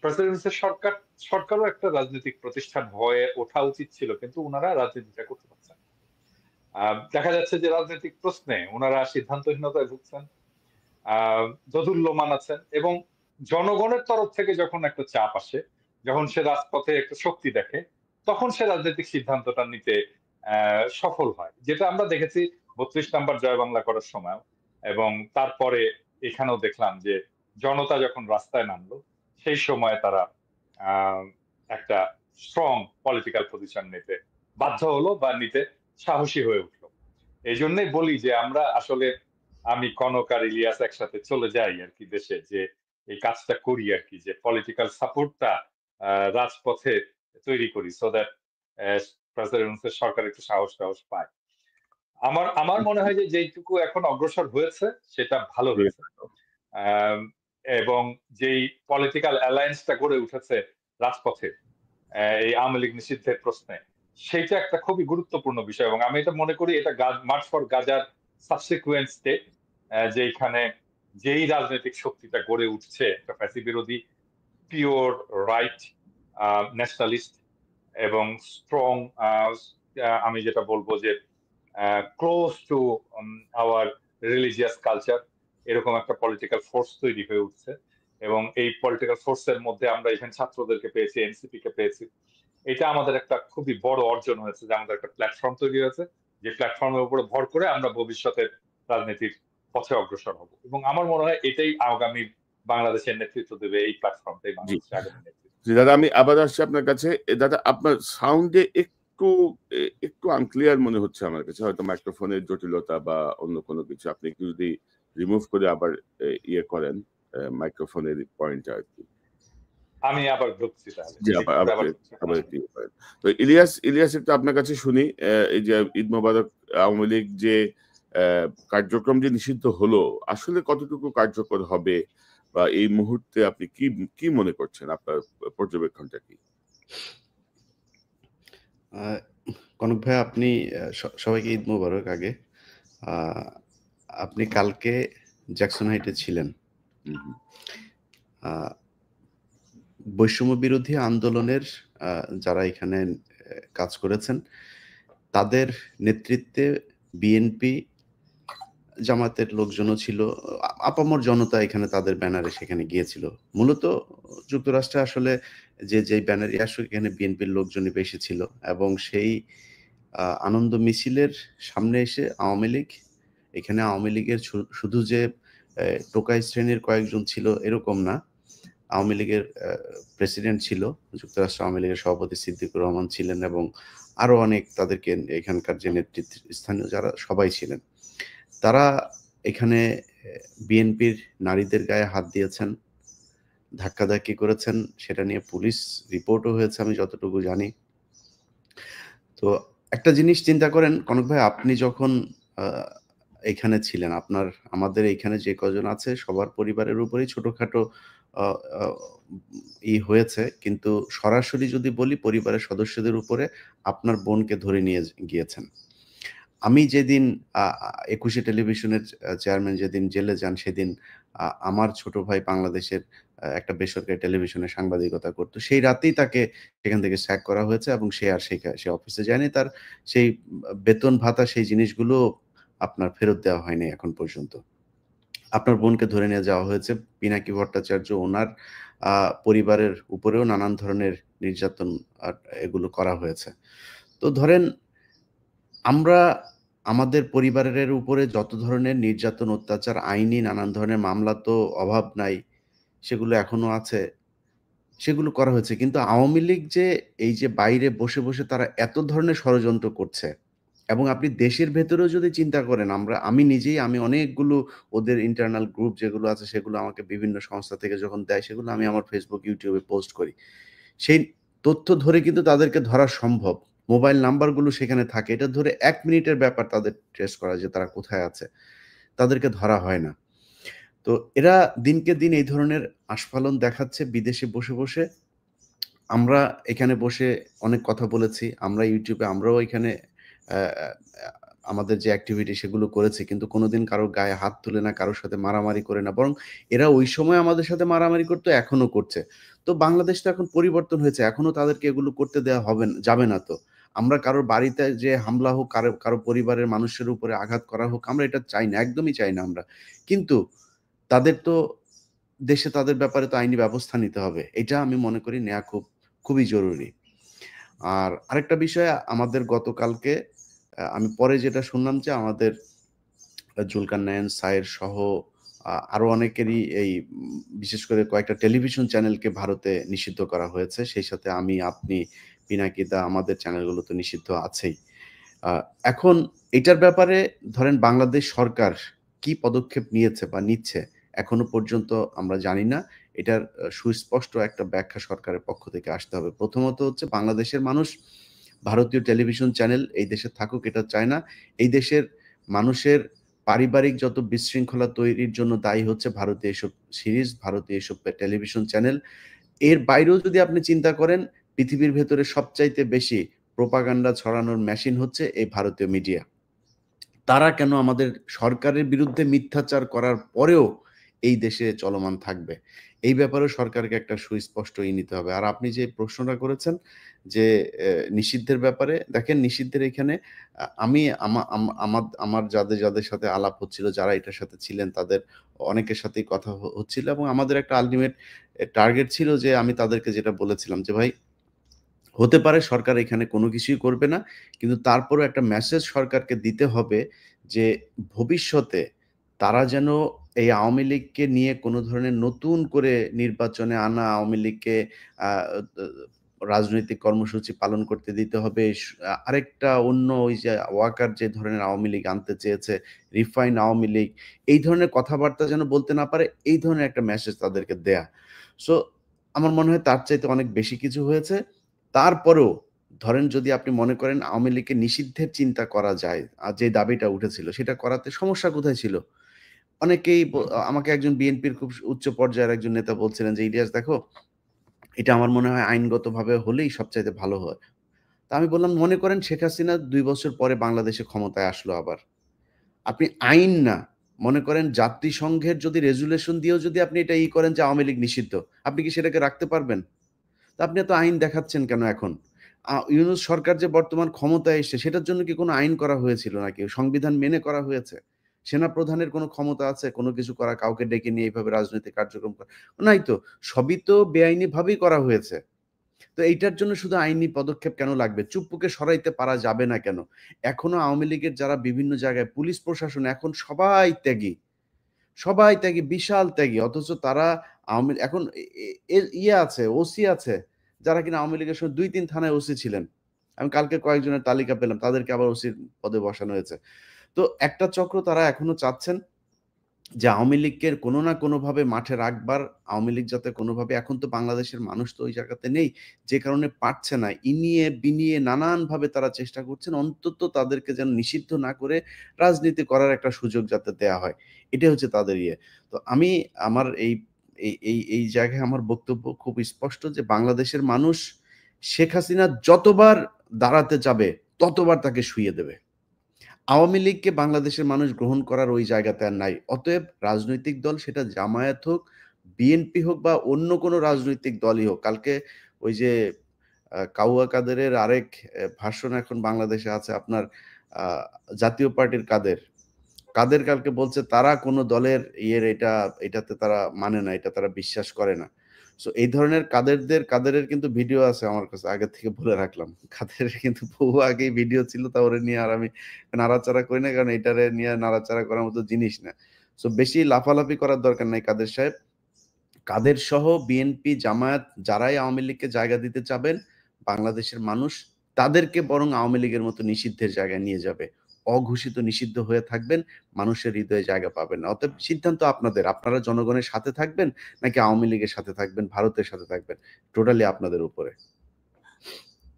প্রেসিডেন্সির সরকারও একটা রাজনৈতিক প্রতিষ্ঠান হয়ে ওঠা উচিত ছিল, কিন্তু ওনারা রাজনীতিটা করতে পারছেন। দেখা যাচ্ছে যে রাজনৈতিক প্রশ্নে ওনারা সিদ্ধান্তহীনতায় ভুগছেন, দোদুল্যমান আছেন, এবং জনগণের তরফ থেকে যখন একটা চাপ আসে, যখন সে রাজপথে একটা শক্তি দেখে, তখন সে রাজনৈতিক সিদ্ধান্তটা নিতে সফল হয়, যেটা আমরা দেখেছি ৩২ নাম্বার জয় বাংলা করার সময়। এবং তারপরে এখানেও দেখলাম যে জনতা যখন রাস্তায় নামলো, সেই সময় তারা আহ, একটা স্ট্রং পলিটিক্যাল পজিশন নিতে বাধ্য হলো বা নিতে সাহসী হয়ে উঠলো। এই জন্যই বলি যে আমরা আসলে, আমি কনক আর ইলিয়াস একসাথে চলে যাই আর কি দেশে, যে এই কাজটা করি আর কি, যে পলিটিক্যাল সাপোর্টটা রাজপথে তৈরি করি, সো দ্যাট প্রেসিডেন্সির সরকার একটু সাহস টাহস পায়। আমার আমার মনে হয় যে যেইটুকু এখন অগ্রসর হয়েছে সেটা ভালো হয়েছে। আম, এবং যেই পলিটিক্যাল অ্যালায়েন্সটা গড়ে উঠেছে রাজপথে এই আওয়ামী লীগ নিষিদ্ধের প্রশ্নে, সেইটা একটা খুবই গুরুত্বপূর্ণ বিষয়। এবং আমি এটা মনে করি এটা মার্চ ফর গাজার সাবসিকুয়েন্ট স্টেপ, যেখানে যেই রাজনৈতিক শক্তিটা গড়ে উঠছে, একটা ফ্যাসি বিরোধী, পিওর রাইট ন্যাশনালিস্ট এবং স্ট্রং, আমি যেটা বলবো যে close to our religious culture, এরকম একটা পলিটিক্যাল ফোর্স তৈরি হয়ে উঠছে। এবং এই পলিটিক্যাল ফোর্সের মধ্যে আমরা এখানে ছাত্রদেরকে পেয়েছি, এনসিপি কে পেয়েছি। এটা আমাদের একটা খুবই বড় অর্জন হয়েছে, যে আমাদের একটা প্ল্যাটফর্ম তৈরি হয়েছে, যে প্ল্যাটফর্মের উপরে ভর করে আমরা ভবিষ্যতের রাজনীতির পথে অগ্রসর হব। এবং আমার মনে হয় এটাই আগামী বাংলাদেশের নেতৃত্ব দেবে, এই প্ল্যাটফর্মটাই জি বাংলাদেশের আগামী নেতৃত্ব। দাদা, আমি আবার আসছি আপনার কাছে। দাদা, আপনার সাউন্ডে একটু একটু আনক্লিয়ার মনে হচ্ছে আমার কাছে, হয়তো মাইক্রোফোনের জটিলতা বা অন্য কোনো কিছু। আপনি একটু যদি রিমুভ করে আবার ইয়ে করেন মাইক্রোফোনের পয়েন্টটা আর কি। আমি আবার ঢুকছি, তাহলে জি, ঠিক করে আবার ঢুকছি। আবার একটু ইয়ে করেন। তো ইলিয়াস একটু আপনার কাছে শুনি। এই যে ঈদ মোবারক, আওয়ামী লীগ যে কার্যক্রম যে নিষিদ্ধ হলো, আসলে কতটুকু কার্যকর হবে, বা এই মুহূর্তে আপনি কি কি মনে করছেন, আপনার পর্যবেক্ষণটা কি? কনক ভাই, আপনি সবাইকে ঈদ মোবারক। আগে আপনি কালকে জ্যাকসন হাইটে ছিলেন। বৈষম্য বিরোধী আন্দোলনের যারা এখানে কাজ করেছেন, তাদের নেতৃত্বে বিএনপি, জামাতের লোকজনও ছিল, আপামর জনতা এখানে তাদের ব্যানারে সেখানে গিয়েছিল। মূলত যুক্তরাষ্ট্রে আসলে যে ব্যানারে আসলে এখানে বিএনপির লোকজনই বেশি ছিল। এবং সেই আনন্দ মিছিলের সামনে এসে আওয়ামী লীগ, এখানে আওয়ামী লীগের শুধু যে টোকাই শ্রেণীর কয়েকজন ছিল এরকম না, আওয়ামী লীগের প্রেসিডেন্ট ছিল, যুক্তরাষ্ট্র আওয়ামী লীগের সভাপতি সিদ্দিকুর রহমান ছিলেন, এবং আরো অনেক তাদেরকে এখানকার যে নেতৃত্ব স্থানীয় যারা সবাই ছিলেন। তারা এখানে বিএনপির নারীদের গায়ে হাত দিয়েছেন, ধাক্কাধাক্কি করেছেন, সেটা নিয়ে পুলিশ রিপোর্টও হয়েছে আমি যতটুকু জানি। তো একটা জিনিস চিন্তা করেন কনক ভাই, আপনি যখন এখানে ছিলেন, আমাদের এখানে যে কজন আছে সবার পরিবারের উপরেই ছোটখাটো হয়েছে, কিন্তু সরাসরি যদি বলি পরিবারের সদস্যদের উপরে আপনার বোনকে ধরে নিয়ে গিয়েছেন। আমি যেদিন ২১শে টেলিভিশনের চেয়ারম্যান যেদিন জেলে যান, সেদিন আমার ছোট ভাই বাংলাদেশের একটা বেসরকারি টেলিভিশনে সাংবাদিকতা করতো। সেই রাতেই তাকে সেখান থেকে স্যাক করা হয়েছে, এবং সে অফিসে যায়নি। তার সেই বেতন ভাতা, সেই জিনিসগুলো আপনার ফেরত দেওয়া হয়নি এখন পর্যন্ত। আপনার বোনকে ধরে নিয়ে যাওয়া হয়েছে। পিনাকি ভট্টাচার্য, ওনার পরিবারের উপরেও নানান ধরনের নির্যাতন এগুলো করা হয়েছে। তো ধরেন, আমরা আমাদের পরিবারের উপরে যত ধরনের নির্যাতন, অত্যাচার, আইনি নানান ধরনের মামলা তো অভাব নাই, সেগুলো এখনো আছে, সেগুলো করা হয়েছে। কিন্তু আওয়ামী লীগ যে এই যে বাইরে বসে বসে তারা এত ধরনের ষড়যন্ত্র করছে, এবং আপনি দেশের ভেতরেও যদি চিন্তা করেন, আমি অনেকগুলো ওদের ইন্টারনাল গ্রুপ যেগুলো আছে সেগুলো আমাকে বিভিন্ন সংস্থা থেকে যখন দেয়, সেগুলো আমি আমার ফেসবুক, ইউটিউবে পোস্ট করি। সেই তথ্য ধরে কিন্তু তাদেরকে ধরা সম্ভব। মোবাইল নাম্বারগুলো সেখানে থাকে, এটা ধরে ১ মিনিটের ব্যাপার তাদের ট্রেস করা যে তারা কোথায় আছে। তাদেরকে ধরা হয় না। তো এরা দিনকে দিন এই ধরনের আস্ফালন দেখাচ্ছে বিদেশে বসে বসে। আমরা এখানে বসে অনেক কথা বলেছি, আমরা ইউটিউবে, আমরাও এখানে আমাদের যে অ্যাক্টিভিটি সেগুলো করেছি, কিন্তু কোনোদিন কারো গায়ে হাত তুলে না, কারোর সাথে মারামারি করে না। বরং এরা ওই সময় আমাদের সাথে মারামারি করতো, এখনো করছে। তো বাংলাদেশ তো এখন পরিবর্তন হয়েছে, এখনো তাদেরকে এগুলো করতে দেওয়া যাবে না তো। আমরা কারোর বাড়িতে যে হামলা হোক, কারো পরিবারের মানুষের উপরে আঘাত করা হোক, আমরা এটা চাই না, একদমই চাই না আমরা। কিন্তু তাদের তো দেশে তাদের ব্যাপারে তো আইনি ব্যবস্থা নিতে হবে। এটা আমি মনে করি নেওয়া খুবই জরুরি। আর আরেকটা বিষয়, আমাদের গতকালকে আমি পরে যেটা শুনলাম যে আমাদের জুলকারনাইন, সায়ের সহ আরো অনেকেরই এই বিশেষ করে কয়েকটা টেলিভিশন চ্যানেলকে ভারতে নিষিদ্ধ করা হয়েছে। সেই সাথে আমি, আপনি, পিনাকিদা, আমাদের চ্যানেলগুলো তো নিষিদ্ধ আছেই। এখন এটার ব্যাপারে ধরেন বাংলাদেশ সরকার কি পদক্ষেপ নিয়েছে বা নিচ্ছে এখনো পর্যন্ত আমরা জানি না। এটার সুস্পষ্ট একটা ব্যাখ্যা সরকারের পক্ষ থেকে আসতে হবে। প্রথমত হচ্ছে, বাংলাদেশের মানুষ ভারতীয় টেলিভিশন চ্যানেল এই দেশে থাকুক এটা চায় না। এই দেশের মানুষের পারিবারিক যত বিশৃঙ্খলা তৈরির জন্য দায়ী হচ্ছে ভারতীয় এসব সিরিজ, ভারতীয় এসব টেলিভিশন চ্যানেল। এর বাইরেও যদি আপনি চিন্তা করেন, পৃথিবীর ভেতরে সবচাইতে বেশি প্রোপাগান্ডা ছড়ানোর মেশিন হচ্ছে এই ভারতীয় মিডিয়া। তারা কেন আমাদের সরকারের বিরুদ্ধে মিথ্যাচার করার পরেও এই দেশে চলমান থাকবে? এই ব্যাপারেও সরকারকে একটা সুস্পষ্ট নিতে হবে। আর আপনি যে প্রশ্নটা করেছেন যে নিষিদ্ধের ব্যাপারে, দেখেন নিষিদ্ধের এখানে আমি আমার যাদের সাথে আলাপ হচ্ছিল, যারা এটার সাথে ছিলেন, তাদের অনেকের সাথেই কথা হচ্ছিল, এবং আমাদের একটা আলটিমেট টার্গেট ছিল যে আমি তাদেরকে যেটা বলেছিলাম যে ভাই, হতে পারে সরকার এখানে কোনো কিছুই করবে না, কিন্তু তারপরেও একটা মেসেজ সরকারকে দিতে হবে যে ভবিষ্যতে তারা যেন এই আওয়ামী লীগকে নিয়ে কোনো ধরনের নতুন করে নির্বাচনে আনা আওয়ামী লীগকে রাজনৈতিক কর্মসূচি পালন করতে দিতে হবে। আরেকটা অন্য ওই যে ওয়াকার যে ধরনের আওয়ামী লীগ আনতে চেয়েছে, রিফাইন আওয়ামী লীগ, এই ধরনের কথাবার্তা যেন বলতে না পারে, এই ধরনের একটা মেসেজ তাদেরকে দেয়া। সো আমার মনে হয় তার চাইতে অনেক বেশি কিছু হয়েছে। তারপরেও ধরেন যদি আপনি মনে করেন আওয়ামী লীগকে নিষিদ্ধের চিন্তা করা যায়, আর যে দাবিটা উঠেছিল সেটা করাতে সমস্যা কোথায় ছিল? অনেকেই আমাকে একজন বিএনপির খুব উচ্চ পর্যায়ের একজন নেতা বলছিলেন যে, ইলিয়াস দেখো, এটা আমার মনে হয় আইনগতভাবে হলেই সবচাইতে ভালো হয়। তা আমি বললাম, মনে করেন শেখ হাসিনা ২ বছর পরে বাংলাদেশে ক্ষমতায় আসলো আবার। আপনি আইন না, মনে করেন জাতিসংঘের যদি রেজুলেশন দিয়েও যদি আপনি এটা করেন যে আওয়ামী লীগ নিষিদ্ধ, আপনি কি সেটাকে রাখতে পারবেন? তা আপনি এত আইন দেখাচ্ছেন কেন এখন? ইউনূস সরকার যে বর্তমান ক্ষমতায় এসছে, সেটার জন্য কি কোনো আইন করা হয়েছিল নাকি? সংবিধান মেনে করা হয়েছে? সেনাপ্রধানের কোনো ক্ষমতা আছে কোনো কিছু করা, কাউকে ডেকে নিয়ে এইভাবে রাজনৈতিক কার্যক্রম করা? নাই তো। সবই তো বেআইনিভাবেই করা হয়েছে। তো এইটার জন্য শুধু আইনি পদক্ষেপ কেন লাগবে? চুপ্পুকে সরাইতে পারা যাবে না কেন? এখনো আওয়ামী লীগের যারা বিভিন্ন জায়গায়, পুলিশ প্রশাসন এখন সবাই ত্যাগী। সবাই ত্যাগী, বিশাল ত্যাগী। অথচ তারা এখন আছে, ওসি আছে, যারা কিনা আওয়ামী লীগের সময় ২-৩ থানায় ওসি ছিলেন। আমি কালকে কয়েকজনের তালিকা পেলাম, তাদেরকে আবার ওসির পদে বসানো হয়েছে। তো একটা চক্র তারা এখনো চাচ্ছেন যে আওয়ামী লীগকে কোনো না কোনোভাবে মাঠে রাখবার, আওয়ামী লীগ যাতে কোনোভাবে, এখন তো বাংলাদেশের মানুষ তো ওই জায়গাতে নেই, যে কারণে পারছে না। ইনিয়ে বিনিয়ে নানানভাবে তারা চেষ্টা করছেন অন্তত তাদেরকে যেন নিষিদ্ধ না করে রাজনীতি করার একটা সুযোগ যাতে দেয়া হয়। এটাই হচ্ছে তাদের ইয়ে। তো আমি আমার এই জায়গায় আমার বক্তব্য খুব স্পষ্ট যে বাংলাদেশের মানুষ শেখ হাসিনা যতবার দাঁড়াতে যাবে ততবার তাকে শুইয়ে দেবে। আওয়ামী লীগকে বাংলাদেশের মানুষ গ্রহণ করার ওই জায়গাতে আর নাই। অতএব রাজনৈতিক দল, সেটা জামায়াত হোক, বিএনপি হোক বা অন্য কোনো রাজনৈতিক দলই হোক, কালকে ওই যে কাউয়া কাদেরের আরেক ভার্সন এখন বাংলাদেশে আছে, আপনার আ জাতীয় পার্টির কাদের কালকে বলছে তারা কোনো দলের এটাতে তারা মানে না, এটা তারা বিশ্বাস করে না। সো এই ধরনের কাদেরের কিন্তু ভিডিও আছে আমার কাছে, আগে থেকে বলে রাখলাম। কাদেরের কিন্তু বহু আগেই ভিডিও ছিল, তা ওরে নিয়ে আর আমি নাড়াচাড়া করি না, কারণ এটারে নিয়ে নাড়াচাড়া করার মতো জিনিস না। সো বেশি লাফালাফি করার দরকার নাই কাদের সাহেব। কাদের সহ বিএনপি, জামায়াত যারাই আওয়ামী লীগকে জায়গা দিতে চাবেন, বাংলাদেশের মানুষ তাদেরকে বরং আওয়ামী লীগের মতো নিষিদ্ধের জায়গায় নিয়ে যাবে। অঘোষিত নিষিদ্ধ হয়ে থাকবেন, মানুষের হৃদয়ে জায়গা পাবেন না। অতএব সিদ্ধান্ত আপনাদের। আপনারা জনগণের সাথে থাকবেন নাকি আওয়ামী লীগের সাথে থাকবেন, ভারতের সাথে থাকবেন। টোটালি আপনাদের উপরে।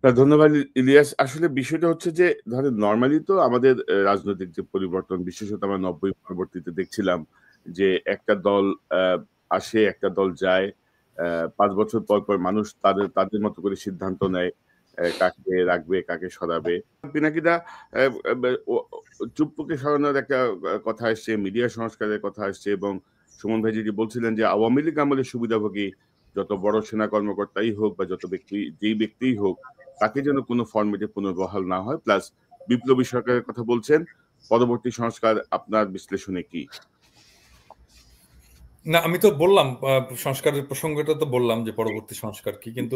ধন্যবাদ ইলিয়াস। আসলে বিষয়টা হচ্ছে যে ধরেন নরমালি তো আমাদের রাজনৈতিক যে পরিবর্তন, বিশেষত আমরা ৯০ পরবর্তীতে দেখছিলাম যে একটা দল আসে, একটা দল যায়। ৫ বছর পর পর মানুষ তাদের মতো করে সিদ্ধান্ত নেয়। কাকে রাখবে কাকে সরাবে। পিনাকিদা, চুপ্পুকে সরানোর একটা কথা আসছে, মিডিয়া সংস্কারের কথা আসছে, এবং সুমন ভাই যেটি বলছিলেন যে আওয়ামী লীগ আমলে সুবিধাভোগী যত বড় সেনা কর্মকর্তাই হোক বা যত ব্যক্তি যেই ব্যক্তিই হোক তাকে যেন কোনো ফরম্যাটে পুনর্বহাল না হয়, প্লাস বিপ্লবী সরকারের কথা বলছেন। পরবর্তী সংস্কার আপনার বিশ্লেষণে কি? না, আমি তো বললাম সংস্কারের প্রসঙ্গটা তো বললাম যে পরবর্তী সংস্কার কি, কিন্তু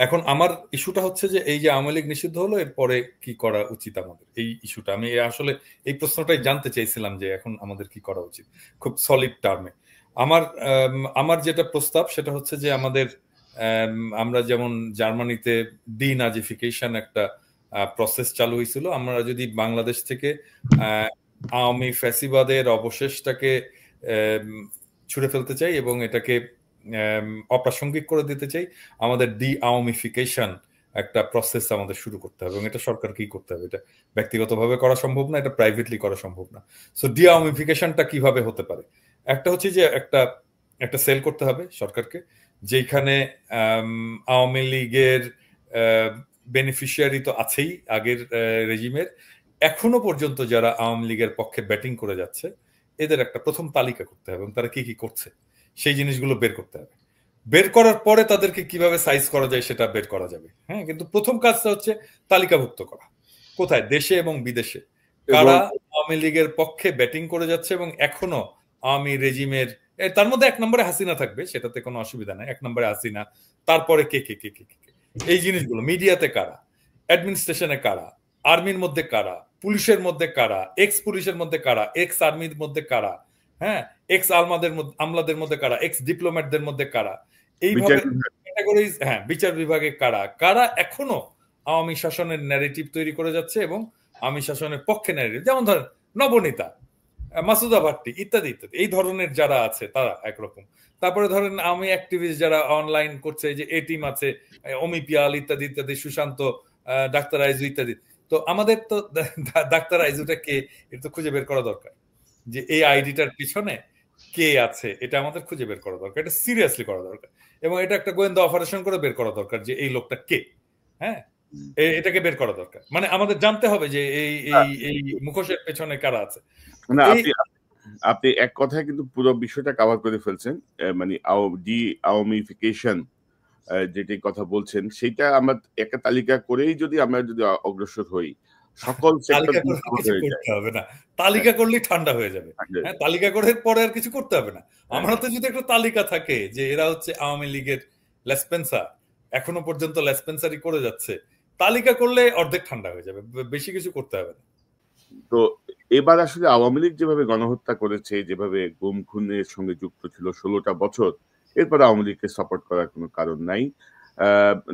এখন আমার ইস্যুটা হচ্ছে যে এই যে আওয়ামী লীগ নিষিদ্ধ হলো এরপরে কি করা উচিত আমাদের, এই ইস্যুটা আমি আসলে এই প্রশ্নটাই জানতে চাইছিলাম যে এখন আমাদের কি করা উচিত খুব সলিড টার্মে। আমার যেটা প্রস্তাব সেটা হচ্ছে যে আমাদের আমরা যেমন জার্মানিতে ডিনাজিফিকেশন একটা প্রসেস চালু হয়েছিল, আমরা যদি বাংলাদেশ থেকে আওয়ামী ফ্যাসিবাদের অবশেষটাকে ছুড়ে ফেলতে চাই এবং এটাকে অপ্রাসঙ্গিক করে দিতে চাই, আমাদের ডি আওয়ামিফিকেশন একটা প্রসেস আমাদের শুরু করতে হবে, এবং এটা সরকারকেই করতে হবে। এটা ব্যক্তিগতভাবে করা সম্ভব না, এটা প্রাইভেটলি করা সম্ভব না। সো ডি আওয়ামিফিকেশনটা কিভাবে হতে পারে? একটা হচ্ছে যে একটা সেল করতে হবে সরকারকে, যেখানে আওয়ামী লীগের বেনিফিশিয়ারি তো আছেই আগের রেজিমের, এখনো পর্যন্ত যারা আওয়ামী লীগের পক্ষে ব্যাটিং করে যাচ্ছে এদের একটা প্রথম তালিকা করতে হবে এবং তারা কি কি করছে সেই জিনিসগুলো বের করতে হবে। বের করার পরে তাদেরকে কিভাবে সাইজ করা যায় সেটা বের করা যাবে। হ্যাঁ, কিন্তু প্রথম কাজটা হচ্ছে তালিকাভুক্ত করা, কোথায়, দেশে এবং বিদেশে কারা আওয়ামী লীগের পক্ষে ব্যাটিং করে যাচ্ছে এবং এখনো আওয়ামী রেজিমের, তার মধ্যে 1 নম্বরে হাসিনা থাকবে, সেটাতে কোনো অসুবিধা নাই, 1 নম্বরে হাসিনা, তারপরে কে কে কে কে কে এই জিনিসগুলো, মিডিয়াতে কারা, অ্যাডমিনিস্ট্রেশনে কারা, আর্মির মধ্যে কারা, পুলিশের মধ্যে কারা, এক্স পুলিশের মধ্যে কারা, এক্স আর্মির মধ্যে কারা, হ্যাঁ, এক্স আমলাদের মধ্যে কারা, এক্স ডিপ্লোম্যাটদের মধ্যে কারা, এইভাবে ক্যাটাগরিজ, হ্যাঁ, বিচার বিভাগে কারা কারা এখনো আওয়ামী শাসনের ন্যারেটিভ তৈরি করে যাচ্ছে এবং আওয়ামী শাসনের পক্ষে ন্যারেটিভ, যেমন ধরেন নবনীতা, মাসুদা ভাট্টি ইত্যাদি ইত্যাদি, এই ধরনের যারা আছে তারা একরকম। তারপরে ধরেন আওয়ামী অ্যাক্টিভিস্ট যারা অনলাইন করছে, যে এ টিম আছে, অমি পিয়াল ইত্যাদি ইত্যাদি, সুশান্ত, ডাক্তার আইজু ইত্যাদি। তো আমাদের তো ডাক্তার আইজুটা কে, এটা তো খুঁজে বের করা দরকার, যে এই আইডিটার পিছনে কে আছে, এটা আমাদের খুঁজে বের করা দরকার, এটা সিরিয়াসলি করা দরকার, এবং এটা একটা গোয়েন্দা অপারেশন করে বের করা দরকার যে এই লোকটা কে। হ্যাঁ, এটাকে বের করা দরকার, মানে আমাদের জানতে হবে যে এই মুখোশের পেছনে কারা আছে। না, আপনি এক কথায় কিন্তু পুরো বিষয়টা কভার করে ফেলছেন, মানে ডি আওয়ামিফিকেশন যেটি কথা বলছেন সেটা আমরা একটা তালিকা করেই যদি আমরা অগ্রসর হই, সকল সেক্টর করতে হবে না, তালিকা করলেই ঠান্ডা হয়ে যাবে। হ্যাঁ, তালিকা করে পরে আর কিছু করতে হবে না। আমরা তো যদি একটা তালিকা থাকে যে এরা হচ্ছে আওয়ামী লীগের লেসপেন্সার, এখনো পর্যন্ত লেসপেন্সারি করে যাচ্ছে, তালিকা করলে অর্ধেক ঠান্ডা হয়ে যাবে, বেশি কিছু করতে হবে না। তো এবার আসলে আওয়ামী লীগ যেভাবে গণহত্যা করেছে, যেভাবে গুম খুনের সঙ্গে যুক্ত ছিল 16টা বছর, এরপর আওয়ামী লীগকে সাপোর্ট করার কোনো কারণ নাই।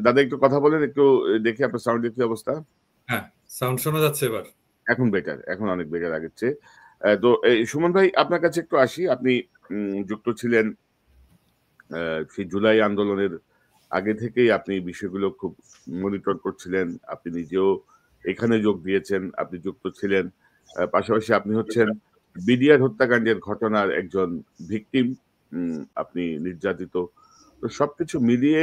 দাদা একটু কথা বলেন, একটু দেখি আপনার সাউন্ডের কি অবস্থা। হ্যাঁ, সাউন্ড শোনা যাচ্ছে এবার? এখন বেটার, এখন অনেক বেটার আগের চেয়ে। তো সুমন ভাই আপনার কাছে একটু আসি, আপনি যুক্ত ছিলেন সেই জুলাই আন্দোলনের আগে থেকেই, আপনি বিষয়গুলো খুব মনিটর করছিলেন, আপনি নিজেও এখানে যোগ দিয়েছেন, আপনি যুক্ত ছিলেন, পাশাপাশি আপনি হচ্ছেন বিডিআর হত্যাকাণ্ডের ঘটনার একজন ভিকটিম, আপনি নির্যাতিত। তো সবকিছু মিলিয়ে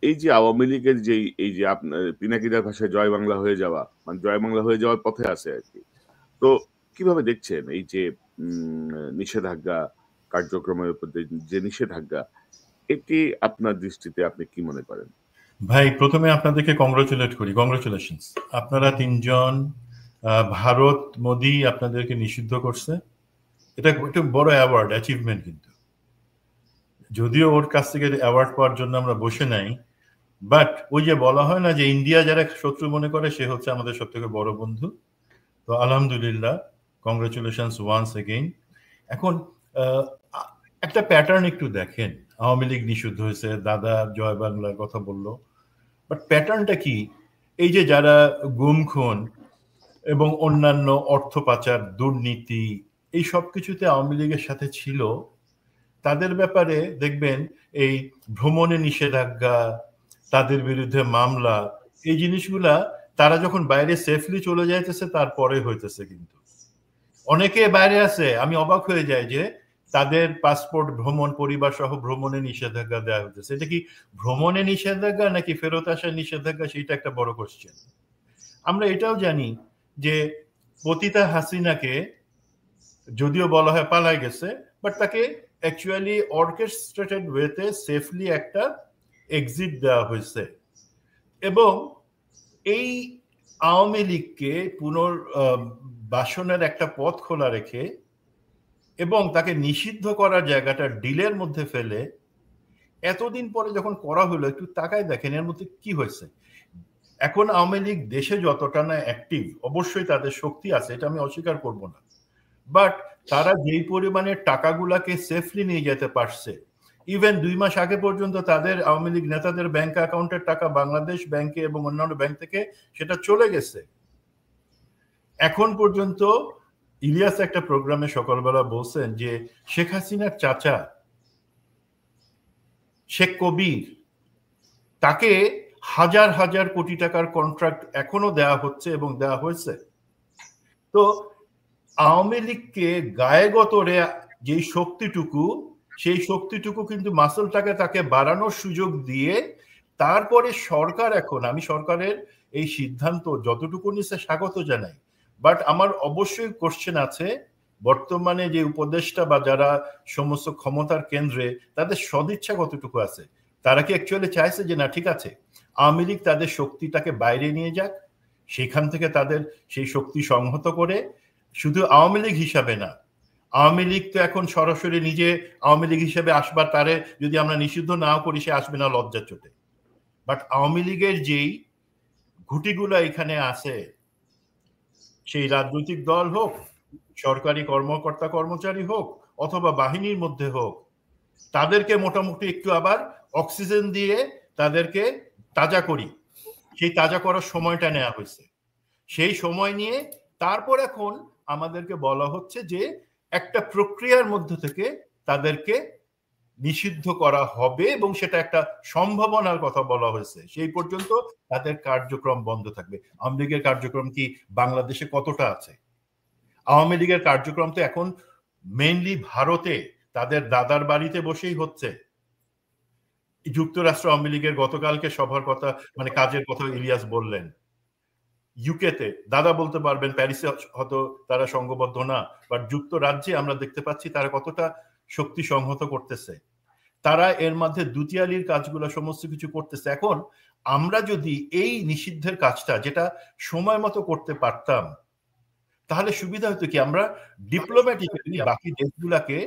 এই যে আওয়ামী লীগের যে এই যে আপনার পিনাকিদার ভাষায় জয় বাংলা হয়ে যাওয়া, মানে জয় বাংলা হয়ে যাওয়ার পথে আছে আর কি, তো কিভাবে দেখছেন এই যে নিষেধাজ্ঞা কার্যক্রমের উপর যে নিষেধাজ্ঞা, এটি আপনার দৃষ্টিতে আপনি কি মনে করেন? ভাই, প্রথমে আপনাদেরকে কংগ্রাচুলেট করি, কংগ্রাচুলেশনস। আপনারা 3 জন, ভারত মোদি আপনাদেরকে নিষিদ্ধ করছে, এটা একটা বড় অ্যাওয়ার্ড, অ্যাচিভমেন্ট। কিন্তু যদিও ওর কাছ থেকে অ্যাওয়ার্ড পাওয়ার জন্য আমরা বসে নাই, বাট ওই যে বলা হয় না যে ইন্ডিয়া যারা শত্রু মনে করে সে হচ্ছে আমাদের সব থেকে বড় বন্ধু। তো আলহামদুলিল্লাহ, কংগ্রাচুলেশনস ওয়ান্স এগেইন। এখন একটা প্যাটার্ন একটু দেখেন, আওয়ামী লীগ নিষিদ্ধ হয়েছে, দাদা জয় বাংলার কথা বললো, বাট প্যাটার্নটা কি? এই যে যারা গুম খুন এবং অন্যান্য অর্থ পাচার, দুর্নীতি, এই সব কিছুতে আওয়ামী লীগের সাথে ছিল, তাদের ব্যাপারে দেখবেন এই ভ্রমণে নিষেধাজ্ঞা, তাদের বিরুদ্ধে মামলা, এই জিনিসগুলা তারা যখন বাইরে সেফলি চলে যাইতেছে তারপরে হইতেছে। কিন্তু অনেকে বাইরে আছে, আমি অবাক হয়ে যাই যে তাদের পাসপোর্ট ভ্রমণ পরিবার সহ ভ্রমণে নিষেধাজ্ঞা দেওয়া হচ্ছে। এটা কি ভ্রমণে নিষেধাজ্ঞা নাকি ফেরত আসার নিষেধাজ্ঞা, সেটা একটা বড় কোশ্চেন। আমরা এটাও জানি যে পতিতা হাসিনাকে যদিও বলা হয় পালায় গেছে, বাট তাকে অ্যাকচুয়ালি অর্কেস্ট্রেটেড ওয়েতে সেফলি একটা এক্সিট দেওয়া হয়েছে। এবং এই আওয়ামী লীগকে পুনর্বাসনের একটা পথ খোলা রেখে এবং তাকে নিষিদ্ধ করার জায়গাটা ডিলের মধ্যে ফেলে এতদিন পরে যখন করা হলো, একটু তাকায় দেখেন এর মধ্যে কি হয়েছে। এখন আওয়ামী লীগ দেশে যতটা না অ্যাক্টিভ, অবশ্যই তাদের শক্তি আছে, এটা আমি অস্বীকার করব না, বাট তারা যেই পরিমাণে টাকাগুলাকে সেফলি নিয়ে যেতে পারছে, ইভেন 2 মাস আগে পর্যন্ত তাদের আওয়ামী লীগ নেতাদের ব্যাংক অ্যাকাউন্টের টাকা বাংলাদেশ ব্যাংকে এবং অন্যান্য ব্যাংক থেকে সেটা চলে গেছে। এখন পর্যন্ত ইলিয়াস একটা প্রোগ্রামে সকালবেলা বলছেন যে শেখ হাসিনার চাচা শেখ কবির, তাকে হাজার হাজার কোটি টাকার কন্ট্রাক্ট এখনো দেওয়া হচ্ছে এবং দেওয়া হয়েছে। তো আওয়ামী লীগকে গায়ে গতরে যেই শক্তিটুকু, সেই শক্তিটুকু কিন্তু মাসলটাকে তাকে বাড়ানোর সুযোগ দিয়ে তারপরে সরকার, এখন আমি সরকারের এই সিদ্ধান্ত যতটুকু নিচ্ছে স্বাগত জানাই, বাট আমার অবশ্যই কোশ্চেন আছে বর্তমানে যে উপদেষ্টা বা যারা সমস্ত ক্ষমতার কেন্দ্রে, তাদের সদিচ্ছা কতটুকু আছে। তারা কি অ্যাকচুয়ালি চাইছে যে না ঠিক আছে আওয়ামী লীগ তাদের শক্তিটাকে বাইরে নিয়ে যাক, সেখান থেকে তাদের সেই শক্তি সংহত করে, শুধু আওয়ামী লীগ হিসাবে না, আওয়ামী লীগ তো এখন সরাসরি নিজে আওয়ামী লীগ হিসেবে আসবার, তারে যদি আমরা নিষিদ্ধ নাও করি সে আসবে না লজ্জার চোটে, বাট আওয়ামী লীগের যেই ঘুটিগুলো এখানে আছে, সেই রাজনৈতিক দল হোক, সরকারি কর্মকর্তা কর্মচারী হোক, অথবা বাহিনীর মধ্যে হোক, তাদেরকে মোটামুটি একটু আবার অক্সিজেন দিয়ে তাদেরকে তাজা করি, সেই তাজা করার সময়টা নেওয়া হয়েছে। সেই সময় নিয়ে তারপর এখন আমাদেরকে বলা হচ্ছে যে একটা প্রক্রিয়ার মধ্যে থেকে তাদেরকে নিষিদ্ধ করা হবে এবং সেটা একটা সম্ভাবনার কথা বলা হয়েছে। সেই পর্যন্ত তাদের কার্যক্রম বন্ধ থাকবে। আওয়ামী লীগের কার্যক্রম কি বাংলাদেশে কতটা আছে? আওয়ামী লীগের কার্যক্রম তো এখন মেইনলি ভারতে তাদের দাদার বাড়িতে বসেই হচ্ছে। যুক্তরাষ্ট্র আওয়ামী লীগের গতকালকে সভার কথা, মানে কাজের কথা ইলিয়াস বললেন, ইউকেতে দাদা বলতে পারবেন, প্যারিসে হয়তো তারা সংঘবদ্ধ না, বাট যুক্তরাজ্যে আমরা দেখতে পাচ্ছি তারা কতটা শক্তি সংহত করতেছে। তারা এর মধ্যে দুতিয়ালির কাজগুলো সমস্ত কিছু করতেছে। এখন আমরা যদি এই নিষিদ্ধের কাজটা যেটা সময় মতো করতে পারতাম, তাহলে সুবিধা হতো কি, আমরা ডিপ্লোম্যাটিক্যালি বাকি দেশগুলাকে,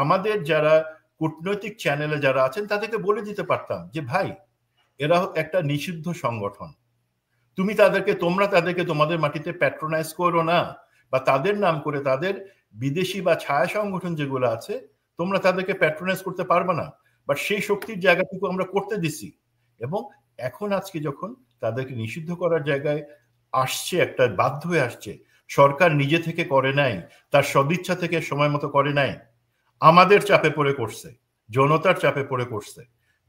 আমাদের যারা কূটনৈতিক চ্যানেলে যারা আছেন তাদেরকে বলে দিতে পারতাম যে ভাই এরা একটা নিষিদ্ধ সংগঠন, তোমরা তাদেরকে তোমাদের মাটিতে প্যাট্রোনাইজ করো না, বা তাদের নাম করে তাদের বিদেশি বা ছায়া সংগঠন যেগুলো আছে তোমরা তাদেরকে প্যাট্রোনাইজ করতে পারবে না, বাট সেই শক্তির জায়গাটুকু আমরা করতে দিছি। এবং এখন আজকে যখন তাদেরকে নিষিদ্ধ করার জায়গায় আসছে, একটা বাধ্য হয়ে আসছে, সরকার নিজে থেকে করে নাই, তার সদিচ্ছা থেকে সময় মতো করে নাই, আমাদের চাপে পড়ে করছে, জনতার চাপে পড়ে করছে।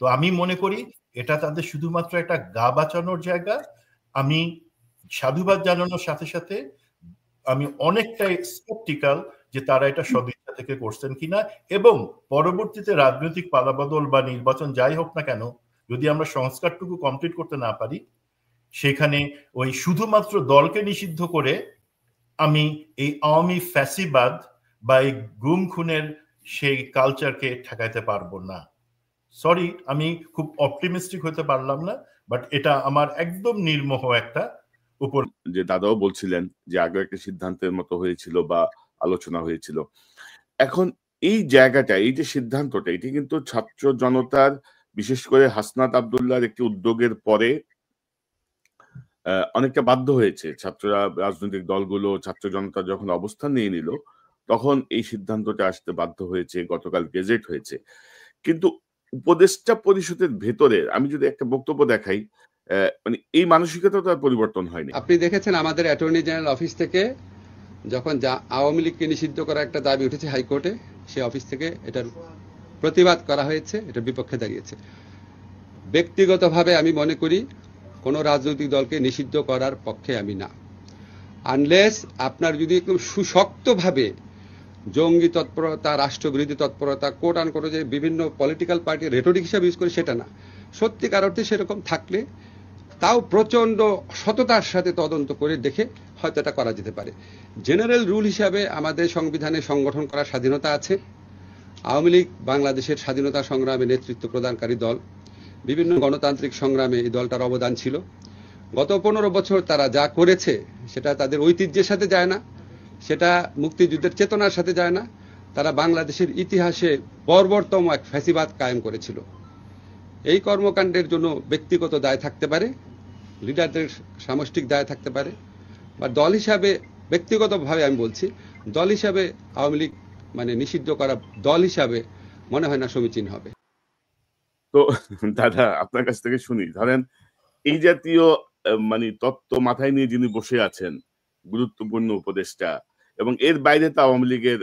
তো আমি মনে করি এটা তাদের শুধুমাত্র একটা গা বাঁচানোর জায়গা। আমি সাধুবাদ জানানোর সাথে সাথে আমি অনেকটাই স্কেপটিক্যাল যে তারা এটা সদিচ্ছা থেকে করছেন কিনা, এবং পরবর্তীতে রাজনৈতিক পালাবদল বা নির্বাচন যাই হোক না কেন, যদি আমরা সংস্কারটুকু কমপ্লিট করতে না পারি, সেখানে ওই শুধুমাত্র দলকে নিষিদ্ধ করে আমি এই আওয়ামী ফ্যাসিবাদ বা এই গুম খুনের সেই কালচারকে ঠেকাইতে পারবো না। সরি, আমি খুব অপটিমিস্টিক হতে পারলাম না, বাট এটা আমার একদম নির্মোহ একটা উপর। যে দাদাও বলছিলেন যে আগে একটা সিদ্ধান্তের মতো হয়েছিল বা আলোচনা হয়েছিল, এখন এই জায়গাটা, এই যে সিদ্ধান্তটা, এটি কিন্তু ছাত্র জনতার, বিশেষ করে হাসনাত আব্দুল্লাহর একটি উদ্যোগের পরে অনেকটা বাধ্য হয়েছে। ছাত্ররা, রাজনৈতিক দলগুলো, ছাত্র জনতা যখন অবস্থান নিয়ে নিল তখন এই সিদ্ধান্তটা আসতে বাধ্য হয়েছে, গতকাল গেজেট হয়েছে। কিন্তু উপদেষ্টা পরিষদের ভেতরে আমি যদি একটা বক্তব্য দেখাই, মানে এই মানসিকতা তার পরিবর্তন হয়নি। আপনি দেখেছেন আমাদের অ্যাটর্নি জেনারেল অফিস থেকে যখন আওয়ামী লীগকে নিষিদ্ধ করার একটা দাবি উঠেছে হাইকোর্টে, সেই অফিস থেকে এটার প্রতিবাদ করা হয়েছে, এটার বিপক্ষে দাঁড়িয়েছে। ব্যক্তিগতভাবে আমি মনে করি কোনো রাজনৈতিক দলকে নিষিদ্ধ করার পক্ষে আমি না, আনলেস আপনার যদি একদম সুশক্তভাবে জঙ্গি তৎপরতা, রাষ্ট্রবিরোধী তৎপরতা, কোট আন কোট যে বিভিন্ন পলিটিক্যাল পার্টি রেটোরিক হিসাবে ইউজ করে সেটা না। সত্যিকার অর্থে সেরকম থাকলে তাও প্রচন্ড সততার সাথে তদন্ত করে দেখে হয়তো এটা করা যেতে পারে। জেনারেল রুল হিসাবে আমাদের সংবিধানে সংগঠন করার স্বাধীনতা আছে। আওয়ামী লীগ বাংলাদেশের স্বাধীনতা সংগ্রামে নেতৃত্ব প্রদানকারী দল, বিভিন্ন গণতান্ত্রিক সংগ্রামে এই দলটার অবদান ছিল। গত 15 বছর তারা যা করেছে সেটা তাদের ঐতিহ্যের সাথে যায় না, সেটা মুক্তিযুদ্ধের চেতনার সাথে যায় না। তারা বাংলাদেশের ইতিহাসে বর্বরতম এক ফ্যাসিবাদ কায়েম করেছিল। এই কর্মকাণ্ডের জন্য ব্যক্তিগত দায় থাকতে পারে, লিডারদের সামষ্টিক দায় থাকতে পারে, বা দল হিসাবে ব্যক্তিগতভাবে আমি বলছি, দল হিসাবে আওয়ামী লীগ মানে নিষিদ্ধ করা দল হিসাবে মনে হয় না সমীচীন হবে। তো দাদা আপনার কাছ থেকে শুনি, ধরেন এই জাতীয় মানে তত্ত্ব মাথায় নিয়ে যিনি বসে আছেন, গুরুত্বপূর্ণ উপদেষ্টা, এবং এর বাইরে তো আওয়ামী লীগের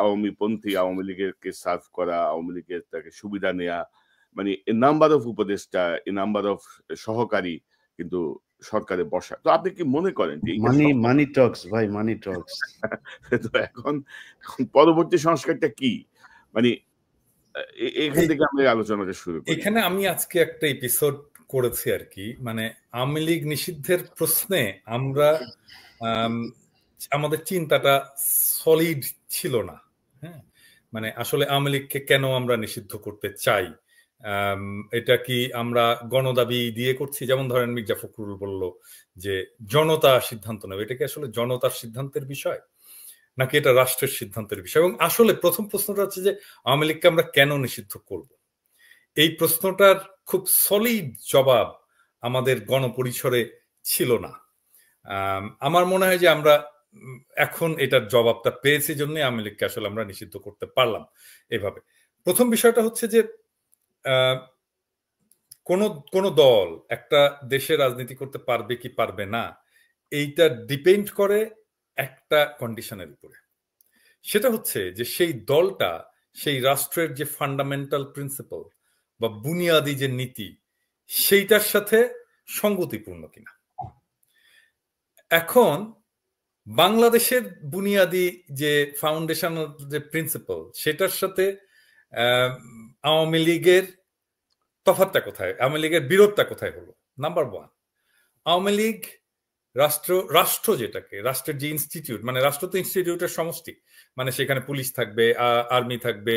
আওয়ামীপন্থী, আওয়ামী লীগেরকে সার্ভ করা, আওয়ামী লীগের তাকে সুবিধা নেয়া, মানে এ নাম্বার অফ উপদেষ্টা, এ নাম্বার অফ সহকারী কিন্তু সরকারে বসা। তো আপনি কি মনে করেন যে মানি টক্স ভাই, মানি টক্স। তো এখন পরবর্তী সংস্কারটা কি, মানে এখান থেকে আমরা আলোচনাটা শুরু করি। এখানে আমি আজকে একটা এপিসোড করেছি আর কি, মানে আওয়ামী লীগ নিষিদ্ধের প্রশ্নে আমরা আমাদের চিন্তাটা সলিড ছিল না। হ্যাঁ, মানে আসলে আওয়ামী লীগকে কেন আমরা নিষিদ্ধ করতে চাই, এটা কি আমরা গণদাবি দিয়ে করছি? যেমন ধরেন মির্জা ফখরুল বলল যে জনতা সিদ্ধান্ত নেবে, এটা কি আসলে জনতার সিদ্ধান্তের বিষয় নাকি এটা রাষ্ট্রের সিদ্ধান্তের বিষয়? এবং আসলে প্রথম প্রশ্নটা হচ্ছে যে আওয়ামী লীগকে আমরা কেন নিষিদ্ধ করব, এই প্রশ্নটার খুব সলিড জবাব আমাদের গণপরিসরে ছিল না। আমার মনে হয় যে আমরা এখন এটার জবাবটা পেয়েছি জন্য আওয়ামী লীগকে আসলে আমরা নিষিদ্ধ করতে পারলাম এভাবে। প্রথম বিষয়টা হচ্ছে যে কোন দল একটা দেশে রাজনীতি করতে পারবে কি পারবে না, এইটা ডিপেন্ড করে একটা কন্ডিশনের উপরে। সেটা হচ্ছে যে সেই দলটা সেই রাষ্ট্রের যে ফান্ডামেন্টাল প্রিন্সিপাল বা বুনিয়াদি যে নীতি সেইটার সাথে সঙ্গতিপূর্ণ কিনা। এখন বাংলাদেশের বুনিয়াদি যে ফাউন্ডেশনাল যে প্রিন্সিপাল সেটার সাথে আওয়ামী লীগের তফাৎটা কোথায়, আওয়ামী লীগের বিরোধটা কোথায় হলো? নাম্বার ওয়ান, আওয়ামী লীগ রাষ্ট্র যেটাকে, রাষ্ট্রের যে ইনস্টিটিউট, মানে রাষ্ট্র তো ইনস্টিটিউটের সমষ্টি, মানে সেখানে পুলিশ থাকবে, আর্মি থাকবে,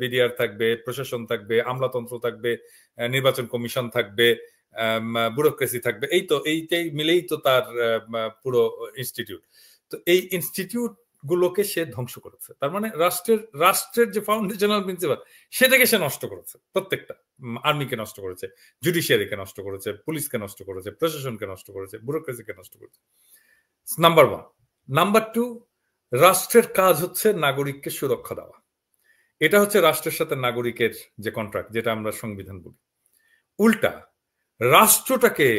বিডিআর থাকবে, প্রশাসন থাকবে, আমলাতন্ত্র থাকবে, নির্বাচন কমিশন থাকবে, ব্যুরোক্রেসি থাকবে, এইটাই মিলেই তো তার পুরো ইনস্টিটিউট। তো এই ইনস্টিটিউট গুলোকে সে ধ্বংস করেছে। তার মানে রাষ্ট্রের যে ফাউন্ডেশনাল প্রিন্সিপাল সেটাকে সে নষ্ট করেছে। প্রত্যেকটা আর্মিকে নষ্ট করেছে, জুডিশিয়ারিকে নষ্ট করেছে, পুলিশকে নষ্ট করেছে, প্রশাসনকে নষ্ট করেছে, ব্যুরোক্রেসিকে নষ্ট করেছে। Number one. নাম্বার টু, রাষ্ট্রের কাজ হচ্ছে নাগরিককে সুরক্ষা দেওয়া। এটা হচ্ছে রাষ্ট্রের সাথে নাগরিকের যে কন্ট্রাক্ট, যেটা আমরা সংবিধান বলি। উল্টা রাষ্ট্রটাকে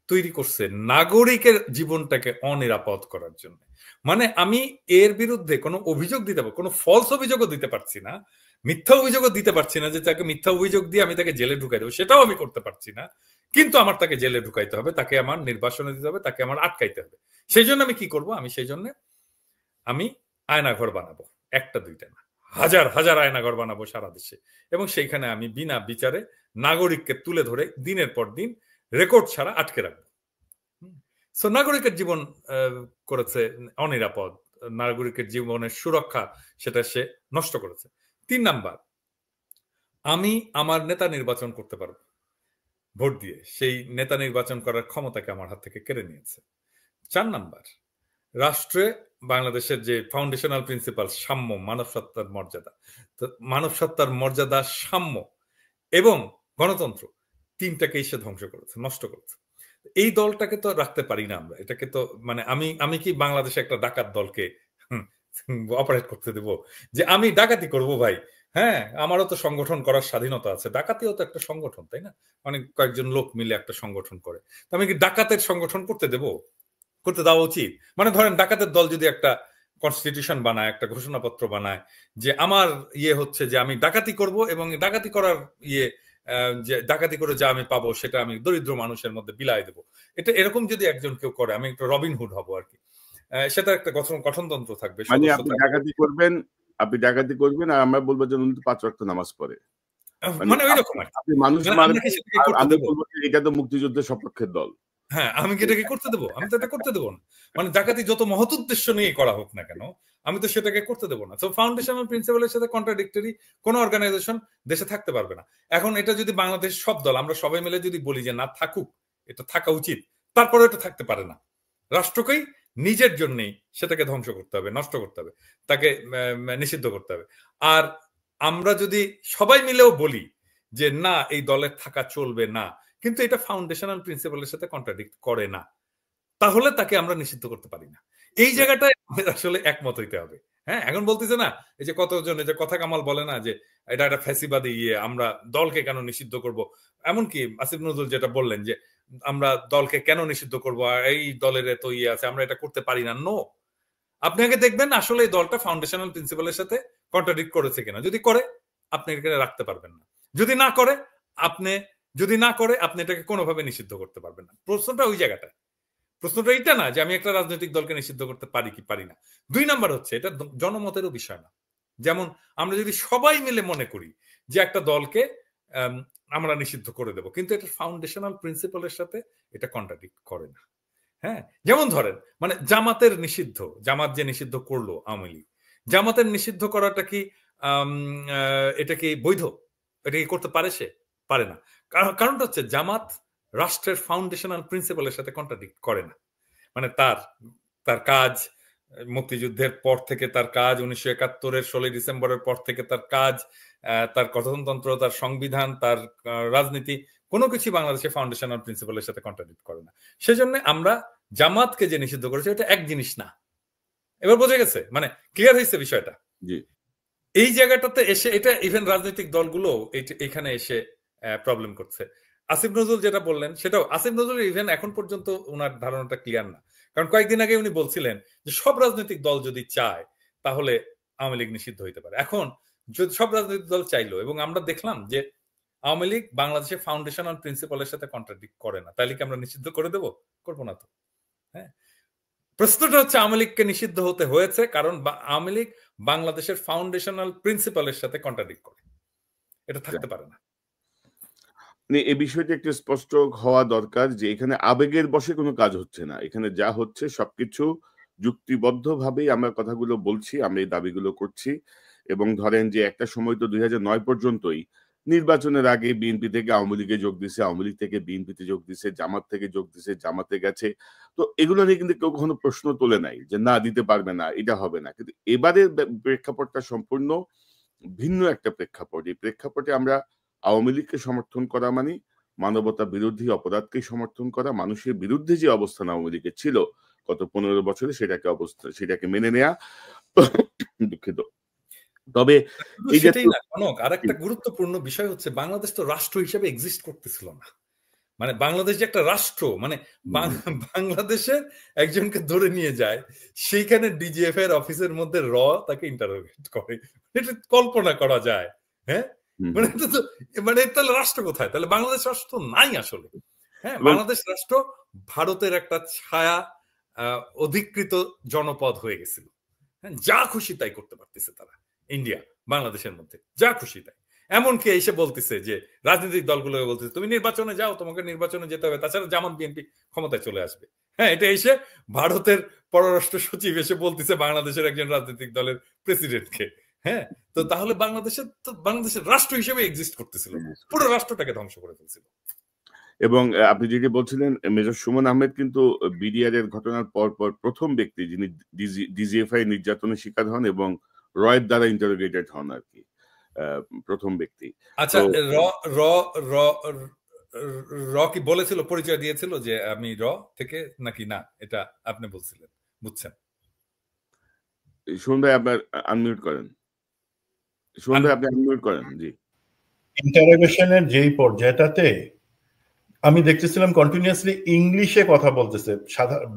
তৈরি করছে নাগরিকের জীবনটাকে অনিরাপদ করার জন্য। মানে আমি এর বিরুদ্ধে কোনো অভিযোগ দিতে পারবো, কোনো ফলস অভিযোগও দিতে পারছি না, মিথ্যা অভিযোগও দিতে পারছি না যে তাকে মিথ্যা অভিযোগ দিয়ে আমি তাকে জেলে ঢুকাই দেবো, সেটাও আমি করতে পারছি না। কিন্তু আমার তাকে জেলে ঢুকাইতে হবে, তাকে আমার নির্বাসনে দিতে হবে, তাকে আমার আটকাইতে হবে। সেই জন্য আমি কি করব? আমি আয়নাঘর বানাবো, একটা দুইটা না, হাজার হাজার আয়নাঘর বানাবো সারা দেশে, এবং সেইখানে আমি বিনা বিচারে নাগরিককে তুলে ধরে দিনের পর দিন রেকর্ড ছাড়া আটকে রাখবো। সো নাগরিকের জীবন করেছে অনিরাপদ, নাগরিকের জীবনের সুরক্ষা সেটা সে নষ্ট করেছে। 3 নাম্বার, আমি আমার নেতা নির্বাচন করতে পারবো ভোট দিয়ে, সেই নেতা নির্বাচন করার ক্ষমতাকে আমার হাত থেকে কেড়ে নিয়েছে। 4 নাম্বার, রাষ্ট্রে বাংলাদেশের যে ফাউন্ডেশনাল প্রিন্সিপাল সাম্য, মানব সত্তার মর্যাদা, তো মানব সত্তার মর্যাদা, সাম্য এবং গণতন্ত্র, তিনটাকেই সে ধ্বংস করেছে, নষ্ট করেছে। এই দলটাকে তো রাখতে পারি না আমরা। এটাকে তো মানে আমি কি বাংলাদেশে একটা ডাকাত দলকে অপারেট করতে দেব যে আমি ডাকাতি করব? ভাই হ্যাঁ, আমারও তো সংগঠন করার স্বাধীনতা আছে, ডাকাতিও তো একটা সংগঠন, তাই না? অনেক কয়েকজন লোক মিলে একটা সংগঠন করে, আমি কি ডাকাতের সংগঠন করতে দেব? করতে দেওয়া উচিত? মানে ধরেন ডাকাতের দল যদি একটা কনস্টিটিউশন বানায়, একটা ঘোষণাপত্র বানায় যে আমার হচ্ছে যে আমি ডাকাতি করব, এবং ডাকাতি করার যে ডাকাতি করে যা আমি পাবো সেটা আমি দরিদ্র মানুষের মধ্যে বিলাই দেবো, এটা এরকম যদি একজন কেউ করে, আমি একটা রবিনহুড হব আর কি। সেটা একটা গঠনতন্ত্র থাকবে, মানে আপনি ডাকাতি করবেন আপনি ডাকাতি করবেন আর আমরা বলবো যে উনি তো 5 ওয়াক্ত নামাজ পড়ে। মানে ওই রকম আর কি। আপনি মানুষ মানে মারবেন আমরা কি সেটাকে আর করতে আমি দেবো? বলবো যে এটা তো মুক্তিযুদ্ধের সপক্ষের দল। হ্যাঁ, আমি কি এটাকে করতে দেবো? আমি তো এটা করতে দেবো না। মানে ডাকাতি যত মহৎ উদ্দেশ্য নিয়ে করা হোক না কেন, আমি তো সেটাকে করতে দেবো না। তো ফাউন্ডেশনাল প্রিন্সিপালের সাথে কন্ট্রাডিক্টরি কোন অর্গানাইজেশন দেশে থাকতে পারবে না। এখন এটা যদি বাংলাদেশ সব দল আমরা সবাই মিলে যদি বলি যে না থাকুক, এটা থাকা উচিত, তারপরে এটা থাকতে পারে না। রাষ্ট্রকেই নিজের জন্যই সেটাকে ধ্বংস করতে হবে, নষ্ট করতে হবে, তাকে নিষিদ্ধ করতে হবে। আর আমরা যদি সবাই মিলেও বলি যে না এই দলের থাকা চলবে না, কিন্তু এটা ফাউন্ডেশনাল প্রিন্সিপালের সাথে কন্ট্রাডিক্ট করে না, তাহলে তাকে আমরা নিষিদ্ধ করতে পারি না। এই জায়গাটায় আমাদের আসলে একমত হইতে হবে। হ্যাঁ, এখন বলতেছে না এই যে কতজন এই যে কথা কামাল বলে না যে এটা একটা ফ্যাসিবাদী আমরা দলকে কেন নিষিদ্ধ করব, এমনকি আসিফ নজরুল যেটা বললেন যে আমরা দলকে কেন নিষিদ্ধ করব, এই দলের এত আছে, আমরা এটা করতে পারি না। নো, আপনি আগে দেখবেন আসলে এই দলটা ফাউন্ডেশনাল প্রিন্সিপালের সাথে কন্ট্রাডিক্ট করেছে কিনা। যদি করে আপনি এখানে রাখতে পারবেন না, যদি না করে আপনি এটাকে কোনোভাবে নিষিদ্ধ করতে পারবেন না। প্রশ্নটা ওই জায়গাটায়, প্রশ্নটা এইটা না যে আমি একটা রাজনৈতিক দলকে নিষিদ্ধ করতে পারি কি পারি না। 2 নাম্বার হচ্ছে এটা জনমতেরও বিষয় না। যেমন আমরা যদি সবাই মিলে মনে করি যে একটা দলকে আমরা নিষিদ্ধ করে দেব, কিন্তু এটা ফাউন্ডেশনাল প্রিন্সিপালের সাথে এটা কন্ট্রাডিক্ট করে না। হ্যাঁ, যেমন ধরেন মানে জামাতের নিষিদ্ধ, জামাত যে নিষিদ্ধ করলো আওয়ামী লীগ, জামাতের নিষিদ্ধ করাটা কি এটা কি বৈধ? এটা কি করতে পারে? সে পারে না। কারণটা হচ্ছে জামাত রাষ্ট্রের ফাউন্ডেশনাল প্রিন্সিপালের সাথে কন্ট্রাডিক্ট করে না। মানে তার কাজ মুক্তিযুদ্ধের পর থেকে, তার কাজ 1971-এর 16 ডিসেম্বরের পর থেকে, তার কাজ, তার গঠনতন্ত্র, তার সংবিধান, তার রাজনীতি, কোনো কিছু বাংলাদেশের ফাউন্ডেশনাল প্রিন্সিপালের সাথে কন্ট্রাডিক্ট করে না। সেজন্য আমরা জামাতকে যে নিষিদ্ধ করেছি এটা এক জিনিস না। এবার বোঝা গেছে, মানে ক্লিয়ার হয়েছে বিষয়টা। এই জায়গাটাতে এসে এটা ইভেন রাজনৈতিক দলগুলো এখানে এসে প্রবলেম করছে। আসিফ নজরুল যেটা বললেন সেটাও, আসিফ নজরুল ইভেন এখন পর্যন্ত ওনার ধারণাটা ক্লিয়ার না। কারণ কয়েকদিন আগে উনি বলছিলেন যে সব রাজনৈতিক দল যদি চায় তাহলে আওয়ামী লীগ নিষিদ্ধ হইতে পারে। এখন যদি সব রাজনৈতিক দল চাইলো এবং আমরা দেখলাম যে আওয়ামী লীগ বাংলাদেশের ফাউন্ডেশনাল প্রিন্সিপালের সাথে কন্ট্রাডিক্ট করে না, তাহলে কি আমরা নিষিদ্ধ করে দেবো? করবো না তো। হ্যাঁ, প্রশ্নটা হচ্ছে আওয়ামী লীগকে নিষিদ্ধ হতে হয়েছে কারণ আওয়ামী লীগ বাংলাদেশের ফাউন্ডেশনাল প্রিন্সিপালের সাথে কন্ট্রাডিক্ট করে, এটা থাকতে পারে না। এই বিষয়টি একটু স্পষ্ট হওয়া দরকার যে এখানে আবেগের বশে কোনো কাজ হচ্ছে না। এখানে যা হচ্ছে সবকিছু যুক্তিবদ্ধভাবেই আমরা কথাগুলো বলছি, আমরা এই দাবিগুলো করছি। এবং ধরেন যে একটা সময় তো 2009 পর্যন্তই নির্বাচনের আগে বিএনপি থেকে আওয়ামী লীগে যোগ দিছে, আওয়ামী লীগ থেকে বিএনপিতে যোগ দিছে, জামাত থেকে যোগ দিছে, জামাতে গেছে। তো এগুলো নিয়ে কিন্তু কেউ কখনো প্রশ্ন তোলে নাই যে না দিতে পারবে না, এটা হবে না। কিন্তু এবারের প্রেক্ষাপটটা সম্পূর্ণ ভিন্ন একটা প্রেক্ষাপট। এই প্রেক্ষাপটে আমরা আওয়ামী লীগকে সমর্থন করা মানে মানবতা বিরোধী অপরাধকে সমর্থন করা, মানুষের বিরুদ্ধে যে অবস্থান আওয়ামী লীগের ছিল গত 15 বছরে সেটাকে মেনে নেয়া। দুঃখিত। তবে সেটাই না কনক, আরেকটা গুরুত্বপূর্ণ বিষয় হচ্ছে বাংলাদেশ তো রাষ্ট্র হিসেবে এক্সিস্ট করতেছিল না। মানে বাংলাদেশ যে একটা রাষ্ট্র, মানে বাংলাদেশের একজনকে ধরে নিয়ে যায়, সেইখানে ডিজিএফ এর অফিসের মধ্যে তাকে ইন্টারোগেট করে, এটা কল্পনা করা যায়? হ্যাঁ, মানে এটা তো মানে তাহলে রাষ্ট্র কোথায়? তাহলে বাংলাদেশ রাষ্ট্র নাই আসলে। হ্যাঁ, বাংলাদেশ রাষ্ট্র ভারতের একটা ছায়া অধিকৃত জনপদ হয়ে গেছিল। হ্যাঁ, যা খুশি তাই করতে পারতেছে তারা ইন্ডিয়া বাংলাদেশের মধ্যে, যা খুশি তাই। এমনকি এসে বলতেছে যে রাজনৈতিক দলগুলো বলতেছে তুমি নির্বাচনে যাও, তোমাকে নির্বাচনে যেতে হবে, তাছাড়া জামাত বিএনপি ক্ষমতায় চলে আসবে। হ্যাঁ, এটা এসে ভারতের পররাষ্ট্র সচিব এসে বলতেছে বাংলাদেশের একজন রাজনৈতিক দলের প্রেসিডেন্টকে। হ্যাঁ, তো তাহলে বাংলাদেশের রাষ্ট্র হিসেবে এক্সিস্ট করতেছিল, পুরো রাষ্ট্রটাকে ধ্বংস করে ফেলছিল। এবং আপনি যেটি বলছিলেন মেজর সুমন আহমেদ কিন্তু বিডিআর এর ঘটনার পর প্রথম ব্যক্তি যিনি ডিজিএফআই নির্যাতনের শিকার হন এবং রয়ের দ্বারা ইন্টারোগেটেড হন আর কি, প্রথম ব্যক্তি। আচ্ছা, র কি বলেছিল, পরিচয় দিয়েছিল যে আমি র থেকে নাকি না, এটা আপনি বলছিলেন, বুঝছেন? সুমন ভাই আপনার আনমিউট করেন, সুমন ভাই আপনি আনমিউট করেন। জি, ইন্টারোগেশনের যেই পর্যায়টাতে আমি দেখতেছিলাম কন্টিনিউয়াসলি ইংলিশে কথা বলতেছে,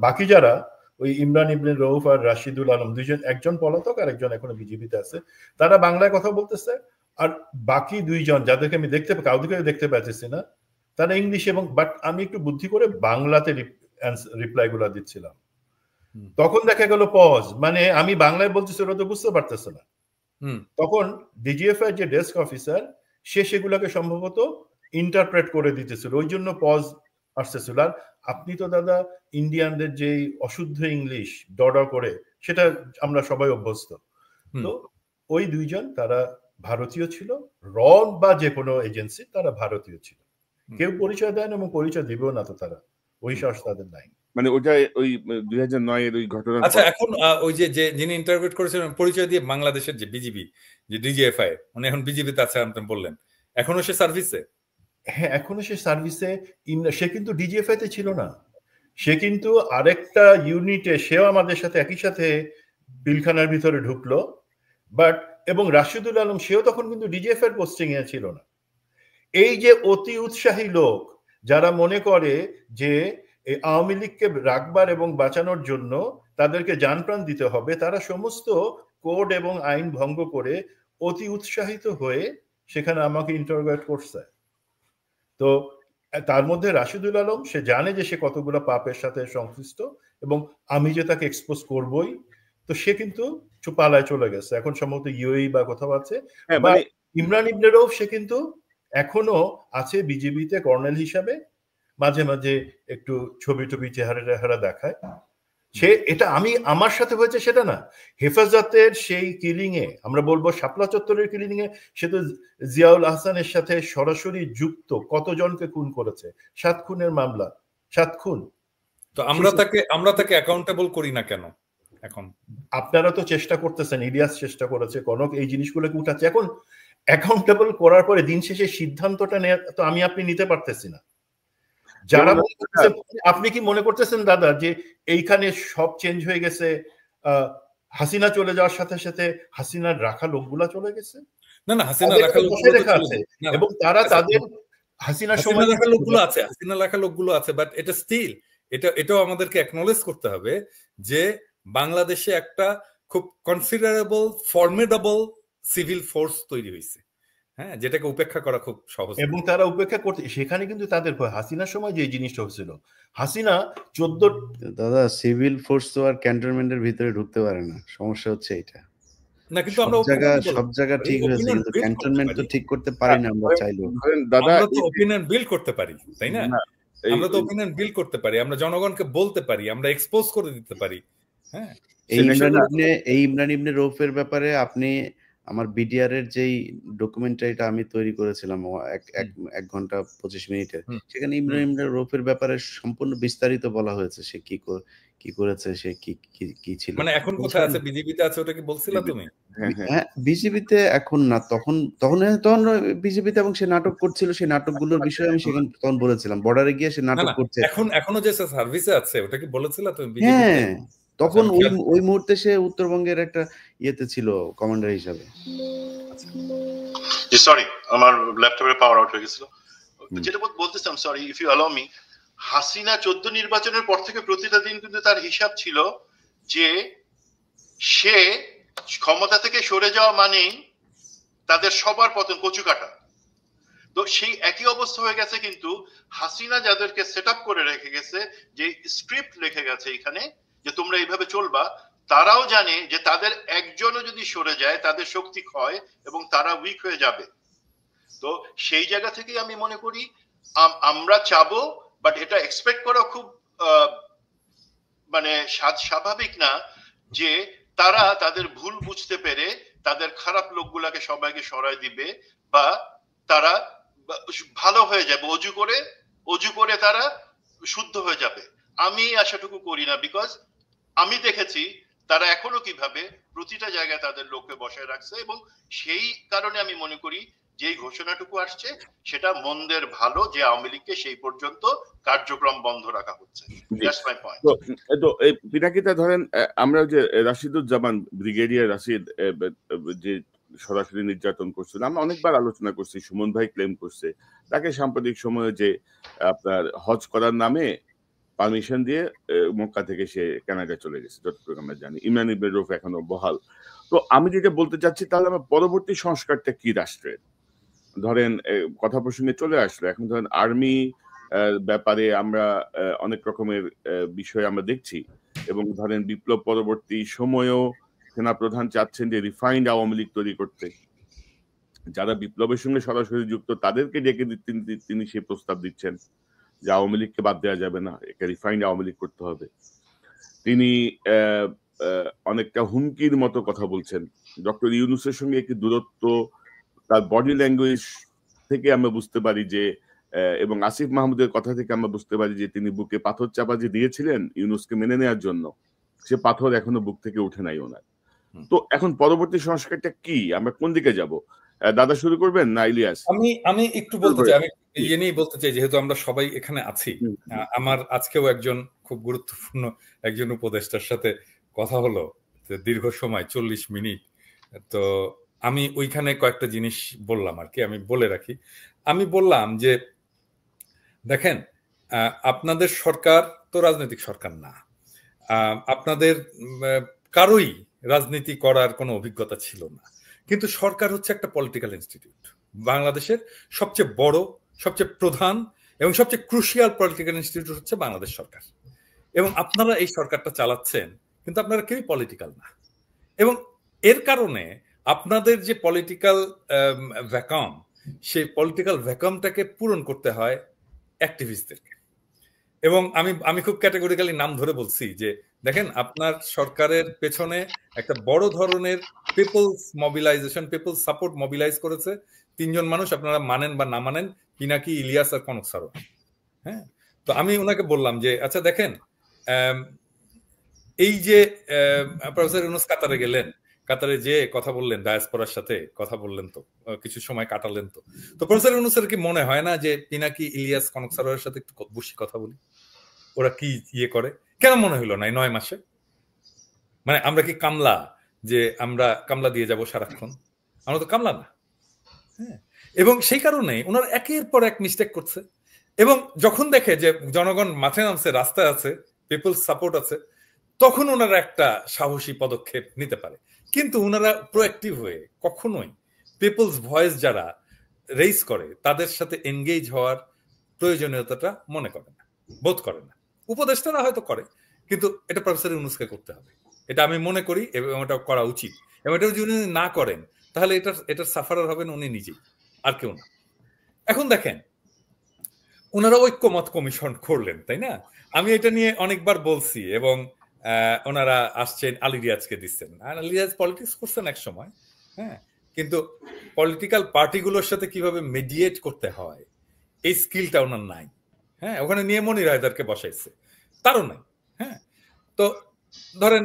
বাকি যারা ওই ইমরান ইবনে রউফ আর রাশিদুল আলম দুইজন, একজন পলাতক আর একজন এখনো বিজেপিতে আছে, তারা বাংলায় কথা বলতেছে, আর বাকি দুইজন যাদেরকে আমি কাউকে দেখতে পাচ্ছি না তারা ইংলিশ, এবং বাট আমি একটু বুদ্ধি করে বাংলাতে রিপ্লাই গুলা দিচ্ছিলাম। তখন দেখা গেল পজ, মানে আমি বাংলায় বলতেছি ওরা তো বুঝতে পারতেছে না, তখন ডিজিএফআই যে ডেস্ক অফিসার সে সেগুলোকে সম্ভবত ইন্টারপ্রেট করে দিতেছিল, ওই জন্য পজ আসতেছিল। আর আপনি তো দাদা ইন্ডিয়ানদের যে অশুদ্ধ ইংলিশ ডডা করে সেটা আমরা সবাই অভ্যস্ত। তো ওই দুইজন তারা ভারতীয় ছিল, র বা যে কোনো এজেন্সি তারা ভারতীয় ছিল, কেউ পরিচয় দেয় না এবং পরিচয় দিবেও না, তো তারা ওই সাহস তাদের নাই। মানে ওটা ওই 2009 এর ওই ঘটনা। আচ্ছা, এখন ওই যে যিনি ইন্টারভিউ করেছিলেন পরিচয় দিয়ে বাংলাদেশের যে বিজিবি যে ডিজিএফআই, মানে এখন বিজিবিতে আছে আপনি বললেন, এখনো সে সার্ভিসে? হ্যাঁ, এখনো সে সার্ভিসে। সে কিন্তু ডিজিএফআই তে ছিল না, সে কিন্তু আরেকটা ইউনিটে, সেও আমাদের সাথে একই সাথে পিলখানার ভিতরে ঢুকলো। বাট এবং রাশিদুল আলম সেও তখন কিন্তু ডিজিএফআই এর পোস্টিং এ ছিল না। এই যে অতি উৎসাহী লোক যারা মনে করে যে আওয়ামী লীগকে রাখবার এবং বাঁচানোর জন্য তাদেরকে জানপ্রাণ দিতে হবে, তারা সমস্ত কোড এবং আইন ভঙ্গ করে অতি উৎসাহিত হয়ে সেখানে আমাকে ইন্টারোগেট করছে। তো তার মধ্যে রাশিদুল আলম, সে জানে যে সে কতগুলো পাপের সাথে সংশ্লিষ্ট এবং আমি যে তাকে এক্সপোজ করবই, তো সে কিন্তু পালায় চলে গেছে, এখন সম্ভবত ইউএই বা কোথাও আছে। বা ইমরান ইবনে রউফ, সে কিন্তু এখনো আছে বিজেপিতে কর্নেল হিসাবে, মাঝে মাঝে একটু ছবি টবি চেহারা দেখায়। সে এটা আমার সাথে হয়েছে সেটা না, হেফাজতের সেই কিলিং এ, আমরা বলবো শাপলা চত্বরের কিলিং এ সে তো জিয়াউল আহসানের সাথে সরাসরি যুক্ত, কতজনকে খুন করেছে, 7 খুনের মামলা, 7 খুন। তো আমরা তাকে অ্যাকাউন্টেবল করি না কেন এখন? আপনারা তো চেষ্টা করতেছেন, ইলিয়াস চেষ্টা করেছে, কনক এই জিনিসগুলোকে উঠাচ্ছে। এখন অ্যাকাউন্টেবল করার পরে দিন শেষে সিদ্ধান্তটা নেওয়া তো আমি নিতে পারতেছি না। যারা আপনি কি মনে করতেছেন দাদা যে এইখানে সব চেঞ্জ হয়ে গেছে, হাসিনা চলে যাওয়ার সাথে সাথে হাসিনার রাখা লোকগুলা চলে গেছে? না, হাসিনা রাখা লোকগুলো আছে এবং তারা তাদের হাসিনার সময় রাখা লোকগুলো আছে, হাসিনা রাখা লোকগুলো আছে, বাট এটা স্টিল এটাও আমাদেরকে অ্যাকনলেজ করতে হবে যে বাংলাদেশে একটা খুব কনসিডারেবল ফর্মিডেবল সিভিল ফোর্স তৈরি হয়েছে, হ্যাঁ, যেটাকে উপেক্ষা করা খুব সহজ। এবং তারা উপেক্ষা করতে, সেখানে কিন্তু তাদের হাসিনার সময় যে জিনিসটা হচ্ছিল, হাসিনা 14 দাদা সিভিল ফোর্স তো আর ক্যান্টনমেন্টের ভিতরে ঢুকতে পারে না, সমস্যা হচ্ছে এটা। না, কিন্তু আমরা সব জায়গা ঠিক হয়েছে, কিন্তু ক্যান্টনমেন্ট তো ঠিক করতে পারি না আমরা চাইলেও। দাদা আমরা তো ওপিনিয়ন বিল্ড করতে পারি, তাই না? আমরা তো ওপিনিয়ন বিল্ড করতে পারি, আমরা জনগণকে বলতে পারি, আমরা এক্সপোজ করে দিতে পারি। হ্যাঁ, এই ইমরান ইবনে রউফের ব্যাপারে আপনি আমার বিডিআর এর যেই ডকুমেন্টারিটা আমি তৈরি করেছিলাম 1 ঘন্টা 25 মিনিটের, সেখানে ইমরান ইবনে রউফের ব্যাপারে সম্পূর্ণ বিস্তারিত বলা হয়েছে, সে কি করেছে, সে কি ছিল। মানে এখন কোথায় আছে? বিজেপিতে আছে, ওটা কি বলছিলা তুমি? হ্যাঁ, বিজেপিতে এখন না, তখন বিজেপিতে, এবং সে নাটক করছিল, সেই নাটকগুলোর বিষয়ে আমি সেখানে তখন বলেছিলাম, বর্ডারে গিয়ে সে নাটক করছে। এখনো যে সার্ভিসে আছে, ওটা কি বলেছিলা তুমি? হ্যাঁ, তখন ওই মুহূর্তে সে উত্তরবঙ্গের একটা ইয়েতে ছিল কমান্ডার হিসাবে। সরি, আমার ল্যাপটপের পাওয়ার আউট হয়ে গেছিল। যেটা বলতেছিলাম, sorry if you allow me, Hasina 14 নির্বাচনের পর থেকে প্রতিটা দিন কিন্তু তার হিসাব ছিল যে সে ক্ষমতা থেকে সরে যাওয়া মানেই তাদের সবার পতন, কচু কাটা। তো সেই একই অবস্থা হয়ে গেছে, কিন্তু হাসিনা যাদেরকে সেট আপ করে রেখে গেছে, যে স্ক্রিপ্ট লিখে গেছে এখানে যে তোমরা এইভাবে চলবা, তারাও জানে যে তাদের একজনও যদি সরে যায় তাদের শক্তি ক্ষয় এবং তারা উইক হয়ে যাবে। তো সেই জায়গা থেকেই আমি মনে করি আমরা চাবো, বাট এটা এক্সপেক্ট করা খুব মানে স্বাভাবিক না যে তারা তাদের ভুল বুঝতে পেরে তাদের খারাপ লোকগুলাকে সবাইকে সরাই দিবে বা তারা ভালো হয়ে যাবে, অজু করে তারা শুদ্ধ হয়ে যাবে। আমি আশাটুকু করি না, বিকজ আমি দেখেছি তারা এখনো কিভাবে প্রতিটা জায়গায় তাদের লোককে বসায় রাখছে, এবং সেই কারণে আমি মনে করি যে ঘোষণাটুকু আসছে সেটা মন্দের ভালো, যে আওয়ামী লীগকে সেই পর্যন্ত কার্যক্রম বন্ধ রাখা হচ্ছে। That's my point. তো এই পিনাকিটা ধরেন, আমরা যে রাশিদুজ্জামান, ব্রিগেডিয়ার রাশিদ যে সরাসরি নির্যাতন করছিল, আমরা অনেকবার আলোচনা করছি, সুমন ভাই ক্লেম করছে তাকে সাম্প্রতিক সময়ে যে আপনার হজ করার নামে পারমিশন দিয়ে মক্কা থেকে সে কানাডা চলে গেছে, যতটুকু আমরা জানি। ইমরান ইবনে রউফ এখনো বহাল। তো আমি যেটা বলতে চাচ্ছি, তাহলে আমার পরবর্তী সংস্কারটা কি রাষ্ট্রের? ধরেন কথা প্রসঙ্গে চলে আসলো, এখন ধরেন আর্মি ব্যাপারে আমরা অনেক রকমের বিষয় আমরা দেখছি, এবং ধরেন বিপ্লব পরবর্তী সময়েও সেনাপ্রধান চাচ্ছেন যে রিফাইন্ড আওয়ামী লীগ তৈরি করতে, যারা বিপ্লবের সঙ্গে সরাসরি যুক্ত তাদেরকে ডেকে তিনি সেই প্রস্তাব দিচ্ছেন যে আওয়ামী লীগকে বাদ দেওয়া যাবে না, একে রিফাইন্ড আওয়ামী লীগ করতে হবে। তিনি অনেকটা হুমকির মতো কথা বলছেন। ডক্টর ইউনূসের সঙ্গে একটি দূরত্ব তার বডি ল্যাঙ্গুয়েজ থেকে আমরা বুঝতে পারি যে, এবং আসিফ মাহমুদের কথা থেকে আমরা বুঝতে পারি যে তিনি বুকে পাথর চাপা যে দিয়েছিলেন ইউনূসকে মেনে নেওয়ার জন্য, সে পাথর এখনো বুক থেকে উঠে নাই ওনার। তো এখন পরবর্তী সংস্কারটা কি, আমরা কোন দিকে যাব? দাদা শুরু করবেন না ইলিয়াস? আমি একটু বলতে চাই, আমি ইয়ে নিয়ে বলতে চাই, যেহেতু আমরা সবাই এখানে আছি, আমার আজকেও একজন খুব গুরুত্বপূর্ণ একজন উপদেষ্টার সাথে কথা হলো দীর্ঘ সময় 40 মিনিট। তো আমি ওইখানে কয়েকটা জিনিস বললাম আর কি, আমি বলে রাখি। আমি বললাম যে দেখেন, আপনাদের সরকার তো রাজনৈতিক সরকার না, আপনাদের কারোই রাজনীতি করার কোনো অভিজ্ঞতা ছিল না, কিন্তু সরকার হচ্ছে একটা পলিটিক্যাল ইনস্টিটিউট, বাংলাদেশের সবচেয়ে বড়, সবচেয়ে প্রধান এবং সবচেয়ে ক্রুশিয়াল পলিটিক্যাল ইনস্টিটিউট হচ্ছে বাংলাদেশ সরকার। এবং আপনারা এই সরকারটা চালাচ্ছেন, কিন্তু আপনারা কেউই পলিটিক্যাল না। এবং এর কারণে আপনাদের যে পলিটিক্যাল ভ্যাকাম, সেই পলিটিক্যাল ভ্যাকামটাকে পূরণ করতে হয় অ্যাক্টিভিস্টদেরকে। এবং আমি খুব ক্যাটেগরিক্যালি নাম ধরে বলছি যে দেখেন, আপনার সরকারের পেছনে একটা বড় ধরনের peoples mobilization, peoples support mobilize করেছে 3 জন মানুষ, আপনারা মানেন বা না মানেন, পিনাকি, ইলিয়াস আর কনক সারোয়ার। হ্যাঁ, তো আমি ওনাকে বললাম যে আচ্ছা দেখেন, এই যে প্রফেসর ইউনূস কাতারে গেলেন, কাতারে যে কথা বললেন, ডায়াসপোরার সাথে কথা বললেন, তো কিছু সময় কাটালেন, তো প্রফেসর ইউনূসের কি মনে হয় না যে পিনাকি, ইলিয়াস, কনক সারোয়ারের সাথে একটু বসে কথা বলি, ওরা কি ইয়ে করে? কেন মনে হইলো না 9 মাসে? মানে আমরা কি কামলা, যে আমরা কামলা দিয়ে যাব সারাক্ষণ? আমরা তো কামলা না। হ্যাঁ, এবং সেই কারণে ওনার একের পর এক মিস্টেক করছে। এবং যখন দেখে যে জনগণ মাঠে নামছে, রাস্তায় আছে, পিপলস সাপোর্ট আছে, তখন ওনারা একটা সাহসী পদক্ষেপ নিতে পারে। কিন্তু ওনারা প্রোঅ্যাক্টিভ হয়ে কখনোই পিপলস ভয়েস যারা রেইজ করে তাদের সাথে এনগেজ হওয়ার প্রয়োজনীয়তাটা মনে করে না, বোধ করে না। উপদেষ্টারা হয়তো করে, কিন্তু এটা প্রফেসর ইউনূসকে করতে হবে, এটা আমি মনে করি, এবং এটা করা উচিত। এবং এটা যদি উনি না করেন, তাহলে এটার সাফারার হবেন উনি নিজেই, আর কেউ না। এখন দেখেন, ওনারা ঐক্যমত কমিশন করলেন, তাই না? আমি এটা নিয়ে অনেকবার বলছি, এবং ওনারা আসছেন, আলী রিয়াজকে দিচ্ছেন। আলী রিয়াজ পলিটিক্স করছেন এক সময়, হ্যাঁ, কিন্তু পলিটিক্যাল পার্টিগুলোর সাথে কিভাবে মিডিয়েট করতে হয় এই স্কিলটা ওনার নাই। হ্যাঁ, ওখানে নিয়ে মনির হায়দারকে বসাইছে, তারও নাই। হ্যাঁ, তো ধরেন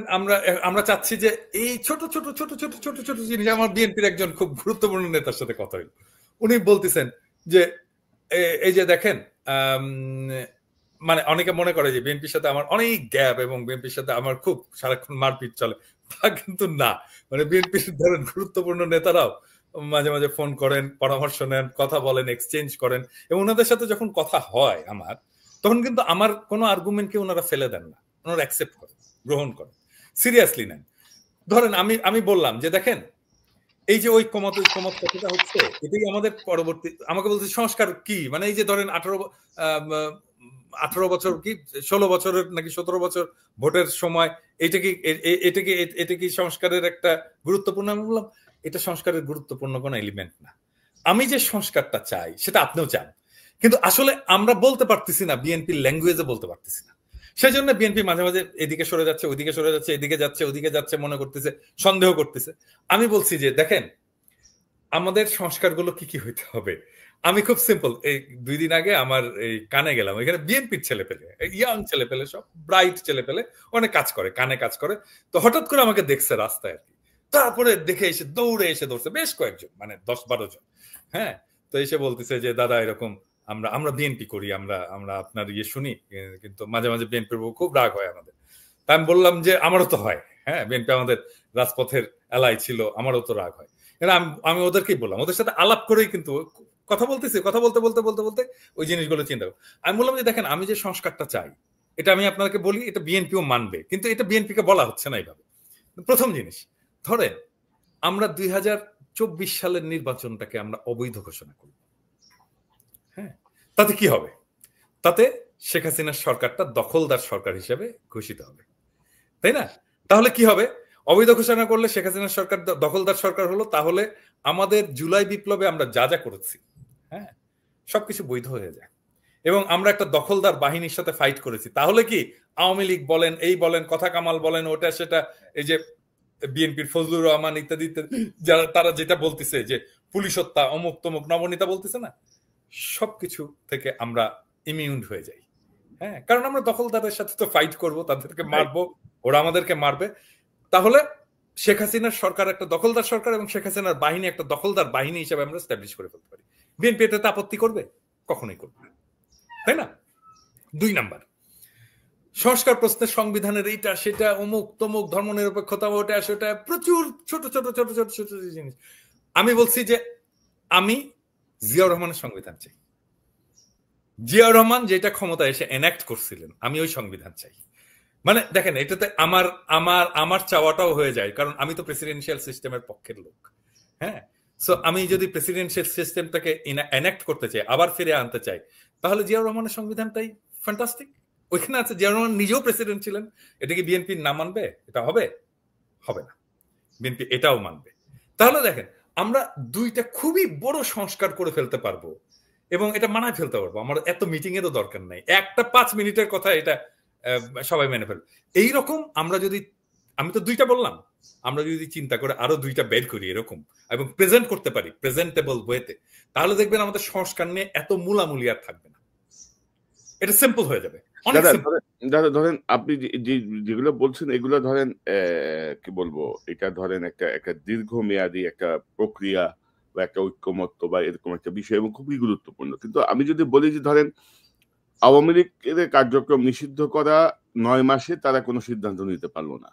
আমরা চাচ্ছি যে এই ছোট ছোট ছোট ছোট ছোট ছোট জিনিস। আমার বিএনপির একজন খুব গুরুত্বপূর্ণ নেতার সাথে কথা হইল, উনি বলতেছেন যে এই যে দেখেন, মানে অনেকে মনে করে যে বিএনপির সাথে আমার অনেক গ্যাপ এবং বিএনপির সাথে আমার খুব সারাক্ষণ মারপিট চলে, তা কিন্তু না। মানে বিএনপির ধরেন গুরুত্বপূর্ণ নেতারাও মাঝে মাঝে ফোন করেন, পরামর্শ নেন, কথা বলেন, এক্সচেঞ্জ করেন, এবং ওনাদের সাথে যখন কথা হয় আমার, তখন কিন্তু আমার কোনো আর্গুমেন্টকে ওনারা ফেলে দেন না, ওনারা অ্যাকসেপ্ট করেন, গ্রহণ করেন, সিরিয়াসলি নেন। ধরেন আমি বললাম যে দেখেন, এই যে ঐক্যমত কথাটা হচ্ছে, এটাই আমাদের পরবর্তী, আমাকে বলছে সংস্কার কি, মানে এই যে ধরেন 18 বছর কি 16 বছরের নাকি 17 বছর ভোটের সময়, এটা কি সংস্কারের একটা গুরুত্বপূর্ণ? আমি বললাম এটা সংস্কারের গুরুত্বপূর্ণ কোনো এলিমেন্ট না। আমি যে সংস্কারটা চাই সেটা আপনিও চান, কিন্তু আসলে আমরা বলতে পারতেছি না, বিএনপির ল্যাঙ্গুয়েজে বলতে পারতেছি না। সেই জন্য বিএনপি মাঝে মাঝে এদিকে সরে যাচ্ছে, ওইদিকে সরে যাচ্ছে, এদিকে যাচ্ছে, ওদিকে যাচ্ছে, মনে করতেছে, সন্দেহ করতেছে। আমি বলছি যে দেখেন, আমাদের সংস্কারগুলো কি কি হইতে হবে। আমি খুব সিম্পল, এই 2 দিন আগে আমার এই কানে গেলাম, এখানে বিএনপির ছেলে পেলে, ইয়াং ছেলে পেলে, সব ব্রাইট ছেলে পেলে, অনেক কাজ করে, কানে কাজ করে। তো হঠাৎ করে আমাকে দেখছে রাস্তায় আর কি, তারপরে দেখে এসে দৌড়ে এসে ধরছে বেশ কয়েকজন, মানে 10-12 জন। হ্যাঁ, তো এসে বলতেছে যে দাদা এরকম আমরা বিএনপি করি, আমরা আপনার ইয়ে শুনি, কিন্তু মাঝে মাঝে বিএনপির খুব রাগ হয় আমাদের। তা আমি বললাম যে আমারও তো হয়, হ্যাঁ, বিএনপি আমাদের রাজপথের এলাই ছিল, আমারও তো রাগ হয়। আমি ওদেরকেই বললাম, ওদের সাথে আলাপ করেই কিন্তু কথা বলতেছি, কথা বলতে বলতে বলতে বলতে ওই জিনিসগুলো চিন্তা করো। আমি বললাম যে দেখেন, আমি যে সংস্কারটা চাই, এটা আমি আপনাকে বলি, এটা বিএনপিও মানবে, কিন্তু এটা বিএনপিকে বলা হচ্ছে না এইভাবে। প্রথম জিনিস, ধরেন আমরা 2024 সালের নির্বাচনটাকে আমরা অবৈধ ঘোষণা করি, হ্যাঁ, তাতে কি হবে? তাতে শেখ হাসিনার সরকারটা দখলদার সরকার হিসেবে ঘোষিত হবে, তাই না? তাহলে কি হবে? অবৈধ ঘোষণা করলে শেখ হাসিনার সরকার দখলদার সরকার হলো, তাহলে আমাদের জুলাই বিপ্লবে আমরা যা যা করেছি, হ্যাঁ, সবকিছু বৈধ হয়ে যায়। এবং আমরা একটা দখলদার বাহিনীর সাথে ফাইট করেছি, তাহলে কি আওয়ামী লীগ বলেন, এই বলেন, কথা কামাল বলেন, ওটা সেটা, এই যে বিএনপির ফজলুর রহমান ইত্যাদি ইত্যাদি, যারা তারা যেটা বলতেছে যে পুলিশ হত্যা অমুক তমুক নবনীতা বলতেছে না, সবকিছু থেকে আমরা ইমিউন হয়ে যাই। হ্যাঁ, কারণ আমরা দখলদারের সাথে তো ফাইট করব, তাদেরকে মারবো, ওরা আমাদেরকে মারবে। তাহলে শেখ হাসিনার সরকার একটা দখলদার সরকার এবং শেখ হাসিনার বাহিনী একটা দখলদার বাহিনী হিসেবে আমরা স্ট্যাবলিশ করে ফেলতে পারি। বিএনপি এটাতে আপত্তি করবে? কখনোই করবে না, তাই না? 2 নাম্বার, সংস্কার প্রশ্নে সংবিধানের এইটা সেটা অমুক তমুক ধর্মনিরপেক্ষতা ওটা সেটা প্রচুর ছোট ছোট ছোট ছোট ছোট জিনিস। আমি বলছি যে আমি জিয়াউর রহমানের সংবিধান চাই। জিয়াউর রহমান যেটা ক্ষমতায় এসে এনাক্ট করছিলেন, আমি ওই সংবিধান চাই। মানে দেখেন, এটাতে আমার আমার আমার চাওয়াটাও হয়ে যায়, কারণ আমি তো প্রেসিডেন্সিয়াল সিস্টেমের পক্ষের লোক। হ্যাঁ, সো আমি যদি প্রেসিডেন্সিয়াল সিস্টেমটাকে এনাক্ট করতে চাই, আবার ফিরে আনতে চাই, তাহলে জিয়াউর রহমানের সংবিধানটাই ফ্যান্টাস্টিক। ওইখানে আছে, জিয়াউর রহমান নিজেও প্রেসিডেন্ট ছিলেন। এটা কি বিএনপি না মানবে? এটা হবে? হবে না, বিএনপি এটাও মানবে। তাহলে দেখেন, আমরা দুইটা খুবই বড় সংস্কার করে ফেলতে পারবো এবং এটা মানায় ফেলতে পারবো। আমার এত মিটিং এরও দরকার নাই, একটা 5 মিনিটের কথা এটা সবাই মেনে ফেলবে। এইরকম আমরা যদি, আমি তো 2টা বললাম, আমরা যদি চিন্তা করে আরো 2টা বের করি এরকম এবং প্রেজেন্ট করতে পারি প্রেজেন্টেবল ওয়েতে, তাহলে দেখবেন আমাদের সংস্কার নিয়ে এত মূলামূলি আর থাকবে না, এটা সিম্পল হয়ে যাবে। দাদা ধরেন আপনি যেগুলো বলছেন এগুলো ধরেন কি বলবো, এটা ধরেন একটা দীর্ঘমেয়াদী একটা প্রক্রিয়া বা একটা ঐক্যমত্য বা এরকম একটা বিষয় এবং খুবই গুরুত্বপূর্ণ। কিন্তু আমি যদি বলি যে ধরেন আওয়ামী লীগের কার্যক্রম নিষিদ্ধ করা 9 মাসে তারা কোনো সিদ্ধান্ত নিতে পারলো না।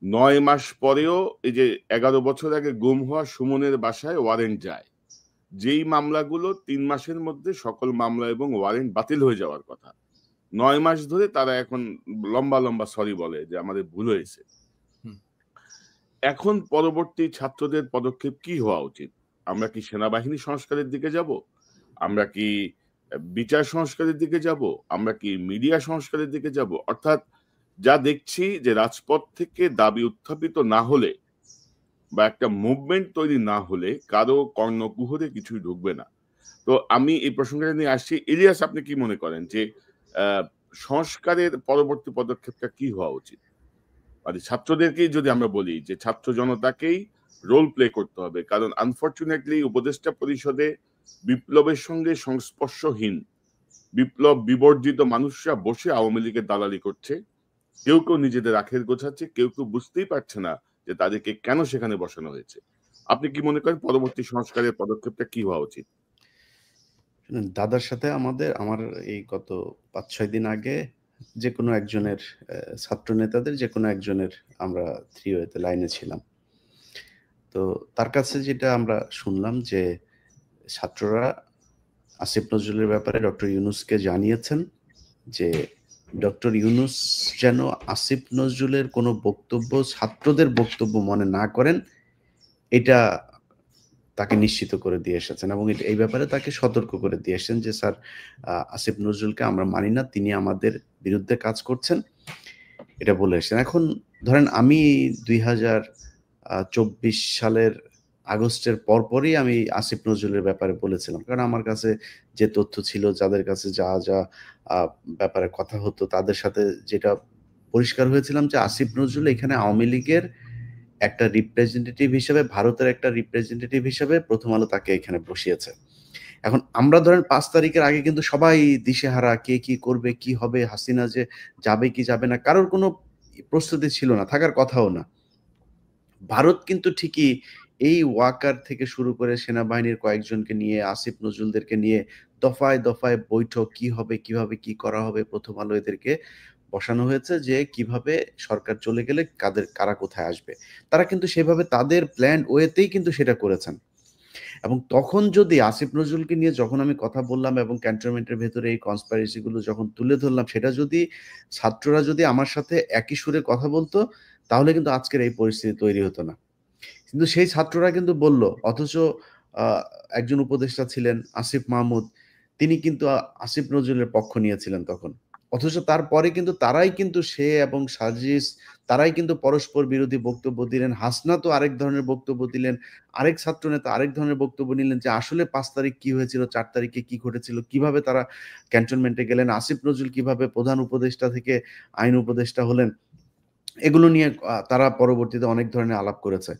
9 মাস পরেও এই যে 11 বছর আগে গুম হওয়া সুমনের বাসায় ওয়ারেন্ট যায়, যেই মামলাগুলো 3 মাসের মধ্যে সকল মামলা এবং ওয়ারেন্ট বাতিল হয়ে যাওয়ার কথা, 9 মাস ধরে তারা এখন লম্বা লম্বা সরি বলে যে আমাদের ভুল হয়েছে। এখন পরবর্তী ছাত্রদের পদক্ষেপ কি হওয়া উচিত? আমরা কি সেনাবাহিনী সংস্কারের দিকে যাব? আমরা কি বিচার সংস্কারের দিকে যাব? আমরা কি মিডিয়া সংস্কারের দিকে যাব? অর্থাৎ যা দেখছি যে রাজপথ থেকে দাবি উত্থাপিত না হলে বা একটা মুভমেন্ট তৈরি না হলে কারো কর্ণকুহরে কিছুই ঢুকবে না। তো আমি এই প্রসঙ্গটা নিয়ে আসছি। ইলিয়াস, আপনি কি মনে করেন যে সংস্কারের পরবর্তী পদক্ষেপটা কি হওয়া উচিত? মানে ছাত্রদেরকেই যদি আমরা বলি যে ছাত্র জনতাকেই রোল প্লে করতে হবে, কারণ আনফরচুনেটলি উপদেষ্টা পরিষদে বিপ্লবের সঙ্গে সংস্পর্শহীন বিপ্লব বিবর্জিত মানুষরা বসে আওয়ামী লীগের দালালি করছে। কেউ কেউ নিজেদের আখের গোছাচ্ছে, কেউ কেউ বুঝতেই পারছে না যে তাদেরকে কেন সেখানে বসানো হয়েছে। আপনি কি মনে করেন পরবর্তী সংস্কারের পদক্ষেপটা কি হওয়া উচিত? দাদার সাথে আমার এই গত 5-6 দিন আগে যে কোনো একজনের ছাত্র নেতাদের যে কোনো একজনের আমরা 3-ওয়েতে লাইনে ছিলাম। তো তার কাছে যেটা আমরা শুনলাম যে ছাত্ররা আসিফ নজরুলের ব্যাপারে ডক্টর ইউনূসকে জানিয়েছেন যে ডক্টর ইউনূস যেন আসিফ নজরুলের কোনো বক্তব্য ছাত্রদের বক্তব্য মনে না করেন, এটা তাকে নিশ্চিত করে দিয়ে এসেছেন এবং এই ব্যাপারে তাকে সতর্ক করে দিয়ে এসেছেন যে স্যার, আসিফ নজরুলকে আমরা মানি না, তিনি আমাদের বিরুদ্ধে কাজ করছেন, এটা বলে এসেছেন। এখন ধরেন আমি 2024 সালের আগস্টের পরপরই আমি আসিফ নজরুলের ব্যাপারে বলেছিলাম, কারণ আমার কাছে যে তথ্য ছিল, যাদের কাছে যা যা ব্যাপারে কথা হতো, তাদের সাথে যেটা পরিষ্কার হয়েছিলাম যে আসিফ নজরুল এখানে আওয়ামী লীগের একটা রিপ্রেজেন্টেটিভ হিসেবে, ভারতের একটা রিপ্রেজেন্টেটিভ হিসেবে প্রথম আলো তাকে এখানে বসিয়েছে। এখন আমরা ধরেন 5 তারিখের আগে কিন্তু সবাই দিশেহারা, কে কি করবে, কি হবে, হাসিনা যে যাবে কি যাবে না, কারোর কোনো প্রস্তুতি ছিল না, থাকার কথাও না। ভারত কিন্তু ঠিকই এই ওয়াকার থেকে শুরু করে সেনাবাহিনীর কয়েকজনকে নিয়ে, আসিফ নজরুলদেরকে নিয়ে দফায় দফায় বৈঠক, কি হবে, কিভাবে কি করা হবে, প্রথম আলো এদেরকে বসানো হয়েছে যে কিভাবে সরকার চলে গেলে কারা কোথায় আসবে। তারা কিন্তু সেভাবে তাদের প্ল্যান ওয়েতেই কিন্তু সেটা করেছেন। এবং তখন যদি আসিফ নজরুলকে নিয়ে যখন আমি কথা বললাম এবং ক্যান্টনমেন্টের ভেতরে এই কনস্পাইরেসি গুলো যখন তুলে ধরলাম, সেটা যদি ছাত্ররা যদি আমার সাথে একই সুরে কথা বলতো, তাহলে কিন্তু আজকের এই পরিস্থিতি তৈরি হতো না। কিন্তু সেই ছাত্ররা কিন্তু বলল, অথচ একজন উপদেষ্টা ছিলেন আসিফ মাহমুদ, তিনি কিন্তু আসিফ নজরুলের পক্ষ নিয়েছিলেন তখন, অথচ তারপরে কিন্তু তারাই কিন্তু সে এবং সাজিস তারাই কিন্তু পরস্পর বিরোধী বক্তব্য দিলেন। হাসনা তো আরেক ধরনের বক্তব্য দিলেন, আরেক ছাত্র নেতা আরেক ধরনের বক্তব্য নিলেন যে আসলে 5 তারিখ কি হয়েছিল, 4 তারিখে কি ঘটেছিল, কিভাবে তারা ক্যান্টনমেন্টে গেলেন, আসিফ নজরুল কিভাবে প্রধান উপদেষ্টা থেকে আইন উপদেষ্টা হলেন, এগুলো নিয়ে তারা পরবর্তীতে অনেক ধরনের আলাপ করেছে।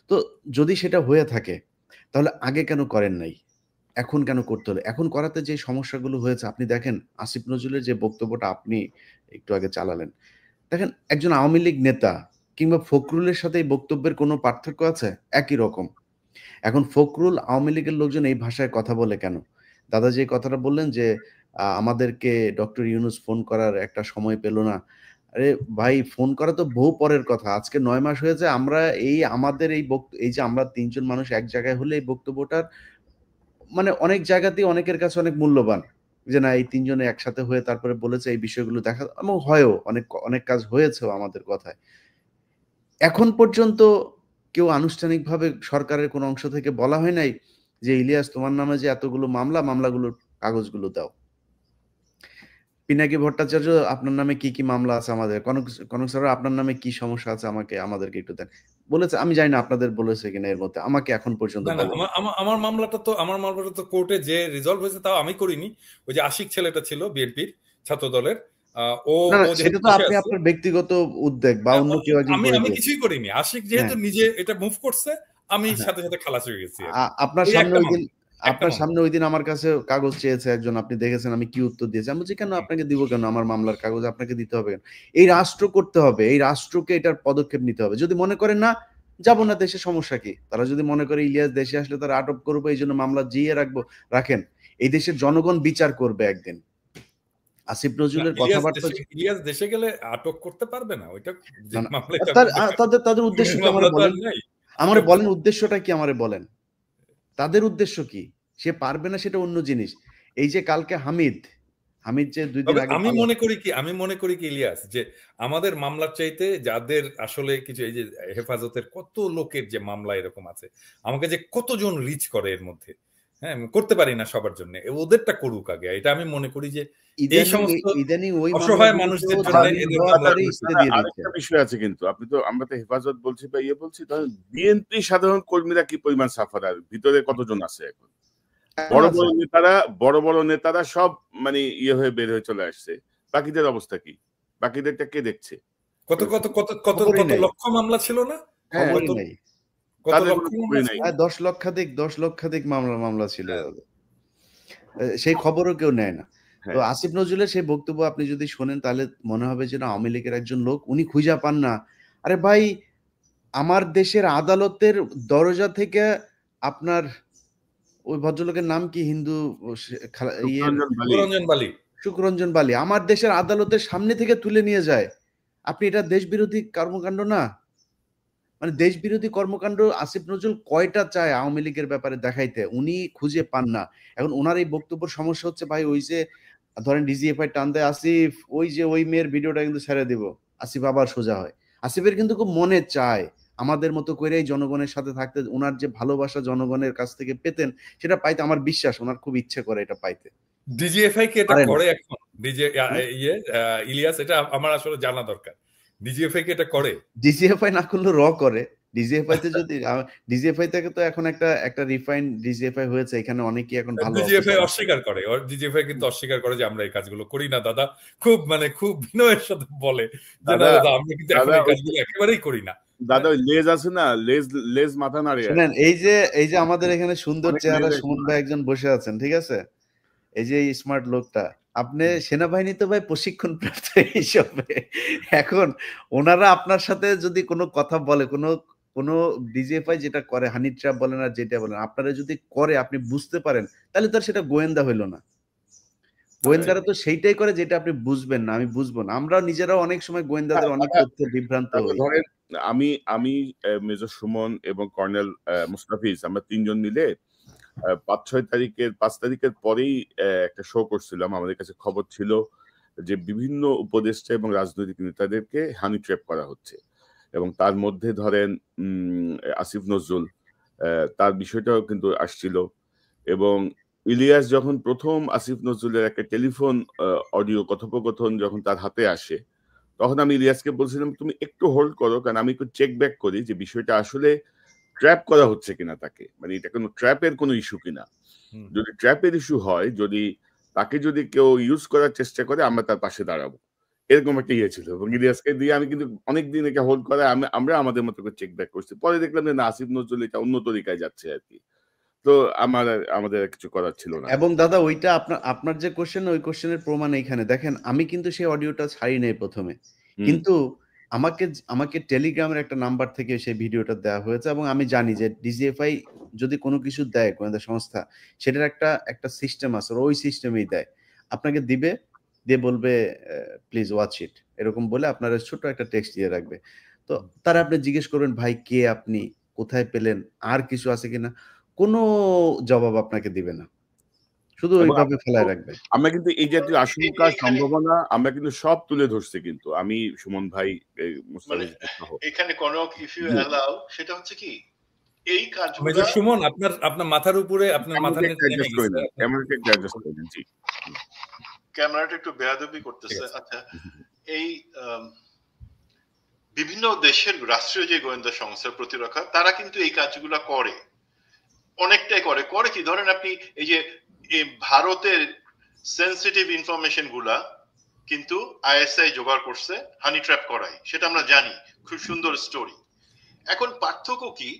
তো যদি সেটা হয়ে থাকে তাহলে আগে কেন করেন নাই, এখন কেন করতে হলো? এখন করাতে যে সমস্যাগুলো হয়েছে, আপনি দেখেন আসিফ নজরুলের যে বক্তব্যটা আপনি একটু আগে চালালেন, দেখেন একজন আওয়ামী লীগ নেতা কিংবা ফখরুলের সাথে এই বক্তব্যের কোনো পার্থক্য আছে? একই রকম। এখন ফখরুল আওয়ামী লীগের লোকজন এই ভাষায় কথা বলে কেন? দাদা যে কথাটা বললেন যে আমাদেরকে ডক্টর ইউনূস ফোন করার একটা সময় পেল না। আরে ভাই, ফোন করা তো বহু পরের কথা। আজকে 9 মাস হয়েছে আমরা আমাদের এই যে আমরা 3 জন মানুষ এক জায়গায় হলে এই বক্তব্যটার মানে অনেক জায়গাতেই অনেকের কাছে অনেক মূল্যবান। যে না, এই 3 জনে একসাথে হয়ে তারপরে বলেছে এই বিষয়গুলো দেখা, এবং হয়ও অনেক কাজ হয়েছেও আমাদের কথায়। এখন পর্যন্ত কেউ আনুষ্ঠানিকভাবে সরকারের কোনো অংশ থেকে বলা হয় নাই যে ইলিয়াস তোমার নামে যে এতগুলো মামলাগুলোর কাগজগুলো দাও। পিনাকি ভট্টাচার্য আপনার নামে কি কি মামলা আছে, আমাদের কনক স্যার আপনার নামে কি সমস্যা আছে আমাদেরকে একটু দেন বলেছে। আমি জানি না আপনাদের বলেছে কিনা এর মধ্যে, আমাকে এখন পর্যন্ত আমার মামলাটা তো কোর্টে যে রিজলভ হয়েছে তাও আমি করিনি। ওই যে আশিক ছেলেটা ছিল বিএনপির ছাত্র দলের, সেটা তো আপনি আপনার ব্যক্তিগত উদ্যোগ বা অন্য কেউ একজন করে আমি কিছুই করিনি। আশিক যেহেতু নিজে এটা মুভ করছে, আমি সাথে সাথে খালাস হয়ে গেছি। আপনার সামনে ওই দিন আমার কাছে কাগজ চেয়েছে একজন, আপনি দেখেছেন আমি কি উত্তর দিয়েছি। আমি বলছি কেন আপনাকে দিব, কেন আমার মামলার কাগজ আপনাকে দিতে হবে কেন? এই রাষ্ট্র করতে হবে, এই রাষ্ট্রকে এটার পদক্ষেপ নিতে হবে। যদি মনে করেন না যাবো না দেশে, সমস্যা কি? তারা যদি মনে করে ইলিয়াস দেশে আসলে তারা আটক করবো, এই জন্য মামলা জিয়ে রাখেন। এই দেশের জনগণ বিচার করবে একদিন। আসিফ নজরুলের কথাবার্তা, ইলিয়াস দেশে গেলে আটক করতে পারবে না, ওইটা তাদের উদ্দেশ্য কি আমারে বলেন, আমারে বলেন উদ্দেশ্যটা কি, আমারে বলেন তাদের উদ্দেশ্য কি? সে পারবে না সেটা অন্য জিনিস। এই যে কালকে হামিদ যে 2 দিন আগে, আমি মনে করি কি ইলিয়াস, যে আমাদের মামলার চাইতে যাদের আসলে কিছু, এই যে হেফাজতের কত লোকের যে মামলা এরকম আছে, আমাকে যে কতজন রিচ করে এর মধ্যে, হ্যাঁ করতে পারি না সবার জন্য, ওদেরটা করুক আগে। এটা আমি মনে করি যে এই সমস্ত অসহায় মানুষদের জন্য আরেকটা বিষয় আছে কিন্তু, আপনি তো, আমরা তো হেফাজত বলছি বা বলছি, বিএনপি সাধারণ কর্মীরা কি পরিমাণ সাফারার, ভিতরে কতজন আছে এখন? বড় বড় নেতারা সব মানে হয়ে বের হয়ে চলে আসছে, বাকিদের অবস্থা কি? বাকিদেরটা কে দেখছে? কত লক্ষ মামলা ছিল না? 10 লক্ষাধিক মামলা ছিল, সেই খবরও কেউ নেয় না। তো আসিফ নজরুলের সেই বক্তব্য আপনি যদি শোনেন তাহলে মনে হবে যে না, আওয়ামী লীগের একজন লোক, উনি খুঁজে পান না। আরে ভাই, আমার দেশের আদালতের দরজা থেকে আপনার ওই ভদ্রলোকের নাম কি, হিন্দু শুকরঞ্জন বালি, আমার দেশের আদালতের সামনে থেকে তুলে নিয়ে যায়। আপনি এটা দেশবিরোধী কর্মকাণ্ড না? মানে দেশবিরোধী কর্মকাণ্ড আসিফ নজরুল কয়টা চায় আওয়ামী লীগের ব্যাপারে দেখাইতে, উনি খুঁজে পান না। এখন ওনার এই বক্তব্যের সমস্যা হচ্ছে, ভাই ওই যে ধরেন ডিজিএফআই টান দেয় আসিফ, ওই যে ওই মেয়ের ভিডিওটা কিন্তু ছেড়ে দিব, আসিফ আবার সোজা হয়। আসিফের কিন্তু খুব মনে চায় আমাদের মতো করে এই জনগণের সাথে থাকতে, ওনার যে ভালোবাসা জনগণের কাছ থেকে পেতেন, সেটা পাইতে আমার বিশ্বাস ওনার খুব ইচ্ছে করে এটা পাইতে। ডিজিএফআই কি এটা করে এখন? ইলিয়াস, এটা আমার আসলে জানা দরকার। ডিজিএফআই কি এটা করে? ডিজিএফআই না করলে করে। ডিজিএফআই তে যদি ডিজিএফআই থেকে তো এখন একটা রিফাইন্ড ডিজিএফআই হয়েছে, এখানে অনেকেই এখন ভালো। ডিজিএফআই অস্বীকার করে, ডিজিএফআই কিন্তু অস্বীকার করে যে আমরা এই কাজগুলো করি না দাদা, খুব বিনয়ের সাথে বলে যে দাদা আমরা কিন্তু এখন এই কাজগুলো একেবারেই করি না। দাদা লেজ আছে না, লেজ মাথা নাড়ে। শুনেন, এই যে আমাদের এখানে সুন্দর চেহারা সুমন ভাই একজন বসে আছেন, ঠিক আছে, এই যে স্মার্ট লোকটা, আপনি সেনাবাহিনীতে ভাই প্রশিক্ষণ প্রাপ্ত হিসেবে, এখন ওনারা আপনার সাথে যদি কোনো কথা বলে, কোনো ডিজিএফআই যেটা করে, হানি ট্র্যাপ বলেন আর যেটা বলেন, আপনারা যদি করে আপনি বুঝতে পারেন, তাহলে তো সেটা গোয়েন্দা হইলো না। গোয়েন্দারা তো সেইটাই করে যেটা আপনি বুঝবেন না, আমি বুঝবো না। আমরা নিজেরাও অনেক সময় গোয়েন্দাদের অনেক তথ্যে বিভ্রান্ত হই। আমি মেজর সুমন এবং কর্নেল মুস্তাফিজ, আমরা 3 জন মিলে 5 তারিখের পরেই একটা শো করছিলাম। আমাদের কাছে খবর ছিল যে বিভিন্ন উপদেষ্টা এবং রাজনৈতিক নেতাদেরকে হানি ট্র্যাপ করা হচ্ছে, এবং তার মধ্যে ধরেন আসিফ নজরুল, তার বিষয়টাও কিন্তু আসছিল, এবং ইলিয়াস যখন প্রথম আসিফ নজরুলের একটা টেলিফোন অডিও কথোপকথন যখন তার হাতে আসে, তখন আমি ইলিয়াসকে বলছিলাম তুমি একটু হোল্ড করো, কারণ আমি একটু চেক ব্যাক করি যে বিষয়টা আসলে ট্র্যাপ করা হচ্ছে কিনা তাকে, মানে এটা কোনো ট্র্যাপের কোনো ইস্যু কিনা। যদি ট্র্যাপের ইস্যু হয়, যদি তাকে যদি কেউ ইউজ করার চেষ্টা করে, আমরা তার পাশে দাঁড়াবো, এরকম একটা ইয়ে ছিল। এবং ইলিয়াসকে দিয়ে আমি কিন্তু অনেকদিন একে হোল্ড করে আমরা আমাদের মতো করে চেক ব্যাক করছি। পরে দেখলাম যে না, আসিফ নজরুল এটা অন্য তরিকায় যাচ্ছে আর কি। তো আমাদের কিছু করার ছিল না। এবং দাদা ওইটা আপনার যে কোশ্চেন, ওই কোশ্চেনের প্রমাণ এইখানে দেখেন। আমি কিন্তু সেই অডিওটা ছাড়ি নাই প্রথমে, কিন্তু আমাকে টেলিগ্রামের একটা নাম্বার থেকে সেই ভিডিওটা দেওয়া হয়েছে, এবং আমি জানি যে ডিজিএফআই যদি কোনো কিছু দেয় গোয়েন্দা সংস্থা, সেটার একটা সিস্টেম আছে, ওই সিস্টেমেই দেয়। আপনাকে দিয়ে বলবে প্লিজ ওয়াচ ইট, এরকম বলে আপনার ছোট একটা টেক্সট দিয়ে রাখবে। তো তারা আপনি জিজ্ঞেস করবেন ভাই কে আপনি, কোথায় পেলেন, আর কিছু আছে কিনা, কোনো জবাব আপনাকে দিবে না, শুধু ওইভাবে ফেলায় রাখবে। আমরা কিন্তু এই জাতীয় আশঙ্কা, সম্ভাবনা আমরা কিন্তু সব তুলে ধরছি, কিন্তু আমি, সুমন ভাই, এখানে কনক, ইফ ইউ অ্যালাউ, সেটা হচ্ছে কি এই কাজগুলো সুমন আপনার মাথার উপরে, আপনার মাথার নিচে নেমে গেছে, ক্যামেরাটা একটু বেয়াদবি করতেছে। আচ্ছা, এই বিভিন্ন দেশের রাষ্ট্রীয় যে গোয়েন্দা সংস্থার প্রতিরক্ষা, তারা কিন্তু এই কাজগুলো করে, অনেকটাই করে কি, ধরেন আপনি এই যে ভারতের সেন্সিটিভ ইনফরমেশন গুলা কিন্তু আইএসআই জোগাড় করছে হানি ট্র্যাপ করাই, সেটা আমরা জানি, খুব সুন্দর স্টোরি। এখন পার্থক্য কি,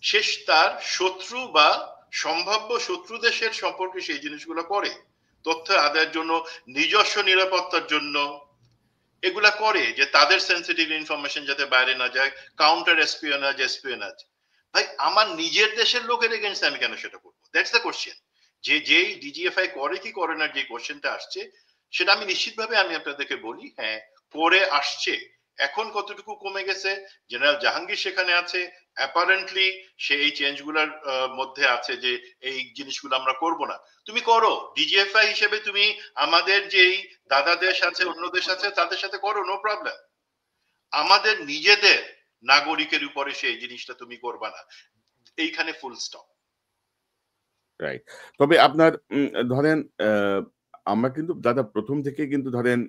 শেষ তার শত্রু বা সম্ভাব্য শত্রু দেশের সম্পর্কে সেই জিনিসগুলো করে, তথ্য আদায়ের জন্য, নিজস্ব নিরাপত্তার জন্য এগুলা করে, যে তাদের সেন্সিটিভ ইনফরমেশন যাতে বাইরে না যায়, কাউন্টার এসপিওনাজ। ভাই আমার নিজের দেশের লোকের এগেইনস্ট আমি কেন সেটা করবো? That's the question. যেই ডিজিএফআই করে কি করে না, যে কোশ্চেনটা আসছে, সেটা আমি নিশ্চিতভাবে আমি আপনাদেরকে বলি, হ্যাঁ করে আসছে। এখন কতটুকু কমে গেছে, জেনারেল জাহাঙ্গীর সেখানে আছে, অ্যাপারেন্টলি সে এই চেঞ্জ গুলার মধ্যে আছে যে এই জিনিসগুলো আমরা করব না। তুমি করো, ডিজিএফআই হিসেবে তুমি আমাদের যেই দাদা দেশ আছে, অন্য দেশ আছে, তাদের সাথে করো, নো প্রবলেম। আমাদের নিজেদের নাগরিকের উপরে সেই জিনিসটা তুমি করবা না, এইখানে ফুল স্টপ। রাইট। তবে আপনার ধরেন আমরা কিন্তু দাদা প্রথম থেকে কিন্তু ধরেন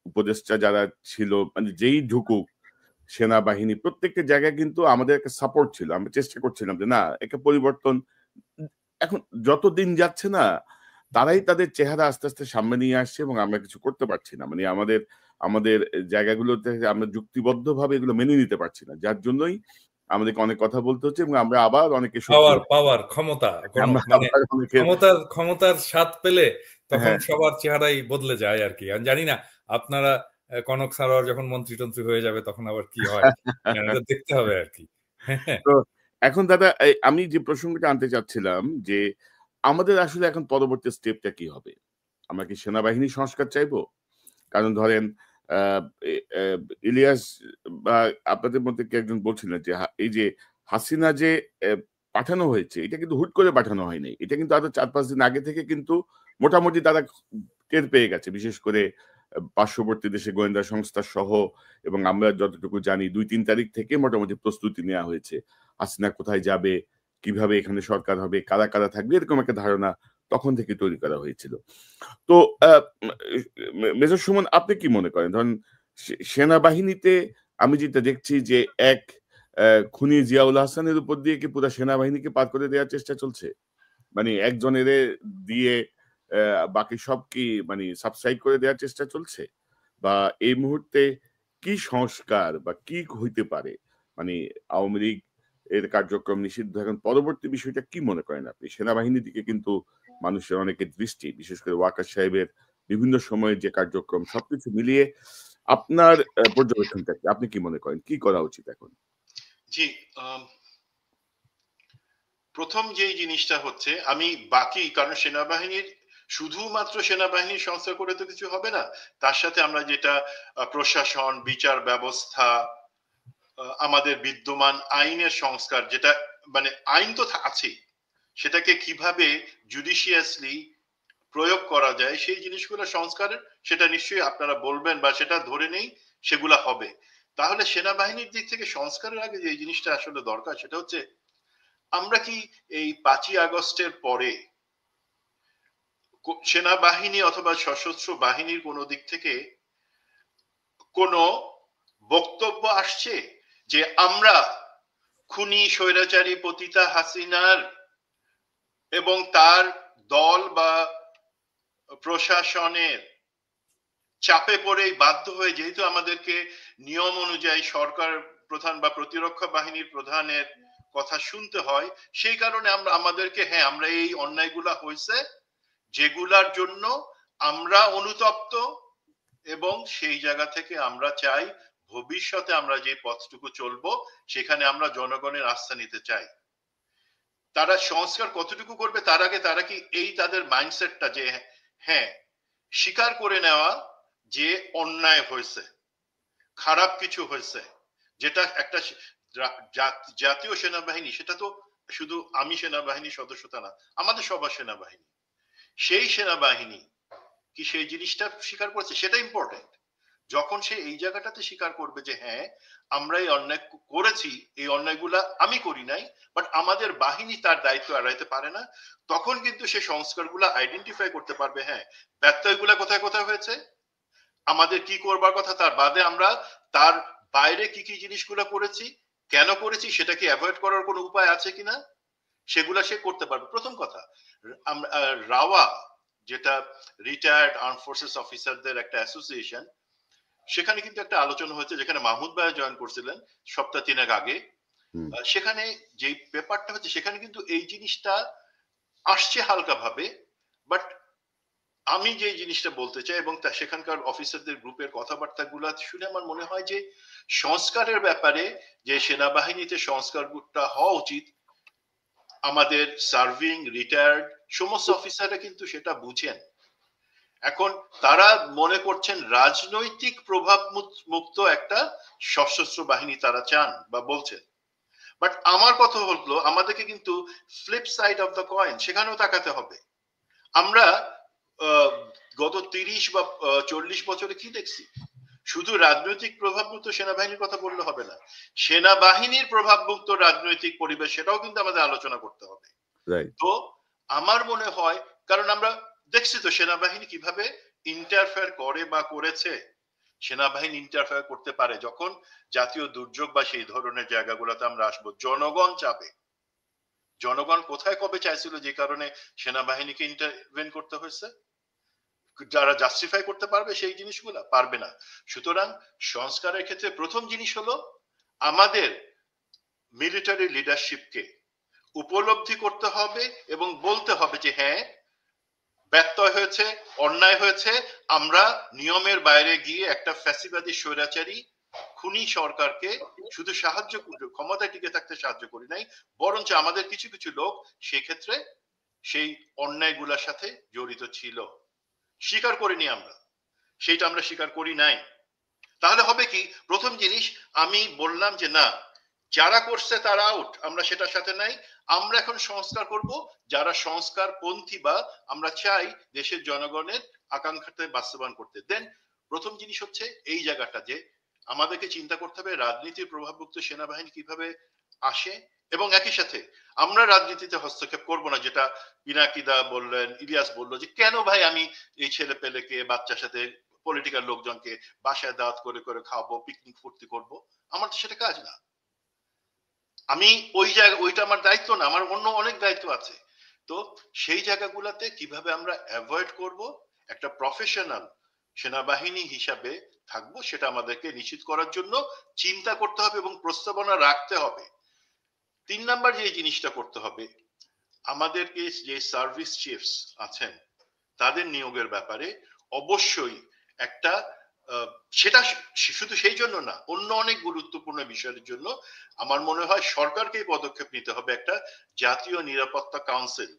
উপদেষ্টা যারা ছিল, মানে যেই ঢুকুক সেনাবাহিনী, প্রত্যেকটা জায়গায় কিন্তু আমাদের একটা সাপোর্ট ছিল। আমরা চেষ্টা করছিলাম যে না, একটা পরিবর্তন। এখন যত দিন যাচ্ছে না, তারাই তাদের চেহারা আস্তে আস্তে সামনে নিয়ে আসছে, এবং আমরা কিছু করতে পারছি না। মানে আমাদের জায়গাগুলোতে আমরা যুক্তিবদ্ধভাবে এগুলো মেনে নিতে পারছি না, যার জন্যই আমাদেরকে অনেক কথা বলতে হচ্ছে, এবং আমরা আবার অনেকে পাওয়ার ক্ষমতার স্বাদ পেলে তখন সবার চেহারাই বদলে যায় আর কি। আমি জানি না আপনারা কনক সারোয়ার যখন মন্ত্রী টন্ত্রী হয়ে যাবে তখন আবার কি হয়, দেখতে হবে আর কি। তো এখন দাদা আমি যে প্রসঙ্গটা আনতে চাচ্ছিলাম, যে আমাদের আসলে এখন পরবর্তী স্টেপটা কি হবে? আমরা কি সেনাবাহিনী সংস্কার চাইবো? কারণ ধরেন ইলিয়াস বা আপনাদের মধ্যে কে একজন বলছিলেন যে এই যে হাসিনা যে পাঠানো হয়েছে, এটা কিন্তু হুট করে পাঠানো হয়নি, এটা কিন্তু আরো 4-5 দিন আগে থেকে কিন্তু মোটামুটি তারা টের পেয়ে গেছে, বিশেষ করে পার্শ্ববর্তী দেশে গোয়েন্দা সংস্থা সহ। এবং আমরা যতটুকু জানি 2-3 তারিখ থেকে মোটামুটি প্রস্তুতি নেওয়া হয়েছে, হাসিনা কোথায় যাবে, কিভাবে এখানে সরকার হবে, কারা কারা থাকবে, এরকম একটা ধারণা তখন থেকে তৈরি করা হয়েছিল। তো মেজর সুমন, আপনি কি মনে করেন, ধরেন সেনাবাহিনীতে আমি যেটা দেখছি যে এক খুনি জিয়াউল হাসানের উপর দিয়ে কি পুরো সেনাবাহিনীকে পার করে দেওয়ার চেষ্টা চলছে? মানে একজনের দিয়ে বাকি সব কি মানে সাবস্ক্রাইব করে দেওয়ার চেষ্টা চলছে? বা এই মুহূর্তে কি সংস্কার বা কি হইতে পারে, মানে আওয়ামী লীগ এর কার্যক্রম নিষিদ্ধ, এখন পরবর্তী বিষয়টা কি মনে করেন আপনি? সেনাবাহিনীর দিকে কিন্তু মানুষের অনেকের দৃষ্টি, বিশেষ করে ওয়াকার সাহেবের বিভিন্ন সময়ের যে কার্যক্রম, সবকিছু মিলিয়ে আপনার পর্যবেক্ষণটা কি? আপনি কি মনে করেন কি করা উচিত এখন? জি, প্রথম যেই জিনিসটা হচ্ছে, আমি বাকি, কারণ সেনাবাহিনীর শুধুমাত্র সেনাবাহিনীর সংস্কার করে তো কিছু হবে না, তার সাথে আমরা যেটা প্রশাসন, বিচার ব্যবস্থা, আমাদের বিদ্যমান আইনের সংস্কার, যেটা মানে আইন তো আছেই, সেটাকে কিভাবে জুডিশিয়াসলি প্রয়োগ করা যায়, সেই জিনিসগুলো সংস্কারের, সেটা নিশ্চয়ই আপনারা বলবেন বা সেটা ধরে নেই সেগুলা হবে। তাহলে সেনাবাহিনীর দিক থেকে সংস্কারের আগে যে জিনিসটা আসলে দরকার, সেটা হচ্ছে আমরা কি এই 5ই আগস্টের পরে সেনাবাহিনী অথবা সশস্ত্র বাহিনীর কোন দিক থেকে কোনো বক্তব্য আসছে যে আমরা খুনি স্বৈরাচারী পতিতা হাসিনার এবং তার দল বা প্রশাসনের চাপে পড়েই বাধ্য হয়ে, যেহেতু আমাদেরকে নিয়ম অনুযায়ী সরকার প্রধান বা প্রতিরক্ষা বাহিনীর প্রধানের কথা শুনতে হয়, সেই কারণে আমাদেরকে আমরা এই অন্যায়গুলা হয়েছে যেগুলার জন্য আমরা অনুতপ্ত, এবং সেই জায়গা থেকে আমরা চাই ভবিষ্যতে আমরা যে পথটুকু চলবো সেখানে আমরা জনগণের আস্থা নিতে চাই। তারা সংস্কার কতটুকু করবে তার আগে তারা কি এই তাদের মাইন্ডসেটটা যে স্বীকার করে নেওয়া যে অন্যায় হয়েছে, খারাপ কিছু হয়েছে, যেটা একটা জাতীয় সেনাবাহিনী, সেটা তো শুধু আমি সেনাবাহিনীর সদস্যতা না, আমাদের সবার সেনাবাহিনী, সেই সেনাবাহিনী কি সেই জিনিসটা স্বীকার করেছে, সেটা ইম্পর্টেন্ট। যখন সে এই জায়গাটাতে স্বীকার করবে যে আমরা এই অন্যায় করেছি, এই অন্যায়গুলা আমি করি নাই, বাট আমাদের বাহিনী তার দায়িত্ব এড়াইতে পারে না, তখন কিন্তু সে সংস্কারগুলা আইডেন্টিফাই করতে পারবে ব্যত্যয়গুলা কোথায় কোথায় হয়েছে, আমাদের কি করবার কথা, তার বাদে আমরা তার বাইরে কি কি জিনিসগুলো করেছি, কেন করেছি, সেটা কি অ্যাভয়েড করার কোনো উপায় আছে কিনা, সেগুলা সে করতে পারবে। প্রথম কথা, রাওয়া যেটা রিটায়ার্ড আর্ম ফোর্সেস অফিসারদের একটা অ্যাসোসিয়েশন, সেখানে কিন্তু একটা আলোচনা হয়েছে যেখানে মাহমুদ ভাই জয়েন করছিলেন সপ্তাহ 3 আগে। সেখানে যে পেপারটা হচ্ছে সেখানে কিন্তু এই জিনিসটা আসছে হালকা ভাবে, বাট আমি যে জিনিসটা বলতে চাই এবং সেখানকার অফিসারদের গ্রুপের কথাবার্তা গুলা শুনে আমার মনে হয় যে সংস্কারের ব্যাপারে যে সেনাবাহিনীতে সংস্কারটা হওয়া উচিত, আমাদের সার্ভিং রিটায়ার্ড সমস্ত অফিসাররা কিন্তু সেটা বুঝেন। এখন তারা মনে করছেন রাজনৈতিক প্রভাব মুক্ত একটা সশস্ত্র বাহিনী তারা চান বা বলছেন, বাট আমার কথা হলো আমাদেরকে কিন্তু flip side of the coin সেখানেও তাকাতে হবে। আমরা গত 30 বা 40 বছরে কি দেখছি, শুধু রাজনৈতিক প্রভাবমুক্ত সেনাবাহিনীর কথা বললে হবে না, সেনাবাহিনীর প্রভাবমুক্ত রাজনৈতিক পরিবেশ সেটাও কিন্তু আমাদের আলোচনা করতে হবে। তো আমার মনে হয়, কারণ আমরা দেখছি তো সেনাবাহিনী কিভাবে ইন্টারফেয়ার করে বা করেছে। সেনাবাহিনী ইন্টারফেয়ার করতে পারে যখন জাতীয় দুর্যোগ বা সেই ধরনের জায়গাগুলোতে আমরা আসবো, জনগণ চাবে। জনগণ কোথায় কবে চাইছিল যে কারণে সেনাবাহিনীকে ইন্টারভেন করতে হয়েছে, যারা জাস্টিফাই করতে পারবে সেই জিনিসগুলা পারবে না। সুতরাং সংস্কারের ক্ষেত্রে প্রথম জিনিস হলো আমাদের মিলিটারি লিডারশিপকে উপলব্ধি করতে হবে এবং বলতে হবে যে ব্যত্যয় হয়েছে, অন্যায় হয়েছে, আমরা নিয়মের বাইরে গিয়ে একটা ফ্যাসিবাদী স্বৈরাচারী খুনি সরকারকে শুধু সাহায্য ক্ষমতায় টিকে থাকতে সাহায্য করি নাই, বরঞ্চ আমাদের কিছু কিছু লোক সেই ক্ষেত্রে সেই অন্যায়গুলোর সাথে জড়িত ছিল, স্বীকার করিনি আমরা, সেইটা আমরা স্বীকার করি নাই। তাহলে হবে কি, প্রথম জিনিস আমি বললাম যে না, যারা করছে তারা আউট, আমরা সেটার সাথে নাই, আমরা এখন সংস্কার করব যারা সংস্কার পন্থী বা আমরা চাই দেশের জনগণের আকাঙ্ক্ষাতে বাস্তবায়ন করতে। দেন প্রথম জিনিস হচ্ছে এই জায়গাটা যে আমাদেরকে চিন্তা করতে হবে রাজনীতির প্রভাবমুক্ত সেনাবাহিনী কিভাবে আসে, এবং একই সাথে আমরা রাজনীতিতে হস্তক্ষেপ করব না, যেটা পিনাকিদা বললেন, ইলিয়াস বললো যে কেন ভাই আমি এই ছেলে পেলেকে বাচ্চার সাথে পলিটিক্যাল লোকজনকে বাসায় দাওয়াত করে করে খাওয়াবো, পিকনিক ফুর্তি করব, আমার তো সেটা কাজ না। আমি ওই জায়গা, ওইটা আমার দায়িত্ব না, আমার অন্য অনেক দায়িত্ব আছে। তো সেই জায়গাগুলোতে কিভাবে আমরা অ্যাভয়েড করব, একটা প্রফেশনাল সেনাবাহিনী হিসাবে থাকবো, সেটা আমাদেরকে নিশ্চিত করার জন্য চিন্তা করতে হবে এবং প্রস্তাবনা রাখতে হবে। 3 নাম্বার যে জিনিসটা করতে হবে, আমাদেরকে যে সার্ভিস চিফস আছেন তাদের নিয়োগের ব্যাপারে অবশ্যই একটা, সেটা শুধু সেই জন্য না, অন্য অনেক গুরুত্বপূর্ণ বিষয়ের জন্য আমার মনে হয় সরকারকেই পদক্ষেপ নিতে হবে একটা জাতীয় নিরাপত্তা কাউন্সিল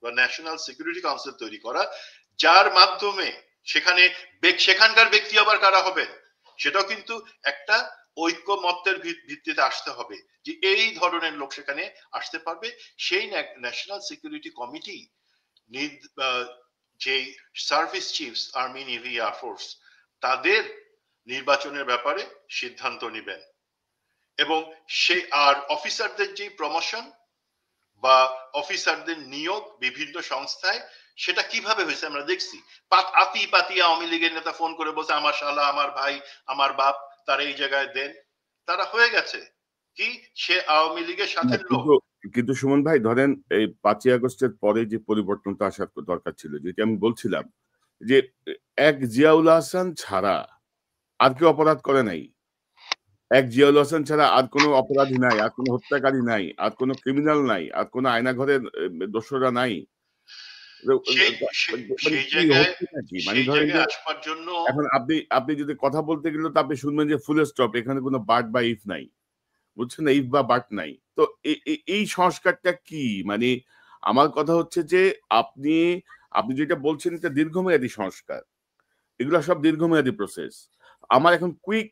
বা ন্যাশনাল সিকিউরিটি কাউন্সিল তৈরি করা, যার মাধ্যমে সেখানকার ব্যক্তি আবার কারা হবেন সেটাও কিন্তু একটা ঐক্যমত্যের ভিত্তিতে আসতে হবে যে এই ধরনের লোক সেখানে আসতে পারবে। সেই ন্যাশনাল সিকিউরিটি কমিটি যে service chiefs army, navy, air force তাদের নির্বাচনের ব্যাপারে সিদ্ধান্ত নেবেন, এবং সে আর অফিসারদের যে প্রমোশন বা অফিসারদের নিয়োগ বিভিন্ন সংস্থায় সেটা কিভাবে হয়েছে আমরা দেখছি। আতি পাতি আওয়ামী লীগের নেতা ফোন করে বলছে আমার শালা, আমার ভাই, আমার বাপ, তার এই জায়গায় দেন, তারা হয়ে গেছে কি, সে আওয়ামী লীগের সাথে লোক। কিন্তু সুমন ভাই ধরেন এই 5ই আগস্টের পরে যে পরিবর্তনটা আসার দরকার ছিল, যেটা আমি বলছিলাম যে এক জিয়াউল হাসান ছাড়া আর কেউ অপরাধ করে নাই, এক জিয়াউল হাসান ছাড়া আর কোনো অপরাধী নাই, আর কোনো হত্যাকারী নাই, আর কোনো ক্রিমিনাল নাই, আর কোনো আয়নাঘরের দোষরা নাই। এখন আপনি যদি কথা বলতে গেলে তো আপনি শুনবেন যে ফুল স্টপ, এখানে কোনো বাট বা ইফ নাই, বুঝছেন না, ইফ বা বাট নাই। তো এই সংস্কারটা কি, মানে আমার কথা হচ্ছে যে আপনি যেটা বলছেন এটা দীর্ঘমেয়াদী সংস্কার, এগুলো সব দীর্ঘমেয়াদী প্রসেস। আমার এখন কুইক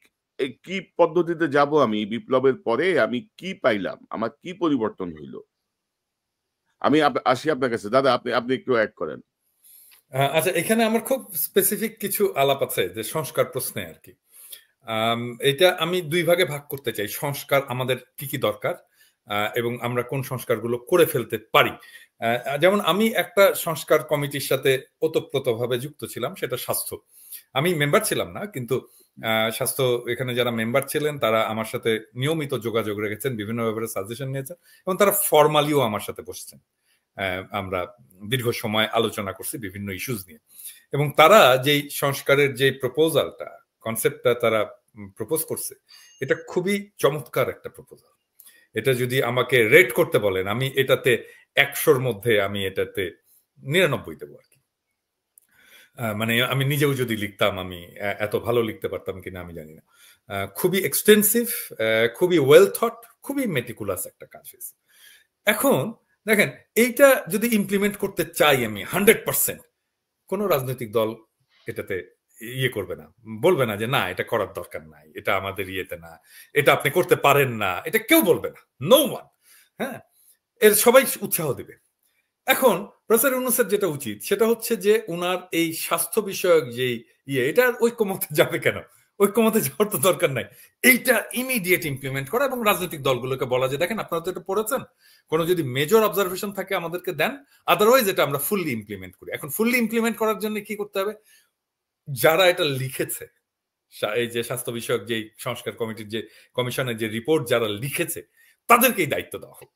কি পদ্ধতিতে যাব, আমি বিপ্লবের পরে আমি কি পাইলাম, আমার কি পরিবর্তন হইল, আমি আসি আপনার কাছে। দাদা আপনি একটু অ্যাড করেন। আচ্ছা, এখানে আমার খুব স্পেসিফিক কিছু আলাপ আছে যে সংস্কার প্রশ্নে আর কি। এটা আমি দুই ভাগে ভাগ করতে চাই, সংস্কার আমাদের কি কি দরকার এবং আমরা কোন সংস্কারগুলো করে ফেলতে পারি। যেমন আমি একটা সংস্কার কমিটির সাথে ওতপ্রোতভাবে যুক্ত ছিলাম, সেটা স্বাস্থ্য। আমি মেম্বার ছিলাম না, কিন্তু স্বাস্থ্য এখানে যারা মেম্বার ছিলেন তারা আমার সাথে নিয়মিত যোগাযোগ রেখেছেন, বিভিন্ন ব্যাপারে সাজেশন নিয়েছেন এবং তারা ফর্মালিও আমার সাথে বসছেন। আমরা দীর্ঘ সময় আলোচনা করছি বিভিন্ন ইস্যুজ নিয়ে, এবং তারা যেই সংস্কারের যে প্রপোজালটা, কনসেপ্টটা তারা প্রপোজ করছে, এটা খুবই চমৎকার একটা প্রপোজাল। এটা যদি আমাকে রেট করতে বলেন, আমি এটাতে 100-র মধ্যে আমি এটাতে 99 দেবো আর কি। মানে আমি নিজেও যদি লিখতাম আমি এত ভালো লিখতে পারতাম কিনা আমি জানি না। খুবই এক্সটেন্সিভ, খুবই ওয়েল থট, খুবই মেটিকুলাস একটা কাজ হয়েছে। এখন দেখেন, এইটা যদি ইমপ্লিমেন্ট করতে চাই আমি 100%, কোন রাজনৈতিক দল এটাতে ইয়ে করবে না, বলবে না যে না এটা করার দরকার নাই, এটা আমাদের ইয়েতে না, এটা আপনি করতে পারেন না, এটা কেউ বলবে না, নো ওয়ান। হ্যাঁ, এর সবাই উৎসাহ দিবে। এখন প্রফেসর ইউনূসের যেটা উচিত সেটা হচ্ছে যে উনার এই স্বাস্থ্য বিষয়ক যে এটা ঐক্যমতে যাবে কেন, ঐক্যমতে যাওয়ার তো দরকার নাই, এইটা ইমিডিয়েট ইমপ্লিমেন্ট করা এবং রাজনৈতিক দলগুলোকে বলা যে দেখেন আপনারা তো এটা পড়েছেন, কোনো যদি মেজর অবজারভেশন থাকে আমাদেরকে দেন, আদারওয়াইজ এটা আমরা ফুললি ইমপ্লিমেন্ট করি। এখন ফুললি ইমপ্লিমেন্ট করার জন্য কি করতে হবে, যারা এটা লিখেছে, এই যে স্বাস্থ্য বিষয়ক যে সংস্কার কমিটির যে কমিশনের যে রিপোর্ট যারা লিখেছে, তাদেরকেই দায়িত্ব দেওয়া হোক।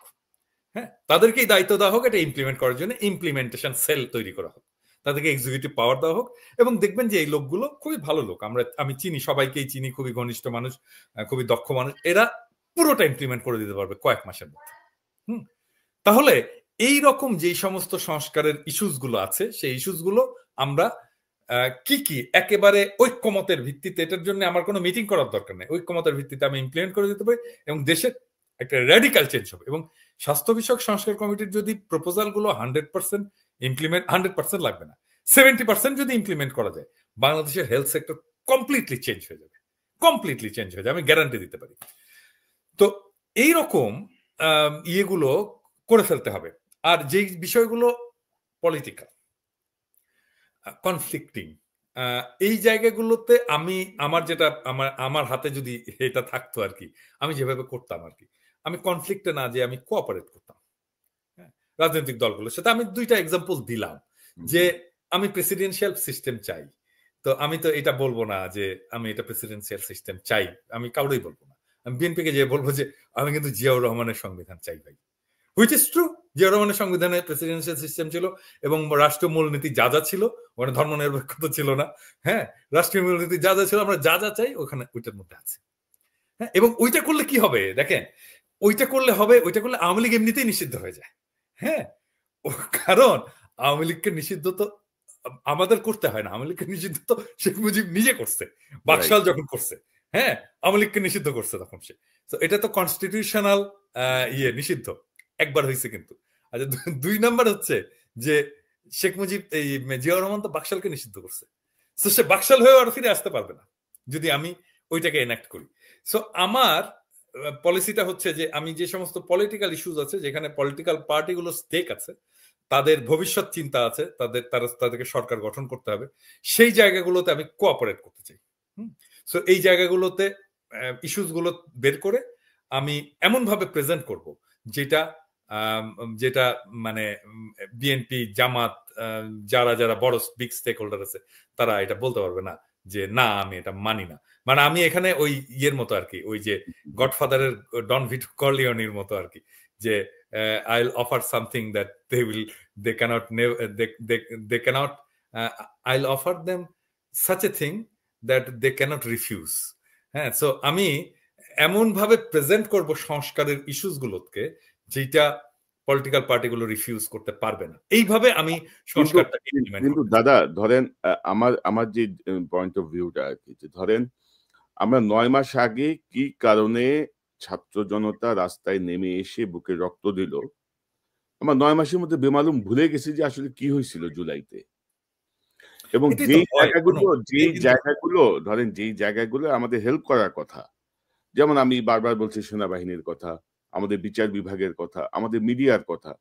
হ্যাঁ, তাদেরকেই দায়িত্ব দেওয়া হোক এটা ইমপ্লিমেন্ট করার জন্য, ইমপ্লিমেন্টেশন সেল তৈরি করা হোক, তাদেরকে এক্সিকিউটিভ পাওয়ার দেওয়া হোক। এবং দেখবেন যে এই লোকগুলো খুবই ভালো লোক, আমি চিনি, সবাইকেই চিনি, খুবই ঘনিষ্ঠ মানুষ, খুবই দক্ষ মানুষ, এরা পুরোটা ইমপ্লিমেন্ট করে দিতে পারবে কয়েক মাসের মধ্যে। তাহলে এই রকম যেই সমস্ত সংস্কারের ইস্যুস গুলো আছে, সেই ইস্যুস গুলো আমরা কি একেবারে ঐক্যমতের ভিত্তিতে, এটার জন্য আমার কোনো মিটিং করার দরকার নেই, ঐক্যমতের ভিত্তিতে আমি ইমপ্লিমেন্ট করে দিতে পারি এবং দেশের একটা র্যাডিক্যাল চেঞ্জ হবে। এবং স্বাস্থ্য বিষয়ক সংস্কার কমিটির যদি প্রপোজাল গুলো 100% ইমপ্লিমেন্ট, 100% লাগবে না, 70% যদি ইমপ্লিমেন্ট করা যায়, বাংলাদেশের হেলথ সেক্টর কমপ্লিটলি চেঞ্জ হয়ে যাবে, কমপ্লিটলি চেঞ্জ হয়ে যাবে, আমি গ্যারান্টি দিতে পারি। তো এইরকম ইয়েগুলো করে ফেলতে হবে। আর যে বিষয়গুলো পলিটিক্যাল, কনফ্লিক্টিং, এই জায়গাগুলোতে আমার হাতে যদি এটা থাকতো আর কি, আমি যেভাবে করতাম আর কি, আমি কনফ্লিক্টে না যে আমি কোঅপারেট করতাম রাজনৈতিক দলগুলো। সেটা আমি 2টা এক্সাম্পল দিলাম যে আমি প্রেসিডেন্সিয়াল সিস্টেম চাই, তো আমি তো এটা বলবো না যে আমি এটা প্রেসিডেন্সিয়াল সিস্টেম চাই, আমি কাউরেই বলবো না। আমি বিএনপিকে যে বলবো যে আমি কিন্তু জিয়াউর রহমানের সংবিধান চাই ভাই, হুইচ ইজ ট্রু। জিয়াউর রহমানের সংবিধানে প্রেসিডেন্সিয়াল সিস্টেম ছিল এবং রাষ্ট্রীয় মূলনীতি যা যা ছিল, ওখানে ধর্মনিরপেক্ষতা ছিল না। হ্যাঁ, রাষ্ট্রীয় মূলনীতি যা যা ছিল, আমরা যা যা চাই ওখানে ওইটার মধ্যে আছে। হ্যাঁ, এবং ওইটা করলে কি হবে দেখেন, ওইটা করলে আওয়ামী লীগ এমনিতেই নিষিদ্ধ হয়ে যায়। হ্যাঁ, কারণ আওয়ামী লীগকে নিষিদ্ধ তো আমাদের করতে হয় না, আওয়ামী লীগকে নিষিদ্ধ তো শেখ মুজিব নিজে করছে, বাকশাল যখন করছে। হ্যাঁ, আওয়ামী লীগকে নিষিদ্ধ করছে তখন সে, তো এটা তো কনস্টিটিউশনাল নিষিদ্ধ একবার হয়েছে। কিন্তু আচ্ছা, 2 নাম্বার হচ্ছে যে শেখ মুজিব এই জিয়াউর রহমান তো বাকশালকে নিষিদ্ধ করছে, তো সে বাকশাল হয়ে আর ফিরে আসতে পারবে না যদি আমি ওইটাকে এনাক্ট করি। সো আমার পলিসিটা হচ্ছে যে আমি যে সমস্ত পলিটিক্যাল ইস্যুজ আছে, যেখানে পলিটিক্যাল পার্টিগুলো স্টেক আছে, তাদের ভবিষ্যৎ চিন্তা আছে, তাদেরকে সরকার গঠন করতে হবে, সেই জায়গাগুলোতে আমি কোঅপারেট করতে চাই। সো এই জায়গাগুলোতে ইস্যুস গুলো বের করে আমি এমন ভাবে প্রেজেন্ট করব যেটা যেটা মানে বিএনপি জামাত যারা যারা বড় বিগ স্টেক হোল্ডার আছে তারা এটা বলতে পারবে না যে না আমি এটা মানি না। মানে আমি এখানে ওই ইয়ের মতো আর কি, ওই যে গডফাদারের ডন ভিটো কর্লিওনির মতো আর কি, যে I'll offer something that they cannot I'll offer them such a thing that they cannot refuse. হ্যাঁ, সো আমি এমন ভাবে প্রেজেন্ট করব সংস্কারের ইস্যুস গুলোকে যেটা পলিটিক্যাল পার্টিগুলো রিফিউজ করতে পারবে না, এইভাবে আমি সংস্কারটা ইমপ্লিমেন্ট করব। কিন্তু দাদা ধরেন আমার যে পয়েন্ট অফ ভিউটা আর কি, যে ধরেন আমরা 9 মাস আগে কি কারণে ছাত্র জনতা রাস্তায় নেমে এসে বুকে রক্ত দিল, আমরা 9 মাসের মধ্যে বেমালুম ভুলে গেছি যে আসলে কি হয়েছিল জুলাইতে। এবং যেই জায়গাগুলো ধরেন যেই জায়গাগুলো আমাদের হেল্প করার কথা, যেমন আমি বারবার বলছি সেনাবাহিনীর কথা, আমাদের বিচার বিভাগের কথা, আমাদের মিডিয়ার কথা।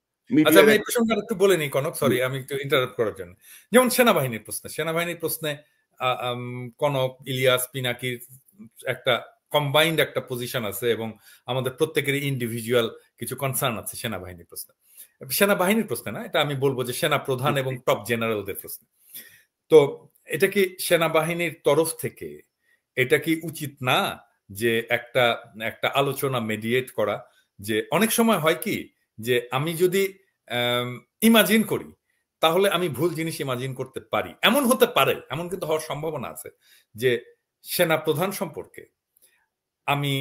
আচ্ছা, আমি এই প্রসঙ্গে একটু বলে নিই কনক, সরি আমি একটু ইন্টারাপ্ট করার জন্য। যেমন সেনাবাহিনীর প্রশ্নে কনক, ইলিয়াস, পিনাকির একটা কম্বাইন্ড একটা পজিশন আছে এবং আমাদের প্রত্যেকেরই ইন্ডিভিজুয়াল কিছু কনসার্ন আছে সেনাবাহিনীর প্রশ্নে না, এটা আমি বলবো যে সেনা প্রধান এবং টপ জেনারেলদের প্রশ্ন। তো এটা কি সেনাবাহিনীর তরফ থেকে এটা কি উচিত না যে একটা আলোচনা মেডিয়েট করা? যে অনেক সময় হয় কি যে আমি যদি ইমাজিন করি তাহলে আমি ভুল জিনিস ইমাজিন করতে পারি, এমন হতে পারে, এমন কিন্তু হওয়ার সম্ভাবনা আছে যে সেনা প্রধান সম্পর্কে আপনি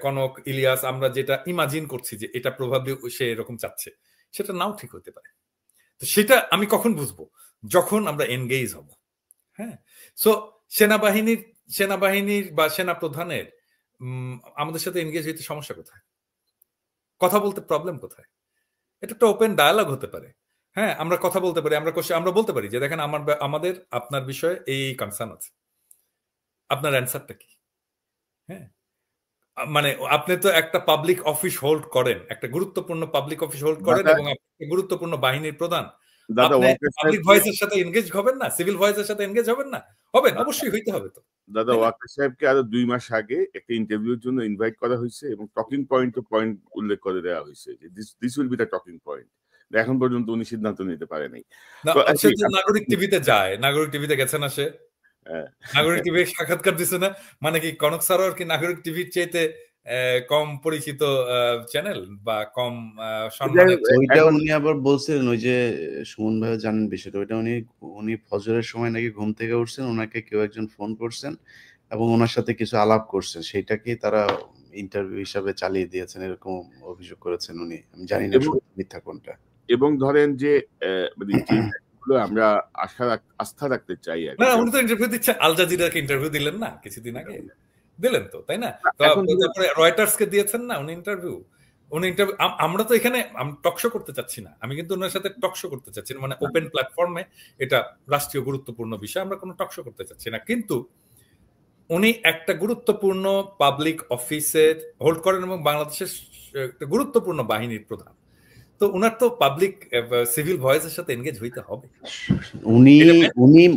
কনক, ইলিয়াস আমরা যেটা ইমাজিন করছি যে এটা প্রভাবলি সে এরকম চাচ্ছে, সেটা নাও ঠিক হতে পারে। তো সেটা আমি কখন বুঝবো? যখন আমরা এনগেজ হব। হ্যাঁ, সো সেনাবাহিনীর বা সেনা প্রধানের আমাদের সাথে এনগেজ হইতে সমস্যা কোথায়? কথা বলতে প্রবলেম কোথায়? এটা একটা ওপেন ডায়ালগ হতে পারে। হ্যাঁ, আমরা কথা বলতে পারি, আমরা বলতে পারি যে দেখেন আমাদের আপনার বিষয়ে এই কনসার্ন আছে, আপনার অ্যান্সারটা কি? হ্যাঁ, মানে আপনি তো একটা পাবলিক অফিস হোল্ড করেন, একটা গুরুত্বপূর্ণ পাবলিক অফিস হোল্ড করেন এবং আপনি গুরুত্বপূর্ণ বাহিনীর প্রধান, আপনি পাবলিক ভয়েসের সাথে এনগেজ হবেন না? সিভিল ভয়েসের সাথে এনগেজ হবেন না? হবেন, অবশ্যই হইতে হবে। তো দাদা ওয়াকার সাহেবকে আরো 2 মাস আগে একটা ইন্টারভিউর জন্য ইনভাইট করা হয়েছে এবং টকিং পয়েন্ট উল্লেখ করে দেওয়া হয়েছে যে this will be the talking point. এখন পর্যন্ত উনি সিদ্ধান্ত নিতে পারে নাই। নাগরিক টিভিতে যায়, নাগরিক টিভিতে গেছে না সে? নাগরিক টিভি সাক্ষাৎকার দিছে না? মানে কি কনক স্যার কি নাগরিক টিভির চাইতে কম পরিচিত চ্যানেল বা কম সম্মানের? ওইটা উনি আবার বলছিলেন, ওই যে সুমন ভাই জানেন বিষয়টা, ওইটা উনি ফজরের সময় নাকি ঘুম থেকে উঠছেন, ওনাকে কেউ একজন ফোন করছেন এবং ওনার সাথে কিছু আলাপ করছেন, সেইটাকে তারা ইন্টারভিউ হিসাবে চালিয়ে দিয়েছেন, এরকম অভিযোগ করেছেন উনি। আমি জানি না মিথ্যা কোনটা। এবং ধরেন যে আমরা আস্থা রাখতে চাই। না, উনি তো ইন্টারভিউ দিচ্ছেন, আল জাজিরাকে ইন্টারভিউ দিলেন না কিছুদিন আগে? দিলেন তো, তাই না? তারপরে রয়টার্সকে দিয়েছেন না উনি ইন্টারভিউ। আমরা তো এখানে টকশো করতে চাচ্ছি না, আমি কিন্তু ওনার সাথে টকশো করতে চাচ্ছি না, মানে ওপেন প্ল্যাটফর্মে এটা রাষ্ট্রীয় গুরুত্বপূর্ণ বিষয়, আমরা কোনো টকশো করতে চাচ্ছি না। কিন্তু উনি একটা গুরুত্বপূর্ণ পাবলিক অফিসের হোল্ড করেন এবং বাংলাদেশের একটা গুরুত্বপূর্ণ বাহিনীর প্রধান, তো উনার তো পাবলিক সিভিল ভয়েসের সাথে এনগেজ হইতে হবে।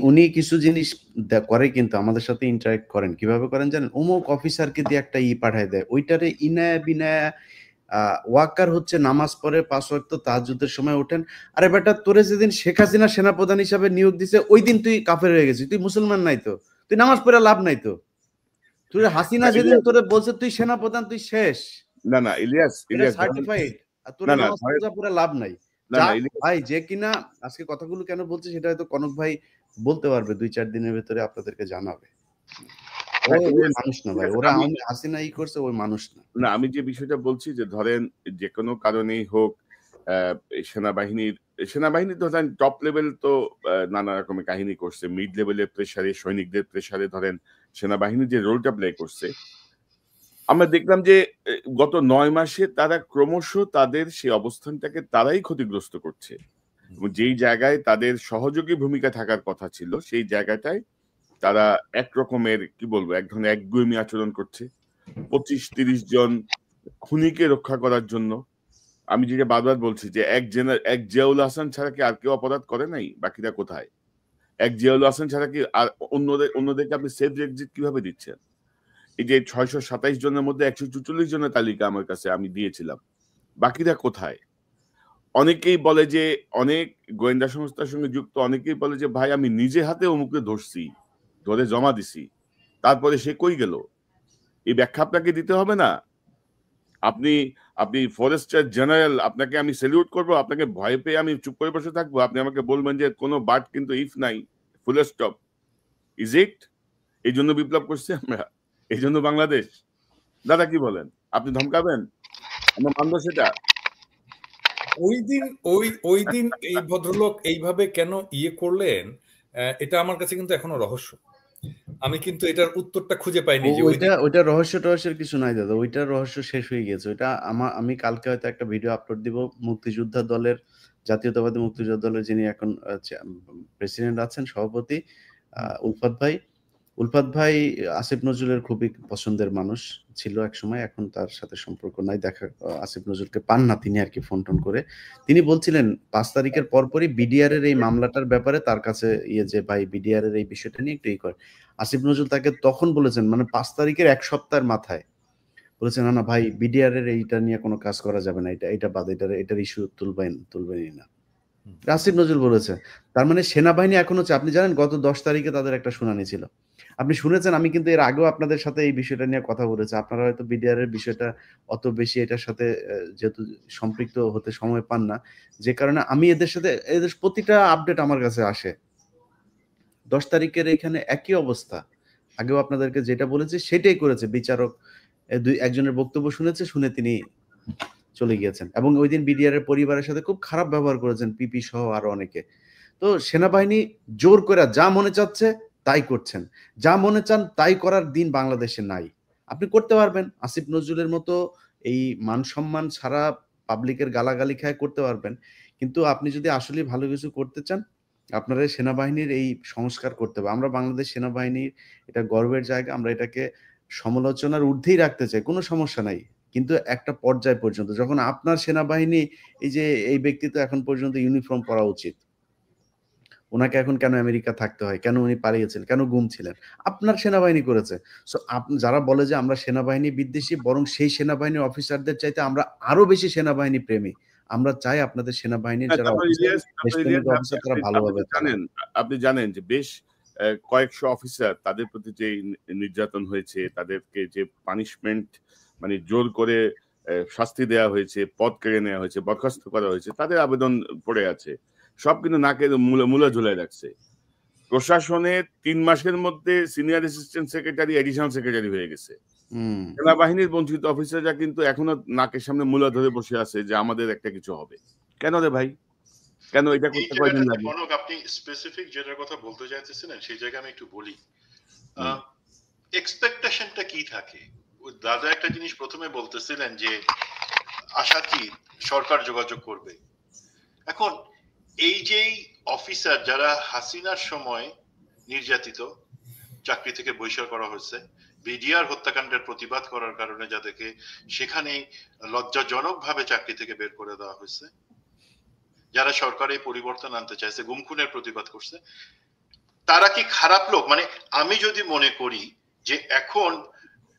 উনি কিছু জিনিস করে কিন্তু আমাদের সাথে ইন্টারঅ্যাক্ট করেন। কিভাবে করেন জানেন? অমুক অফিসারকে দিয়ে একটা পাঠায় দেয়, ওইটারে ইনায়া বিনায়া ওয়াকার হচ্ছে নামাজ পড়ে 5 ওয়াক্ত তাহাজ্জুদের সময় ওঠেন। আরে বেটা, তোরে যেদিন শেখ হাসিনা সেনাপ্রধান হিসাবে নিয়োগ দিছে ওই দিন তুই কাফের হয়ে গেছিস, তুই মুসলমান নাই, তো তুই নামাজ পড়ে লাভ নাই। তো তুই হাসিনা যেদিন তোরে বলছে তুই সেনাপ্রধান, তুই শেষ। না ইলিয়াস সার্টিফাইড, আর তোর নামাজ পড়ে লাভ নাই। ভাই যে কিনা আজকে কথাগুলো কেন বলছে সেটা হয়তো কনক ভাই বলতে পারবে 2-4 দিনের ভেতরে, আপনাদেরকে জানাবে। মানুষ না ভাই, ওরা হাসিনা করছে, ওই মানুষ না। আমি যে বিষয়টা বলছি যে ধরেন যে কোনো কারণেই হোক সেনাবাহিনী ধরেন টপ লেভেল তো নানা রকমের কাহিনী করছে, মিড লেভেলের প্রেসারে, সৈনিকদের প্রেসারে ধরেন সেনাবাহিনী যে রোলটা প্লে করছে, আমরা দেখলাম যে গত 9 মাসে তারা ক্রমশ তাদের সেই অবস্থানটাকে তারাই ক্ষতিগ্রস্ত করছে। যেই জায়গায় তাদের সহযোগী ভূমিকা থাকার কথা ছিল সেই জায়গাটায় তারা একরকমের কি বলবো, এক ধরনের একগুঁয়েমি আচরণ করছে। 25-30 জন খুনিকে রক্ষা করার জন্য, আমি যেটা বারবার বলছি যে এক জিয়াউল হাসান ছাড়া কি আর কেউ অপরাধ করে নাই? বাকিরা কোথায়? এক জিয়াউল হাসান ছাড়া কি আর অন্যদেরকে আপনি সেফ এক্সিট কিভাবে দিচ্ছেন? এই যে 627 জনের মধ্যে 144 জনের তালিকা আমার কাছে আমি দিয়েছিলাম, বাকিরা কোথায়? অনেকেই বলে যে, অনেক গোয়েন্দা সংস্থার সঙ্গে যুক্ত অনেকেই বলে যে, ভাই আমি নিজে হাতে অমুককে ধরছি, ধরে জমা দিছি। তারপরে সে কই গেল? এই ব্যাখ্যা আপনাকে দিতে হবে না? আপনি আপনি ফরেস্টার জেনারেল, আপনাকে আমি সেলিউট করব, আপনাকে ভয় পেয়ে আমি চুপ করে বসে থাকবো? আপনি আমাকে বলবেন যে কোনো বাট কিন্তু ইফ নাই, ফুল স্টপ। Is it? এই জন্য বিপ্লব করছি আমরা? এই জন্য বাংলাদেশ? দাদা কি বলেন? আপনি ধমকাবেন? আমরা মানবো সেটা? ওই দিন এই ভদ্রলোক এইভাবে কেন করলেন, এটা আমার কাছে কিন্তু এখনো রহস্য। আমি কিন্তু এটার উত্তরটা খুঁজে পাইনি। যে ওইটা রহস্যের কিছু নাই দাদা, ওইটার রহস্য শেষ হয়ে গেছে। ওইটা আমি কালকে হয়তো একটা ভিডিও আপলোড দিব। মুক্তিযোদ্ধা দলের, জাতীয়তাবাদী মুক্তিযোদ্ধা দলের যিনি এখন প্রেসিডেন্ট আছেন, সভাপতি উলফাত ভাই আসিফ নজরুলের খুবই পছন্দের মানুষ ছিল এক সময়, এখন তার সাথে সম্পর্ক নাই, দেখা আসিফ নজরুলকে পান না তিনি আর কি, ফোন টোন করে। তিনি বলছিলেন 5 তারিখের পরপরই বিডিআর এর এই মামলাটার ব্যাপারে তার কাছে যে ভাই বিডিআর এর এই বিষয়টা নিয়ে একটু করে। আসিফ নজরুল তাকে তখন বলেছেন, মানে 5 তারিখের এক সপ্তাহের মাথায় বলেছেন, না ভাই বিডিআর এর এইটা নিয়ে কোনো কাজ করা যাবে না, এটা বাদ, এটার ইস্যু তুলবেনই না। আসিফ নজরুল বলেছে। তার মানে সেনাবাহিনী এখন হচ্ছে, আপনি জানেন গত 10 তারিখে তাদের একটা শুনানি ছিল, আপনি শুনেছেন। আমি কিন্তু এর আগেও আপনাদের সাথে এই বিষয়টা নিয়ে কথা বলেছি। আপনারা হয়তো বিডিআর এর বিষয়টা অত বেশি এটার সাথে যেহেতু সম্পৃক্ত হতে সময় পান না, যে কারণে আমি এদের প্রতিটা আপডেট আমার কাছে আসে। 10 তারিখের এখানে একই অবস্থা, আগেও আপনাদেরকে যেটা বলেছি সেটাই করেছে বিচারক। একজনের বক্তব্য শুনে তিনি চলে গিয়েছেন, এবং ওই দিন বিডিআর এর পরিবারের সাথে খুব খারাপ ব্যবহার করেছেন, পিপি সহ আরো অনেকে। তো সেনাবাহিনী জোর করে যা মনে চাচ্ছে তাই করছেন, যা মনে চান তাই করার দিন বাংলাদেশে নাই। আপনি করতে পারবেন আসিফ নজরুলের মতো এই মান সম্মান ছাড়া পাবলিকের গালাগালি খায় করতে পারবেন, কিন্তু আপনি যদি আসলে ভালো কিছু করতে চান, আপনারা সেনাবাহিনীর এই সংস্কার করতে হবে। আমরা বাংলাদেশ সেনাবাহিনীর এটা গর্বের জায়গা, আমরা এটাকে সমালোচনার ঊর্ধ্বেই রাখতে চাই, কোনো সমস্যা নাই। কিন্তু একটা পর্যায় পর্যন্ত, যখন আপনার সেনাবাহিনী, এই ব্যক্তি তো এখন পর্যন্ত ইউনিফর্ম পরা উচিত, ওনাকে এখন কেন আমেরিকা থাকতে হয়, কেন উনি পালিয়েছেন, কেন গুম ছিলেন, আপনার সেনাবাহিনী করেছে। সো যারা বলে যে আমরা সেনাবাহিনী বিদ্বেষী, বরং সেই সেনাবাহিনীর অফিসারদের চাইতে আমরা আরো বেশি সেনাবাহিনী প্রেমী। আমরা চাই আপনাদের সেনাবাহিনীর যারা অফিসার তারা ভালোভাবে জানেন। আপনি জানেন যে বেশ কয়েকশো অফিসার, তাদের প্রতি যে নির্যাতন হয়েছে, তাদেরকে যে পানিশমেন্ট, মানে জোর করে শাস্তি দেওয়া হয়েছে, পদ কেড়ে নেওয়া হয়েছে, বরখাস্ত করা হয়েছে, তাদের আবেদন পড়ে আছে, সব কিন্তু নাকে মূলা ঝুলে রাখছে। প্রশাসনে 3 মাসের মধ্যে senior assistant secretary, additional secretary হয়ে গেছে। সেনাবাহিনীর বঞ্চিত অফিসাররা কিন্তু এখনো নাকের সামনে মূলা ধরে বসে আছে যে আমাদের একটা কিছু হবে। কেন রে ভাই, কেন এটা করতে কয়দিন লাগে? আপনি স্পেসিফিক যেটার কথা বলতে চাইতেছিলেন সেই জায়গায় আমি একটু বলি। এক্সপেকটেশনটা কি থাকে? দাদা একটা জিনিস প্রথমে বলতেছিলেন যে আশা কি সরকার যোগাযোগ করবে। এখন এই যেই অফিসার যারা হাসিনার সময় নির্যাতিত, চাকরি থেকে বহিষ্কার করা হয়েছে, বিডিআর হত্যাকাণ্ডের প্রতিবাদ করার কারণে যাদেরকে সেখানেই লজ্জাজনকভাবে চাকরি থেকে বের করে দেওয়া হয়েছে, যারা সরকারে পরিবর্তন আনতে চাইছে, গুম খুনের প্রতিবাদ করছে, তারা কি খারাপ লোক? মানে আমি যদি মনে করি যে এখন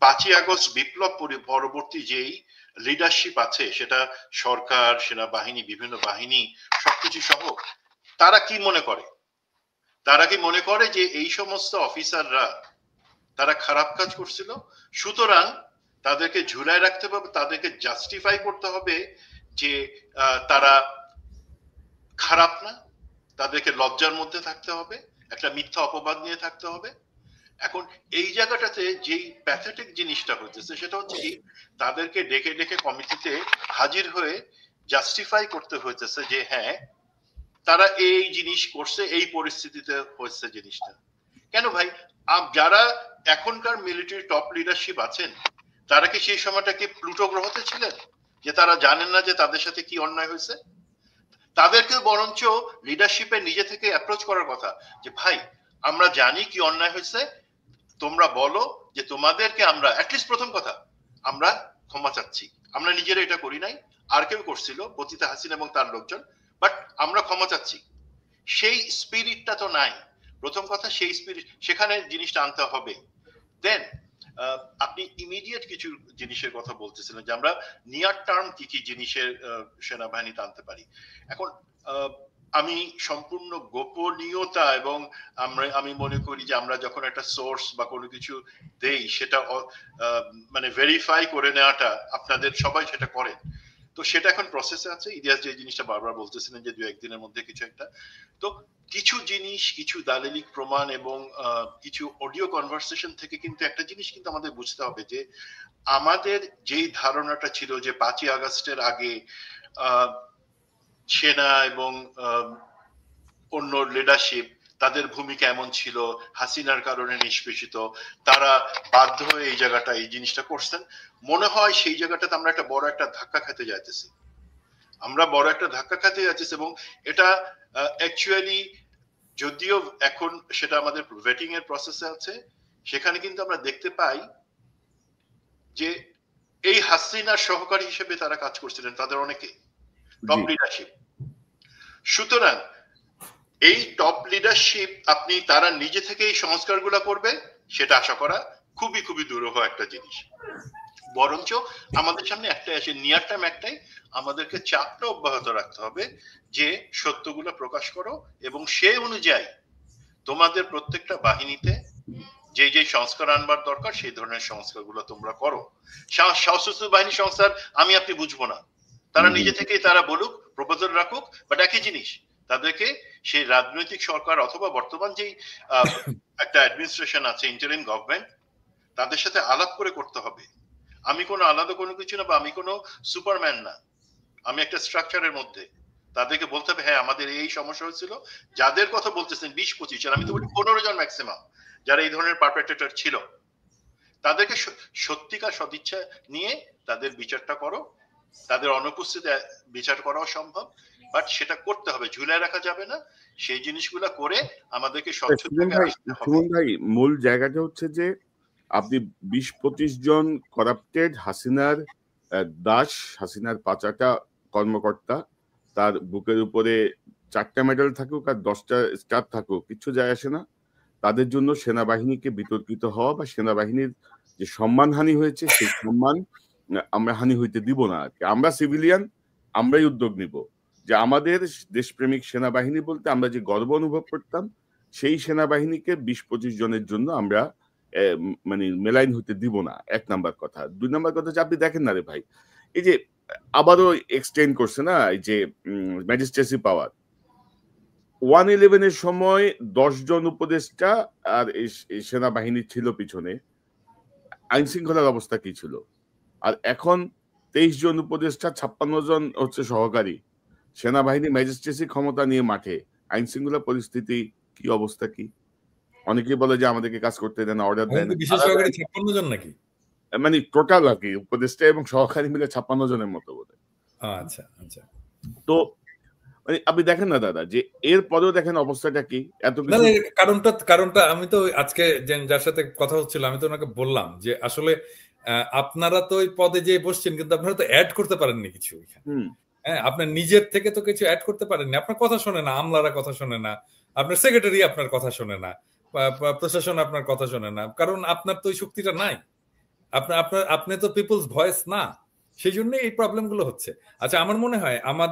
5ই আগস্ট বিপ্লব পরবর্তী যেই লিডারশিপ আছে, সেটা সরকার, সেনাবাহিনী, বিভিন্ন বাহিনী সবকিছু সহ, তারা কি মনে করে? তারা কি মনে করে যে এই সমস্ত অফিসাররা তারা খারাপ কাজ করছিল, সুতরাং তাদেরকে ঝুলায় রাখতে হবে, তাদেরকে জাস্টিফাই করতে হবে যে তারা খারাপ না, তাদেরকে লজ্জার মধ্যে থাকতে হবে, একটা মিথ্যা অপবাদ নিয়ে থাকতে হবে? এখন এই জায়গাটাতে যেই প্যাথেটিক জিনিসটা হচ্ছে সেটা হচ্ছে কি, তাদেরকে ডেকে ডেকে কমিটিতে হাজির হয়ে জাস্টিফাই করতে হয়েছে যে হ্যাঁ তারা এই জিনিস করছে, এই পরিস্থিতিতে হয়েছে জিনিসটা। কেন ভাই, যারা এখনকার মিলিটারি টপ লিডারশিপ আছেন তারা কি সেই সময়টা কি প্লুটো গ্রহতে ছিলেন যে তারা জানেন না যে তাদের সাথে কি অন্যায় হয়েছে? তাদেরকে বরঞ্চ লিডারশিপে নিজে থেকে অ্যাপ্রোচ করার কথা যে ভাই আমরা জানি কি অন্যায় হয়েছে, তোমরা বলো যে তোমাদেরকে আমরা অ্যাটলিস্ট প্রথম কথা আমরা ক্ষমা চাচ্ছি, আমরা নিজেরা এটা করি নাই, আর কেউ করছিল, পতিত হাসিনা এবং তার লোকজন, বাট আমরা ক্ষমা চাচ্ছি। সেই স্পিরিটটা তো নাই। প্রথম কথা সেই স্পিরিট সেখানে জিনিসটা আনতে হবে। দেন আপনি ইমিডিয়েট কিছু জিনিসের কথা বলতেছিলেন যে আমরা নিয়ার টার্ম কি কি জিনিসের সেনাবাহিনীতে আনতে পারি। এখন আমি সম্পূর্ণ গোপনীয়তা এবং আমি মনে করি যে আমরা যখন একটা সোর্স বা কোনো কিছু দেই সেটা মানে ভেরিফাই করে নেওয়াটা, আপনাদের সবাই সেটা করেন, তো সেটা এখন প্রসেসে আছে। ইলিয়াস যে জিনিসটা বারবার বলতেছিলেন যে 2-1 দিনের মধ্যে কিছু একটা, তো কিছু জিনিস, কিছু দালিলিক প্রমাণ এবং কিছু অডিও কনভারসেশন থেকে কিন্তু একটা জিনিস কিন্তু আমাদের বুঝতে হবে যে আমাদের যেই ধারণাটা ছিল যে 5ই আগস্টের আগে সেনা এবং অন্য লিডারশিপ তাদের ভূমিকা এমন ছিল, হাসিনার কারণে নিষ্পেষিত, তারা বাধ্য হয়ে এই জায়গাটা এই জিনিসটা করছেন, মনে হয় সেই জায়গাটাতে আমরা একটা বড় একটা ধাক্কা খেতে যাইতেছি। এবং এটা অ্যাকচুয়ালি যদিও এখন সেটা আমাদের ভেটিং এর প্রসেসে আছে, সেখানে কিন্তু আমরা দেখতে পাই যে এই হাসিনার সহকারী হিসেবে তারা কাজ করছিলেন তাদের অনেকে, টপ লিডারশিপ। সুতরাং এই টপ লিডারশিপ আপনি তারা নিজে থেকে এই সংস্কারগুলো করবে সেটা আশা করা খুবই খুবই দুরূহ একটা জিনিস। বরঞ্চ আমাদের সামনে একটাই আছে, নিয়ার টার্ম একটাই, আমাদেরকে চাপটা অব্যাহত রাখতে হবে যে সত্যগুলো প্রকাশ করো এবং সেই অনুযায়ী তোমাদের প্রত্যেকটা বাহিনীতে যে যে সংস্কার আনবার দরকার সেই ধরনের সংস্কারগুলো তোমরা করো। সশস্ত্র বাহিনী সংস্কার আমি আপনি বুঝবো না, তারা নিজে থেকেই তারা বলুক, প্রপোজাল রাখুক, বাট একই জিনিস তাদেরকে সেই রাজনৈতিক সরকার অথবা বর্তমান যেই একটা অ্যাডমিনিস্ট্রেশন আছে, ইন্টারিম গভর্নমেন্ট, তাদের সাথে আলাপ করে করতে হবে। আমি কোনো আলাদা কোনো কিছু না, বা আমি কোনো সুপারম্যান না, আমি একটা স্ট্রাকচারের মধ্যে। তাদেরকে বলতে হবে হ্যাঁ আমাদের এই সমস্যা হয়েছিল, যাদের কথা বলতেছেন 20-25 জন, আমি তো বলি 15 জন ম্যাক্সিমাম যারা এই ধরনের পারপেট্রেটর ছিল, তাদেরকে সত্যিকার সদিচ্ছা নিয়ে তাদের বিচারটা করো। তাদের অনুপস্থিতি বিচার করাও সম্ভব, বাট সেটা করতে হবে, ঝুলে রাখা যাবে না। সেই জিনিসগুলো করে আমাদেরকে সুমন ভাই, মূল জায়গাটা হচ্ছে যে আপনি 20-25 জন করাপ্টেড হাসিনার দাস, হাসিনার পাচাটা কর্মকর্তা, তার বুকের উপরে 4টা মেডেল থাকুক আর 10টা স্টার থাকুক, কিছু যায় আসে না। তাদের জন্য সেনাবাহিনীকে বিতর্কিত হওয়া বা সেনাবাহিনীর যে সম্মানহানি হয়েছে সেই সম্মান আমরা হানি হইতে দিব না। আমরা সিভিলিয়ান, আমরাই উদ্যোগ নিব যে আমাদের দেশপ্রেমিক সেনাবাহিনী বলতে আমরা যে গর্ব অনুভব করতাম, সেই সেনাবাহিনীকে 20-25 জনের জন্য আমরা মানে মেলাইন হইতে দিব না, 1 নাম্বার কথা। 2 নাম্বার কথা যে আপনি দেখেন না রে ভাই, এই যে আবারও এক্সটেন্ড করছে না এই যে ম্যাজিস্ট্রেসি পাওয়ার। 111 এর সময় 10 জন উপদেষ্টা আর সেনাবাহিনী ছিল পিছনে, আইন শৃঙ্খলার অবস্থা কি ছিল? আর এখন 23 জন উপদেষ্টা, 56 জন হচ্ছে সহকারী, সেনাবাহিনী ম্যাজিস্ট্রেসি ক্ষমতা নিয়ে মাঠে, আইন শৃঙ্খলা পরিস্থিতি কি অবস্থা কি? অনেকেই বলে যে আমাদেরকে কাজ করতে দেন, অর্ডার দেন। বিশেষ সহকারী 56 জন নাকি? মানে টোটাল আর কি, উপদেষ্টা এবং সহকারী মিলে 56 জনের মতো বোধ। আচ্ছা আচ্ছা। তো মানে আপনি দেখেন না দাদা, যে এর পরেও দেখেন অবস্থাটা কি, এত কিছু। কারণটা আমি তো আজকে যার সাথে কথা হচ্ছিল আমি তো ওনাকে বললাম যে আসলে আপনারা তো ওই পদে যে বসছেন, কিন্তু আপনারা তো অ্যাড করতে পারেননি কিছু। হ্যাঁ, আপনার নিজের থেকে তো কিছু অ্যাড করতে পারেননি। আপনার কথা শোনে না, আমলারা কথা শোনে না, আপনার সেক্রেটারি আপনার কথা শোনে না, প্রশাসন আপনার কথা শোনে না, কারণ আপনার তো ওই শক্তিটা নাই। আপনি তো পিপলস ভয়েস না, সেই জন্য এই প্রবলেম গুলো হচ্ছে। আচ্ছা, আমার মনে হয় আমার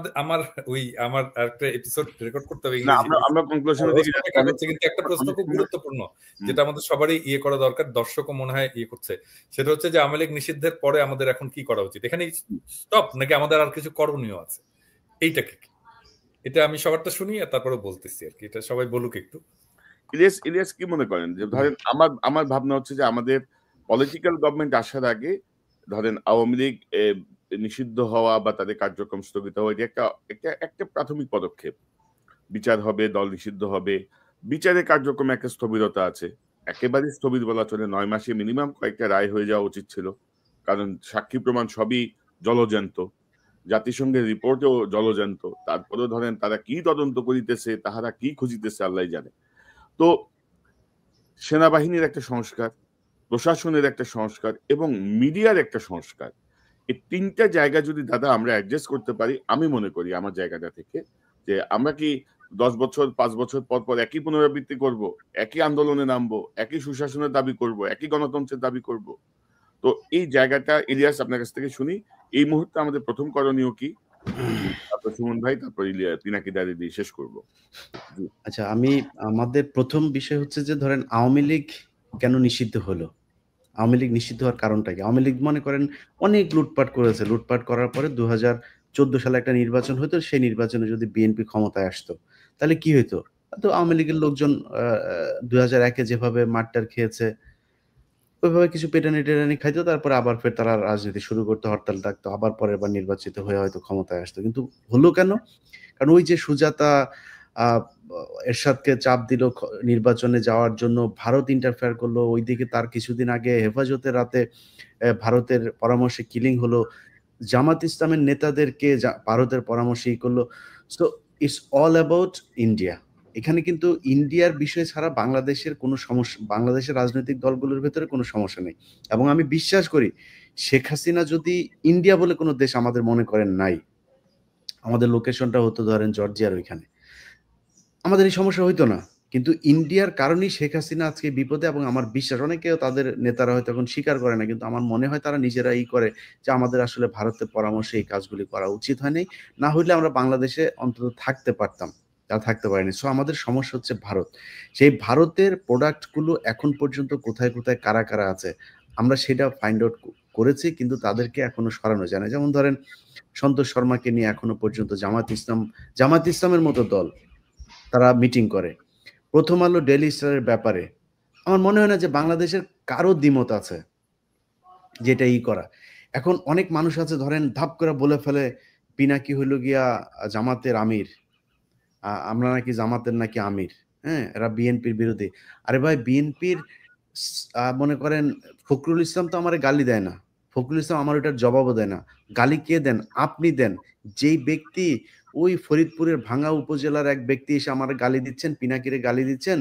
একটা এপিসোড রেকর্ড করতে হবে, কিন্তু একটা প্রশ্ন খুব গুরুত্বপূর্ণ যেটা আমাদের সবারই করা দরকার, দর্শকও মনে হয় করছে, সেটা হচ্ছে যে আওয়ামী লীগ নিষিদ্ধের পরে আমাদের এখন কি করা উচিত? এখানে স্টপ নাকি আমাদের আর কিছু করণীয় আছে? এইটা কি? এটা আমি সবারটা শুনি আর তারপরে বলতেছি আর কি, এটা সবাই বলুক একটু। ইলিয়াস কি মনে করেন? যে ধরেন আমার ভাবনা হচ্ছে যে আমাদের পলিটিক্যাল গভর্নমেন্ট আসার আগে ধরেন আওয়ামী লীগ নিষিদ্ধ হওয়া বা তাদের কার্যক্রম স্থগিত হওয়া, এটা একটা প্রাথমিক পদক্ষেপ। বিচার হবে, দল নিষিদ্ধ হবে, বিচারের কার্যক্রমে একটা স্থবিরতা আছে, একেবারে স্থবির বলা চলে, 9 মাসে মিনিমাম কয়েকটা রায় হয়ে যাওয়া উচিত ছিল, কারণ সাক্ষী প্রমাণ সবই জলজ্যান্ত, জাতিসংঘের রিপোর্টেও জলজ্যান্ত। তারপরেও ধরেন তারা কি তদন্ত করিতেছে, তাহারা কি খুঁজিতেছে আল্লাহ জানে। তো সেনাবাহিনীর একটা সংস্কার, প্রশাসনের একটা সংস্কার এবং মিডিয়ার একটা সংস্কার, এই 3টা জায়গা যদি দাদা আমরা অ্যাডজাস্ট করতে পারি, আমি মনে করি আমার জায়গাটা থেকে যে আমরা কি 10 বছর 5 বছর পর পর একই পুনরাবৃত্তি করব, একই আন্দোলনে নামবো, একই সুশাসনের দাবি করব, একই গণতন্ত্রের দাবি করব। তো এই জায়গাটা ইলিয়াস আপনার কাছ থেকে শুনি, এই মুহূর্তে আমাদের প্রথম করণীয় কি? তারপর সুমন ভাই, তারপর পিনাকি দাঁড়িয়ে দিয়ে শেষ করব। আচ্ছা, আমাদের প্রথম বিষয় হচ্ছে যে ধরেন আওয়ামী লীগ কেন নিষিদ্ধ হলো? আওয়ামী লীগ নিষিদ্ধ হওয়ার কারণটা কি? আওয়ামী লীগ মনে করেন অনেক লুটপাট করেছে। লুটপাট করার পরে 2014 সালে একটা নির্বাচন হতো, সেই নির্বাচনে যদি বিএনপি ক্ষমতায় আসতো তাহলে কি হইতো? তো আওয়ামী লীগের লোকজন 2001-এ যেভাবে মারটার খেয়েছে ওইভাবে কিছু পেটানি খাইতো, তারপরে আবার ফের তারা রাজনীতি শুরু করতো, হরতাল ডাকতো, আবার পরের বার নির্বাচিত হয়ে হয়তো ক্ষমতায় আসতো। কিন্তু হলো কেন? কারণ ওই যে সুজাতা এরশাদকে চাপ দিল নির্বাচনে যাওয়ার জন্য, ভারত ইন্টারফেয়ার করলো, ওইদিকে তার কিছুদিন আগে হেফাজতের রাতে ভারতের পরামর্শে কিলিং হলো, জামাত ইসলামের নেতাদেরকে ভারতের পরামর্শে করলো। So it's all about India. এখানে কিন্তু ইন্ডিয়ার বিষয় ছাড়া বাংলাদেশের কোনো সমস্যা, বাংলাদেশের রাজনৈতিক দলগুলোর ভেতরে কোনো সমস্যা নেই। এবং আমি বিশ্বাস করি শেখ হাসিনা যদি ইন্ডিয়া বলে কোনো দেশ আমাদের মনে করেন নাই, আমাদের লোকেশনটা হতো ধরেন জর্জিয়ার ওইখানে, আমাদের এই সমস্যা হইতো না। কিন্তু ইন্ডিয়ার কারণেই শেখ হাসিনা আজকে বিপদে। এবং আমার বিশ্বাস, অনেকেও তাদের নেতারা হয়তো এখন স্বীকার করে না, কিন্তু আমার মনে হয় তারা নিজেরাই করে যে আমাদের আসলে ভারতের পরামর্শে এই কাজগুলি করা উচিত হয়নি, না হইলে আমরা বাংলাদেশে অন্তত থাকতে পারতাম, তারা থাকতে পারেনি। সো আমাদের সমস্যা হচ্ছে ভারত। সেই ভারতের প্রোডাক্টগুলো এখন পর্যন্ত কোথায় কোথায় কারা কারা আছে আমরা সেটা ফাইন্ড আউট করেছি, কিন্তু তাদেরকে এখনো সরানো যায় না। যেমন ধরেন সন্তোষ শর্মাকে নিয়ে এখনো পর্যন্ত জামাত ইসলামের মতো দল তারা মিটিং করে। প্রথম আলো, ডেইলি স্টারের ব্যাপারে আমার মনে হয় না যে বাংলাদেশের কারো দ্বিমত আছে যেটা করা। এখন অনেক মানুষ আছে ধরেন ধাপ করে বলে ফেলে পিনাকি হইল গিয়া জামাতের আমির, আমরা নাকি জামাতের নাকি আমির, হ্যাঁ, এরা বিএনপির বিরোধী। আরে ভাই, বিএনপির মনে করেন ফখরুল ইসলাম তো আমার গালি দেয় না, ফখরুল ইসলাম আমার ওটার জবাবও দেয় না। গালি কে দেন? আপনি দেন। যেই ব্যক্তি ওই ফরিদপুরের ভাঙ্গা উপজেলার এক ব্যক্তি এসে আমার গালি দিচ্ছেন, পিনাকিরে গালি দিচ্ছেন,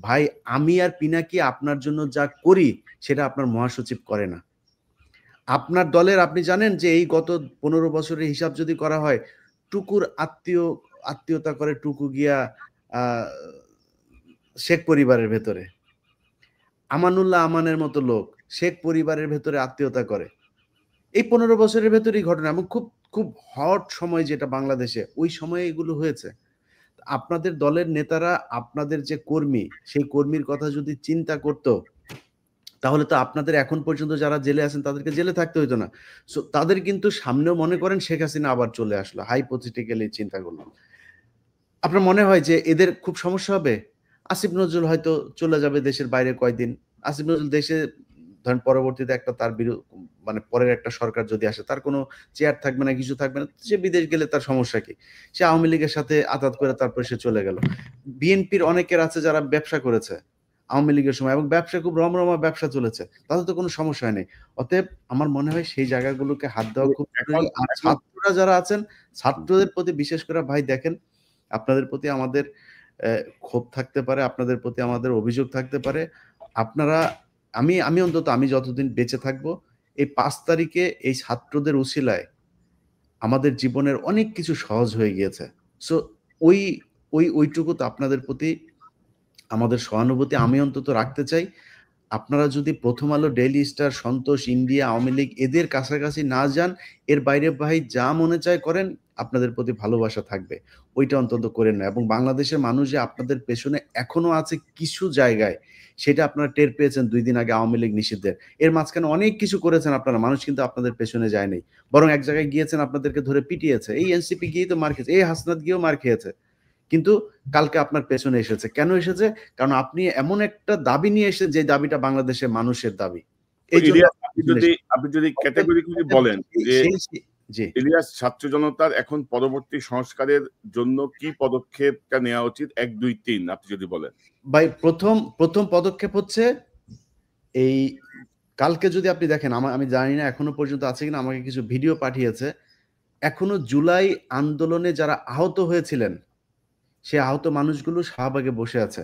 ভাই আমি আর পিনাকি আপনার জন্য যা করি সেটা আপনার মহাসচিব করে না। আপনার দলের আপনি জানেন যে এই গত 15 বছরের হিসাব যদি করা হয়, টুকুর আত্মীয়তা করে টুকু গিয়া শেখ পরিবারের ভেতরে, আমানুল্লাহ আমানের মতো লোক শেখ পরিবারের ভেতরে আত্মীয়তা করে। এই 15 বছরের ভেতরেই ঘটনা, এবং খুব খুব হট সময় যেটা বাংলাদেশে, ওই সময়ে এগুলো হয়েছে। আপনাদের দলের নেতারা আপনাদের যে কর্মী, সেই কর্মীর কথা যদি চিন্তা করত তাহলে তো আপনাদের এখন পর্যন্ত যারা জেলে আছেন তাদেরকে জেলে থাকতে হইতো না। সো তাদের কিন্তু সামনেও মনে করেন শেখ হাসিনা আবার চলে আসলো, হাইপোথেটিক্যালি চিন্তা করলো, আপনার মনে হয় যে এদের খুব সমস্যা হবে? আসিফ নজরুল হয়তো চলে যাবে দেশের বাইরে কয়দিন। আসিফ নজরুল দেশে ধরেন পরবর্তীতে একটা তার মানে পরের একটা সরকার যদি আসে, তার কোনো চেয়ার থাকবে না, কিছু থাকবে না, সে বিদেশ গেলে তার সমস্যা কি? সে আওয়ামী লীগের সাথে আতাত করে তারপরে সে চলে গেল। বিএনপির অনেকের আছে যারা ব্যবসা করেছে আওয়ামী লীগের সময়, এবং ব্যবসা খুব রমরমা ব্যবসা চলেছে, তাদের তো কোনো সমস্যা হয়নি। অতএব আমার মনে হয় সেই জায়গাগুলোকে হাত দেওয়া খুব জরুরি। আর ছাত্ররা যারা আছেন, ছাত্রদের প্রতি বিশেষ করে ভাই দেখেন, আপনাদের প্রতি আমাদের ক্ষোভ থাকতে পারে, আপনাদের প্রতি আমাদের অভিযোগ থাকতে পারে। আপনারা, আমি অন্তত আমি যতদিন বেঁচে থাকবো, এই 5 তারিখে এই ছাত্রদের উছিলায় আমাদের জীবনের অনেক কিছু সহজ হয়ে গিয়েছে। সো ওইটুকু তো আপনাদের প্রতি আমাদের সহানুভূতি আমি অন্তত রাখতে চাই। আপনারা যদি প্রথম আলো, ডেইলি স্টার, সন্তোষ, ইন্ডিয়া, আওয়ামী লীগ এদের কাছাকাছি না যান, এর বাইরে ভাই যা মনে চায় করেন, আপনাদের প্রতি ভালোবাসা থাকবে, ওইটা অন্তত করেন না। এবং বাংলাদেশের মানুষ যে আপনাদের পেছনে এখনো আছে কিছু জায়গায়, সেটা আপনারা টের পেয়েছেন 2 দিন আগে আওয়ামী লীগ নিষিদ্ধের। এর মাঝখানে অনেক কিছু করেছেন আপনারা, মানুষ কিন্তু আপনাদের পেছনে যায়নি, বরং এক জায়গায় গিয়েছেন আপনাদেরকে ধরে পিটিয়েছে। এই এনসিপি গিয়েই তো মার খেয়েছে, এই হাসনাত গিয়েও মার খেয়েছে, কিন্তু কালকে আপনার পেছনে এসেছে। কেন এসেছে? কারণ আপনি এমন একটা দাবি নিয়ে এসেছেন যে দাবিটা বাংলাদেশের মানুষের দাবি। আপনি যদি ক্যাটাগরিক্যালি বলেন যে ইলিয়াস, ছাত্র জনতার এখন পরবর্তী সংস্কারের জন্য কি পদক্ষেপটা নেওয়া উচিত, 1, 2, 3 আপনি যদি বলেন। ভাই, প্রথম পদক্ষেপ হচ্ছে এই, কালকে যদি আপনি দেখেন, আমি জানি না এখনো পর্যন্ত আছে কিনা, আমাকে কিছু ভিডিও পাঠিয়েছে, এখনো জুলাই আন্দোলনে যারা আহত হয়েছিলেন সে আহত মানুষগুলো শাহবাগে বসে আছে।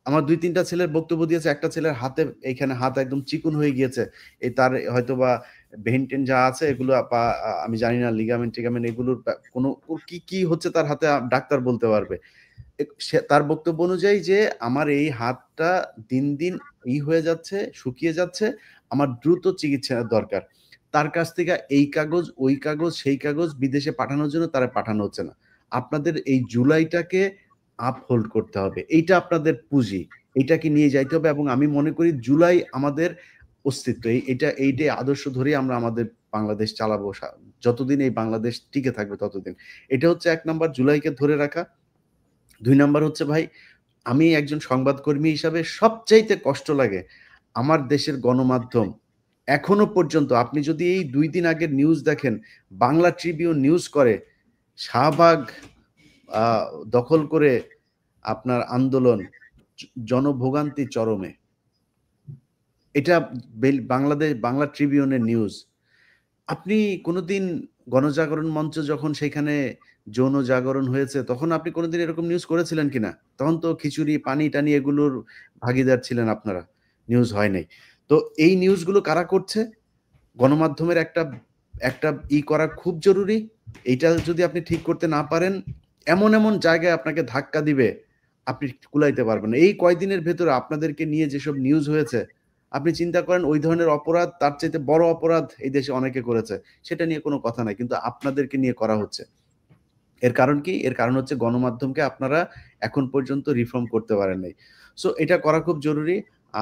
আমার 2-3টা ছেলের বক্তব্য দিয়েছে, একটা ছেলের হাতে এইখানে হাত একদম চিকুন হয়ে গিয়েছে, এই তার হয়তো বা ভেন টেন যা আছে এগুলো আমি জানি না, লিগামেন্ট টিগামেন্ট এগুলোর কোনো কি কি হচ্ছে তার হাতে ডাক্তার বলতে পারবে। তার বক্তব্য অনুযায়ী যে আমার এই হাতটা দিন দিন হয়ে যাচ্ছে, শুকিয়ে যাচ্ছে, আমার দ্রুত চিকিৎসা দরকার। তার কাছ থেকে এই কাগজ ওই কাগজ সেই কাগজ বিদেশে পাঠানোর জন্য তারা পাঠানো হচ্ছে না। আপনাদের এই জুলাইটাকে আপহোল্ড করতে হবে, এইটা আপনাদের পুঁজি, এইটাকে নিয়ে যাইতে হবে। এবং আমি মনে করি জুলাই আমাদের অস্তিত্ব, এইটাই আদর্শ ধরে আমরা আমাদের বাংলাদেশ চালাবো, যতদিন এই বাংলাদেশ টিকে থাকবে ততদিন। এটা হচ্ছে 1 নাম্বার, জুলাইকে ধরে রাখা। 2 নাম্বার হচ্ছে ভাই, আমি একজন সংবাদকর্মী হিসাবে সবচাইতে কষ্ট লাগে আমার দেশের গণমাধ্যম এখনো পর্যন্ত, আপনি যদি এই 2 দিন আগের নিউজ দেখেন, বাংলা ট্রিবিউন নিউজ করে শাহবাগ দখল করে আপনার আন্দোলন, জনভোগান্তি চরমে, এটা বাংলা ট্রিবিউনের নিউজ। আপনি কোনোদিন গণজাগরণ মঞ্চ যখন সেখানে যৌন জাগরণ হয়েছে, তখন আপনি কোনোদিন এরকম নিউজ করেছিলেন কিনা? তখন তো খিচুড়ি পানি টানি এগুলোর ভাগিদার ছিলেন আপনারা, নিউজ হয় নাই। তো এই নিউজগুলো কারা করছে? গণমাধ্যমের একটা করা খুব জরুরি। এইটা যদি আপনি ঠিক করতে না পারেন, এমন এমন জায়গায় আপনাকে ধাক্কা দিবে, আপনি কুলাইতে পারবেন না। এই কয়দিনের ভেতরে আপনাদেরকে নিয়ে যেসব নিউজ হয়েছে, আপনি চিন্তা করেন ওই ধরনের অপরাধ, তার চাইতে বড় অপরাধ এই দেশে অনেকে করেছে, সেটা নিয়ে কোনো কথা নাই, কিন্তু আপনাদেরকে নিয়ে করা হচ্ছে। এর কারণ কি? এর কারণ হচ্ছে গণমাধ্যমকে আপনারা এখন পর্যন্ত রিফর্ম করতে পারেন নাই। সো এটা করা খুব জরুরি।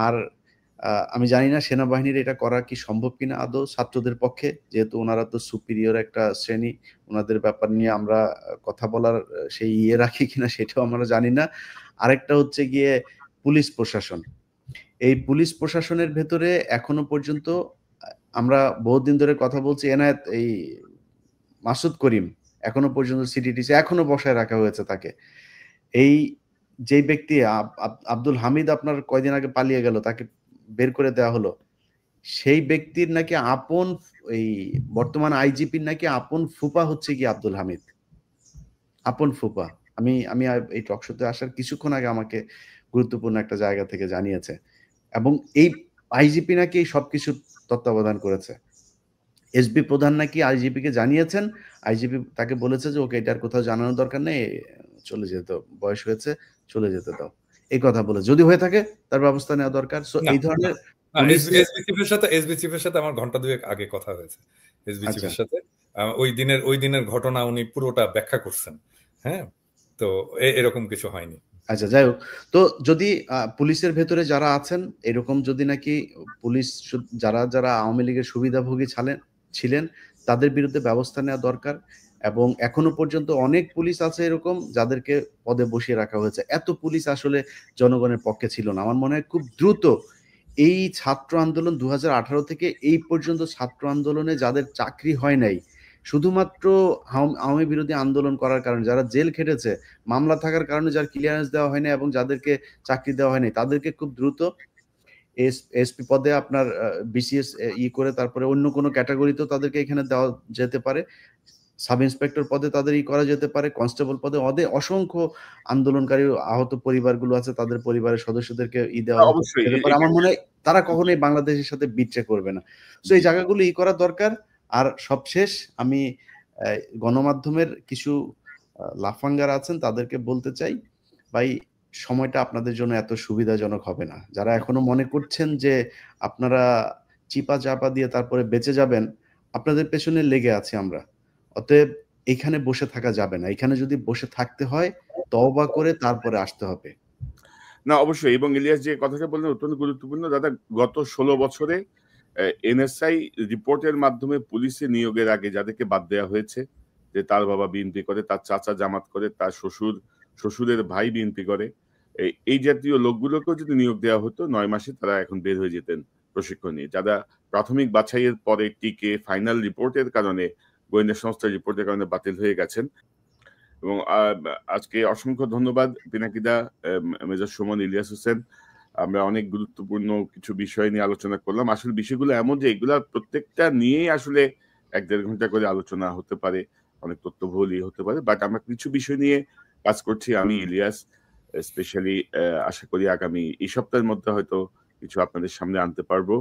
আর আমি জানি না সেনাবাহিনীর এটা করা কি সম্ভব কিনা আদৌ ছাত্রদের পক্ষে, যেহেতু ওনারা তো সুপিরিয়র একটা শ্রেণী, ওনাদের ব্যাপার নিয়ে আমরা কথা বলার সেই রাখি কিনা সেটাও আমরা জানি না। আরেকটা হচ্ছে গিয়ে পুলিশ প্রশাসন। এই পুলিশ প্রশাসনের ভেতরে এখনো পর্যন্ত আমরা বহুদিন ধরে কথা বলছি, এনায়েত এই মাসুদ করিম এখনো পর্যন্ত সিটিটিসি এখনো বসায় রাখা হয়েছে তাকে। এই যে ব্যক্তি আব্দুল হামিদ আপনার কয়দিন আগে পালিয়ে গেল, তাকে বের করে দেওয়া হলো, সেই ব্যক্তির নাকি আপন এই বর্তমান আইজিপির নাকি আপন ফুপা হচ্ছে কি আব্দুল হামিদ, আপন ফুপা। আমি এই টক শোতে আসার কিছুক্ষণ আগে আমাকে গুরুত্বপূর্ণ একটা জায়গা থেকে জানিয়েছে। এবং এই আইজিপি নাকি সবকিছু তত্ত্বাবধান করেছে। এসবি প্রধান নাকি আইজিপি কে জানিয়েছেন, আইজিপি তাকে বলেছে যে ওকে এটার কোথাও জানানোর দরকার নেই, চলে যেতে দাও, বয়স হয়েছে, চলে যেতে দাও, এই কথা বলে। যদি হয়ে থাকে তার ব্যবস্থা নেওয়া দরকার। সো এই ধরনের এসবি চিফের সাথে আমার ঘন্টা 2 আগে কথা হয়েছে এসবি চিফের সাথে। ওই দিনের ঘটনা উনি পুরোটা ব্যাখ্যা করছেন। হ্যাঁ, তো এরকম কিছু হয়নি। আচ্ছা, যাই হোক। তো যদি পুলিশের ভেতরে যারা আছেন এরকম, যদি নাকি পুলিশ যারা আওয়ামী লীগের সুবিধাভোগী ছিলেন, তাদের বিরুদ্ধে ব্যবস্থা নেওয়া দরকার। এবং এখনো পর্যন্ত অনেক পুলিশ আছে এরকম যাদেরকে পদে বসিয়ে রাখা হয়েছে। এত পুলিশ আসলে জনগণের পক্ষে ছিল না। আমার মনে হয় খুব দ্রুত এই ছাত্র আন্দোলন 2018 থেকে এই পর্যন্ত ছাত্র আন্দোলনে যাদের চাকরি হয় নাই, শুধুমাত্র আওয়ামী বিরোধী আন্দোলন করার কারণে যারা জেল খেটেছে, মামলা থাকার কারণে যার ক্লিয়ারেন্স দেওয়া হয়নি এবং যাদেরকে চাকরি দেওয়া হয়নি, তাদেরকে খুব দ্রুত এসপি পদে আপনার বিসিএস করে তারপরে অন্য কোনো ক্যাটাগরিতেও তাদেরকে এখানে দেওয়া যেতে পারে। সাব ইন্সপেক্টর পদে তাদের করা যেতে পারে, কনস্টেবল পদে। অসংখ্য আন্দোলনকারী আহত পরিবারগুলো আছে, তাদের পরিবারের সদস্যদেরকে দেওয়া যেতে পারে। আমার মনে হয় তারা কখনোই বাংলাদেশের সাথে বিট্রে করবে না। তো এই জায়গাগুলো করা দরকার। আর সবশেষ আমি গণমাধ্যমের কিছু লাফাঙ্গার আছেন তাদেরকে বলতে চাই, ভাই সময়টা আপনাদের জন্য এত সুবিধাজনক হবে না। যারা এখনো মনে করছেন যে আপনারা চিপা চাপা দিয়ে তারপরে বেঁচে যাবেন, আপনাদের পেছনে লেগে আছি আমরা। অতএব এখানে বসে থাকা যাবে না। এখানে যদি বসে থাকতে হয় তওবা করে তারপরে আসতে হবে। না, অবশ্যই। এবং ইলিয়াস যে কথাটা বললেন অত্যন্ত গুরুত্বপূর্ণ। দাদা, গত 16 বছরে এনএসআই রিপোর্টের মাধ্যমে পুলিশে নিয়োগের আগে যাদেরকে বাদ দেওয়া হয়েছে, যে তার বাবা বিএনপি করে, তার চাচা জামাত করে, তার শ্বশুরের ভাই বিএনপি করে, এই জাতীয় লোকগুলোকেও যদি নিয়োগ দেওয়া হতো 9 মাসে তারা এখন বের হয়ে যেতেন প্রশিক্ষণ নিয়ে। যারা প্রাথমিক বাছাইয়ের পরে টিকে ফাইনাল রিপোর্টের কারণে, গোয়েন্দা সংস্থার রিপোর্টের কারণে বাতিল হয়ে গেছেন। এবং আজকে অসংখ্য ধন্যবাদ পিনাকিদা, মেজর সুমন, ইলিয়াস হোসেন। আমরা অনেক গুরুত্বপূর্ণ কিছু বিষয় নিয়ে আলোচনা করলাম। আসলে বিষয়গুলো এমন যে এগুলা প্রত্যেকটা নিয়েই আসলে 1-1.5 ঘন্টা করে আলোচনা হতে পারে, অনেক তথ্যবহুল হতে পারে। বাট আমরা কিছু বিষয় নিয়ে কাজ করছি, আমি, ইলিয়াস, স্পেশালি আশা করি আগামী এই সপ্তাহের মধ্যে হয়তো কিছু আপনাদের সামনে আনতে পারবো,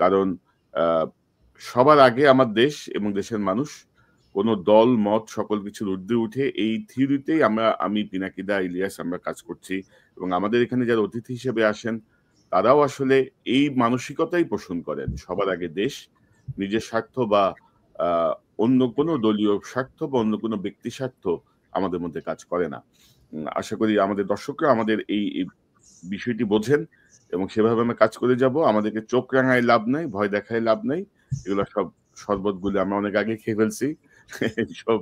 কারণ সবার আগে আমার দেশ এবং দেশের মানুষ কোনো দল মত সকল কিছুর ঊর্ধ্বে উঠে এই থিওরিতেই আমি পিনাকিদা, ইলিয়াস আমরা কাজ করছি, এবং আমাদের এখানে যারা অতিথি হিসেবে আসেন তারাও আসলে এই মানসিকতাই পোষণ করেন। সবার আগে দেশ, নিজের স্বার্থ বা অন্য কোনো দলীয় স্বার্থ বা অন্য কোনো ব্যক্তি স্বার্থ আমাদের মধ্যে কাজ করে না। আশা করি আমাদের দর্শকরা আমাদের এই বিষয়টি বোঝেন এবং সেভাবে আমরা কাজ করে যাব। আমাদেরকে চোখ রাঙায় লাভ নাই, ভয় দেখায় লাভ নাই। এগুলো সব শরবতগুলো আমরা অনেক আগে খেয়ে ফেলছি, সব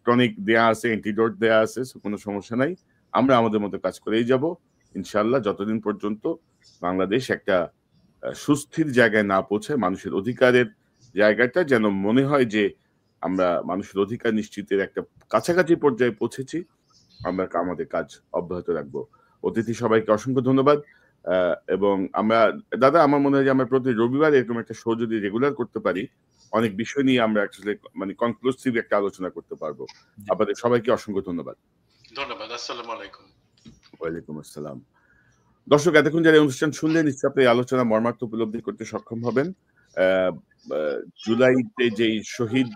টনিক দেয়া আছে, অ্যান্টিডোট দেয়া আছে, কোনো সমস্যা নাই। আমরা আমাদের মতো কাজ করেই যাব ইনশাল্লাহ, যতদিন পর্যন্ত বাংলাদেশ একটা সুস্থির জায়গায় না পৌঁছায়, মানুষের অধিকারের জায়গাটা যেন মনে হয় যে আমরা মানুষের অধিকার নিশ্চিতের একটা কাছাকাছি পর্যায়ে পৌঁছেছি, আমরা আমাদের কাজ অব্যাহত রাখবো। অতিথি সবাইকে অসংখ্য ধন্যবাদ। এবং আমরা দাদা, আমার মনে হয় যে আমরা প্রতি রবিবার এরকম একটা শো যদি রেগুলার করতে পারি, অনেক বিষয় নিয়ে আমরা আসলে মানে কনক্লুসিভ একটা আলোচনা করতে পারবো। আপনাদের সবাইকে অসংখ্য ধন্যবাদ। ধন্যবাদ। আসসালামু আলাইকুম। ওয়ালাইকুম আসসালাম। দর্শক, এতক্ষণ যারা অনুষ্ঠান শুনলেন নিশ্চয়ই আপনি আলোচনা মর্মার্থ উপলব্ধি করতে সক্ষম হবেন। জুলাইতে যেই শহীদ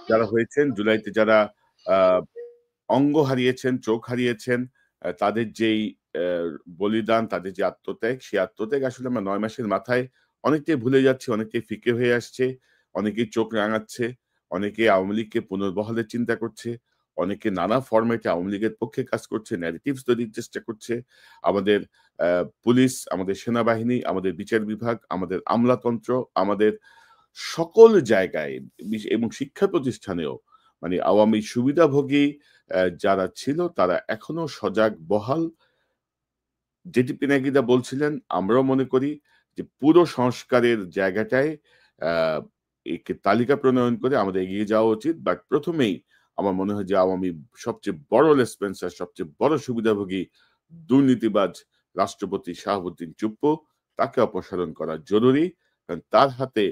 যারা হয়েছেন, জুলাইতে যারা অঙ্গ হারিয়েছেন, চোখ হারিয়েছেন, তাদের যেই বলিদান, তাদের যে আত্মত্যাগ, সেই আত্মত্যাগ আসলে আমরা 9 মাসের মাথায় অনেকটাই ভুলে যাচ্ছি, অনেকটাই ফিকে হয়ে আসছে, অনেকেই চোখ রাঙাচ্ছে, অনেকে আওয়ামী লীগকে পুনর্বহালের চিন্তা করছে, অনেকে নানা ফরম্যাটে আওয়ামী লীগের পক্ষে কাজ করছে, ন্যারেটিভস তৈরির চেষ্টা করছে। আমাদের পুলিশ, আমাদের সেনাবাহিনী, আমাদের বিচার বিভাগ, আমাদের আমলাতন্ত্র, আমাদের সকল জায়গায় এবং শিক্ষা প্রতিষ্ঠানেও মানে আওয়ামী সুবিধাভোগী যারা ছিল তারা এখনো সজাগ বহাল। যেটি পিনাকিদা বলছিলেন, আমরাও মনে করি যে পুরো সংস্কারের জায়গাটায় একে তালিকা প্রণয়ন করে আমাদের এগিয়ে যাওয়া উচিত। বাট প্রথমেই আমার মনে হয় যে আওয়ামী সবচেয়ে বড় লেসপেন্সার, সবচেয়ে বড় সুবিধাভোগী দুর্নীতিবাজ রাষ্ট্রপতি শাহাবুদ্দিন চুপ্পু, তাকে অপসারণ করা জরুরি। কারণ তার হাতে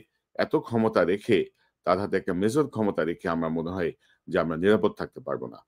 এত ক্ষমতা রেখে, তার হাতে একটা মেজর ক্ষমতা রেখে আমার মনে হয় যে আমরা নিরাপদ থাকতে পারবো না।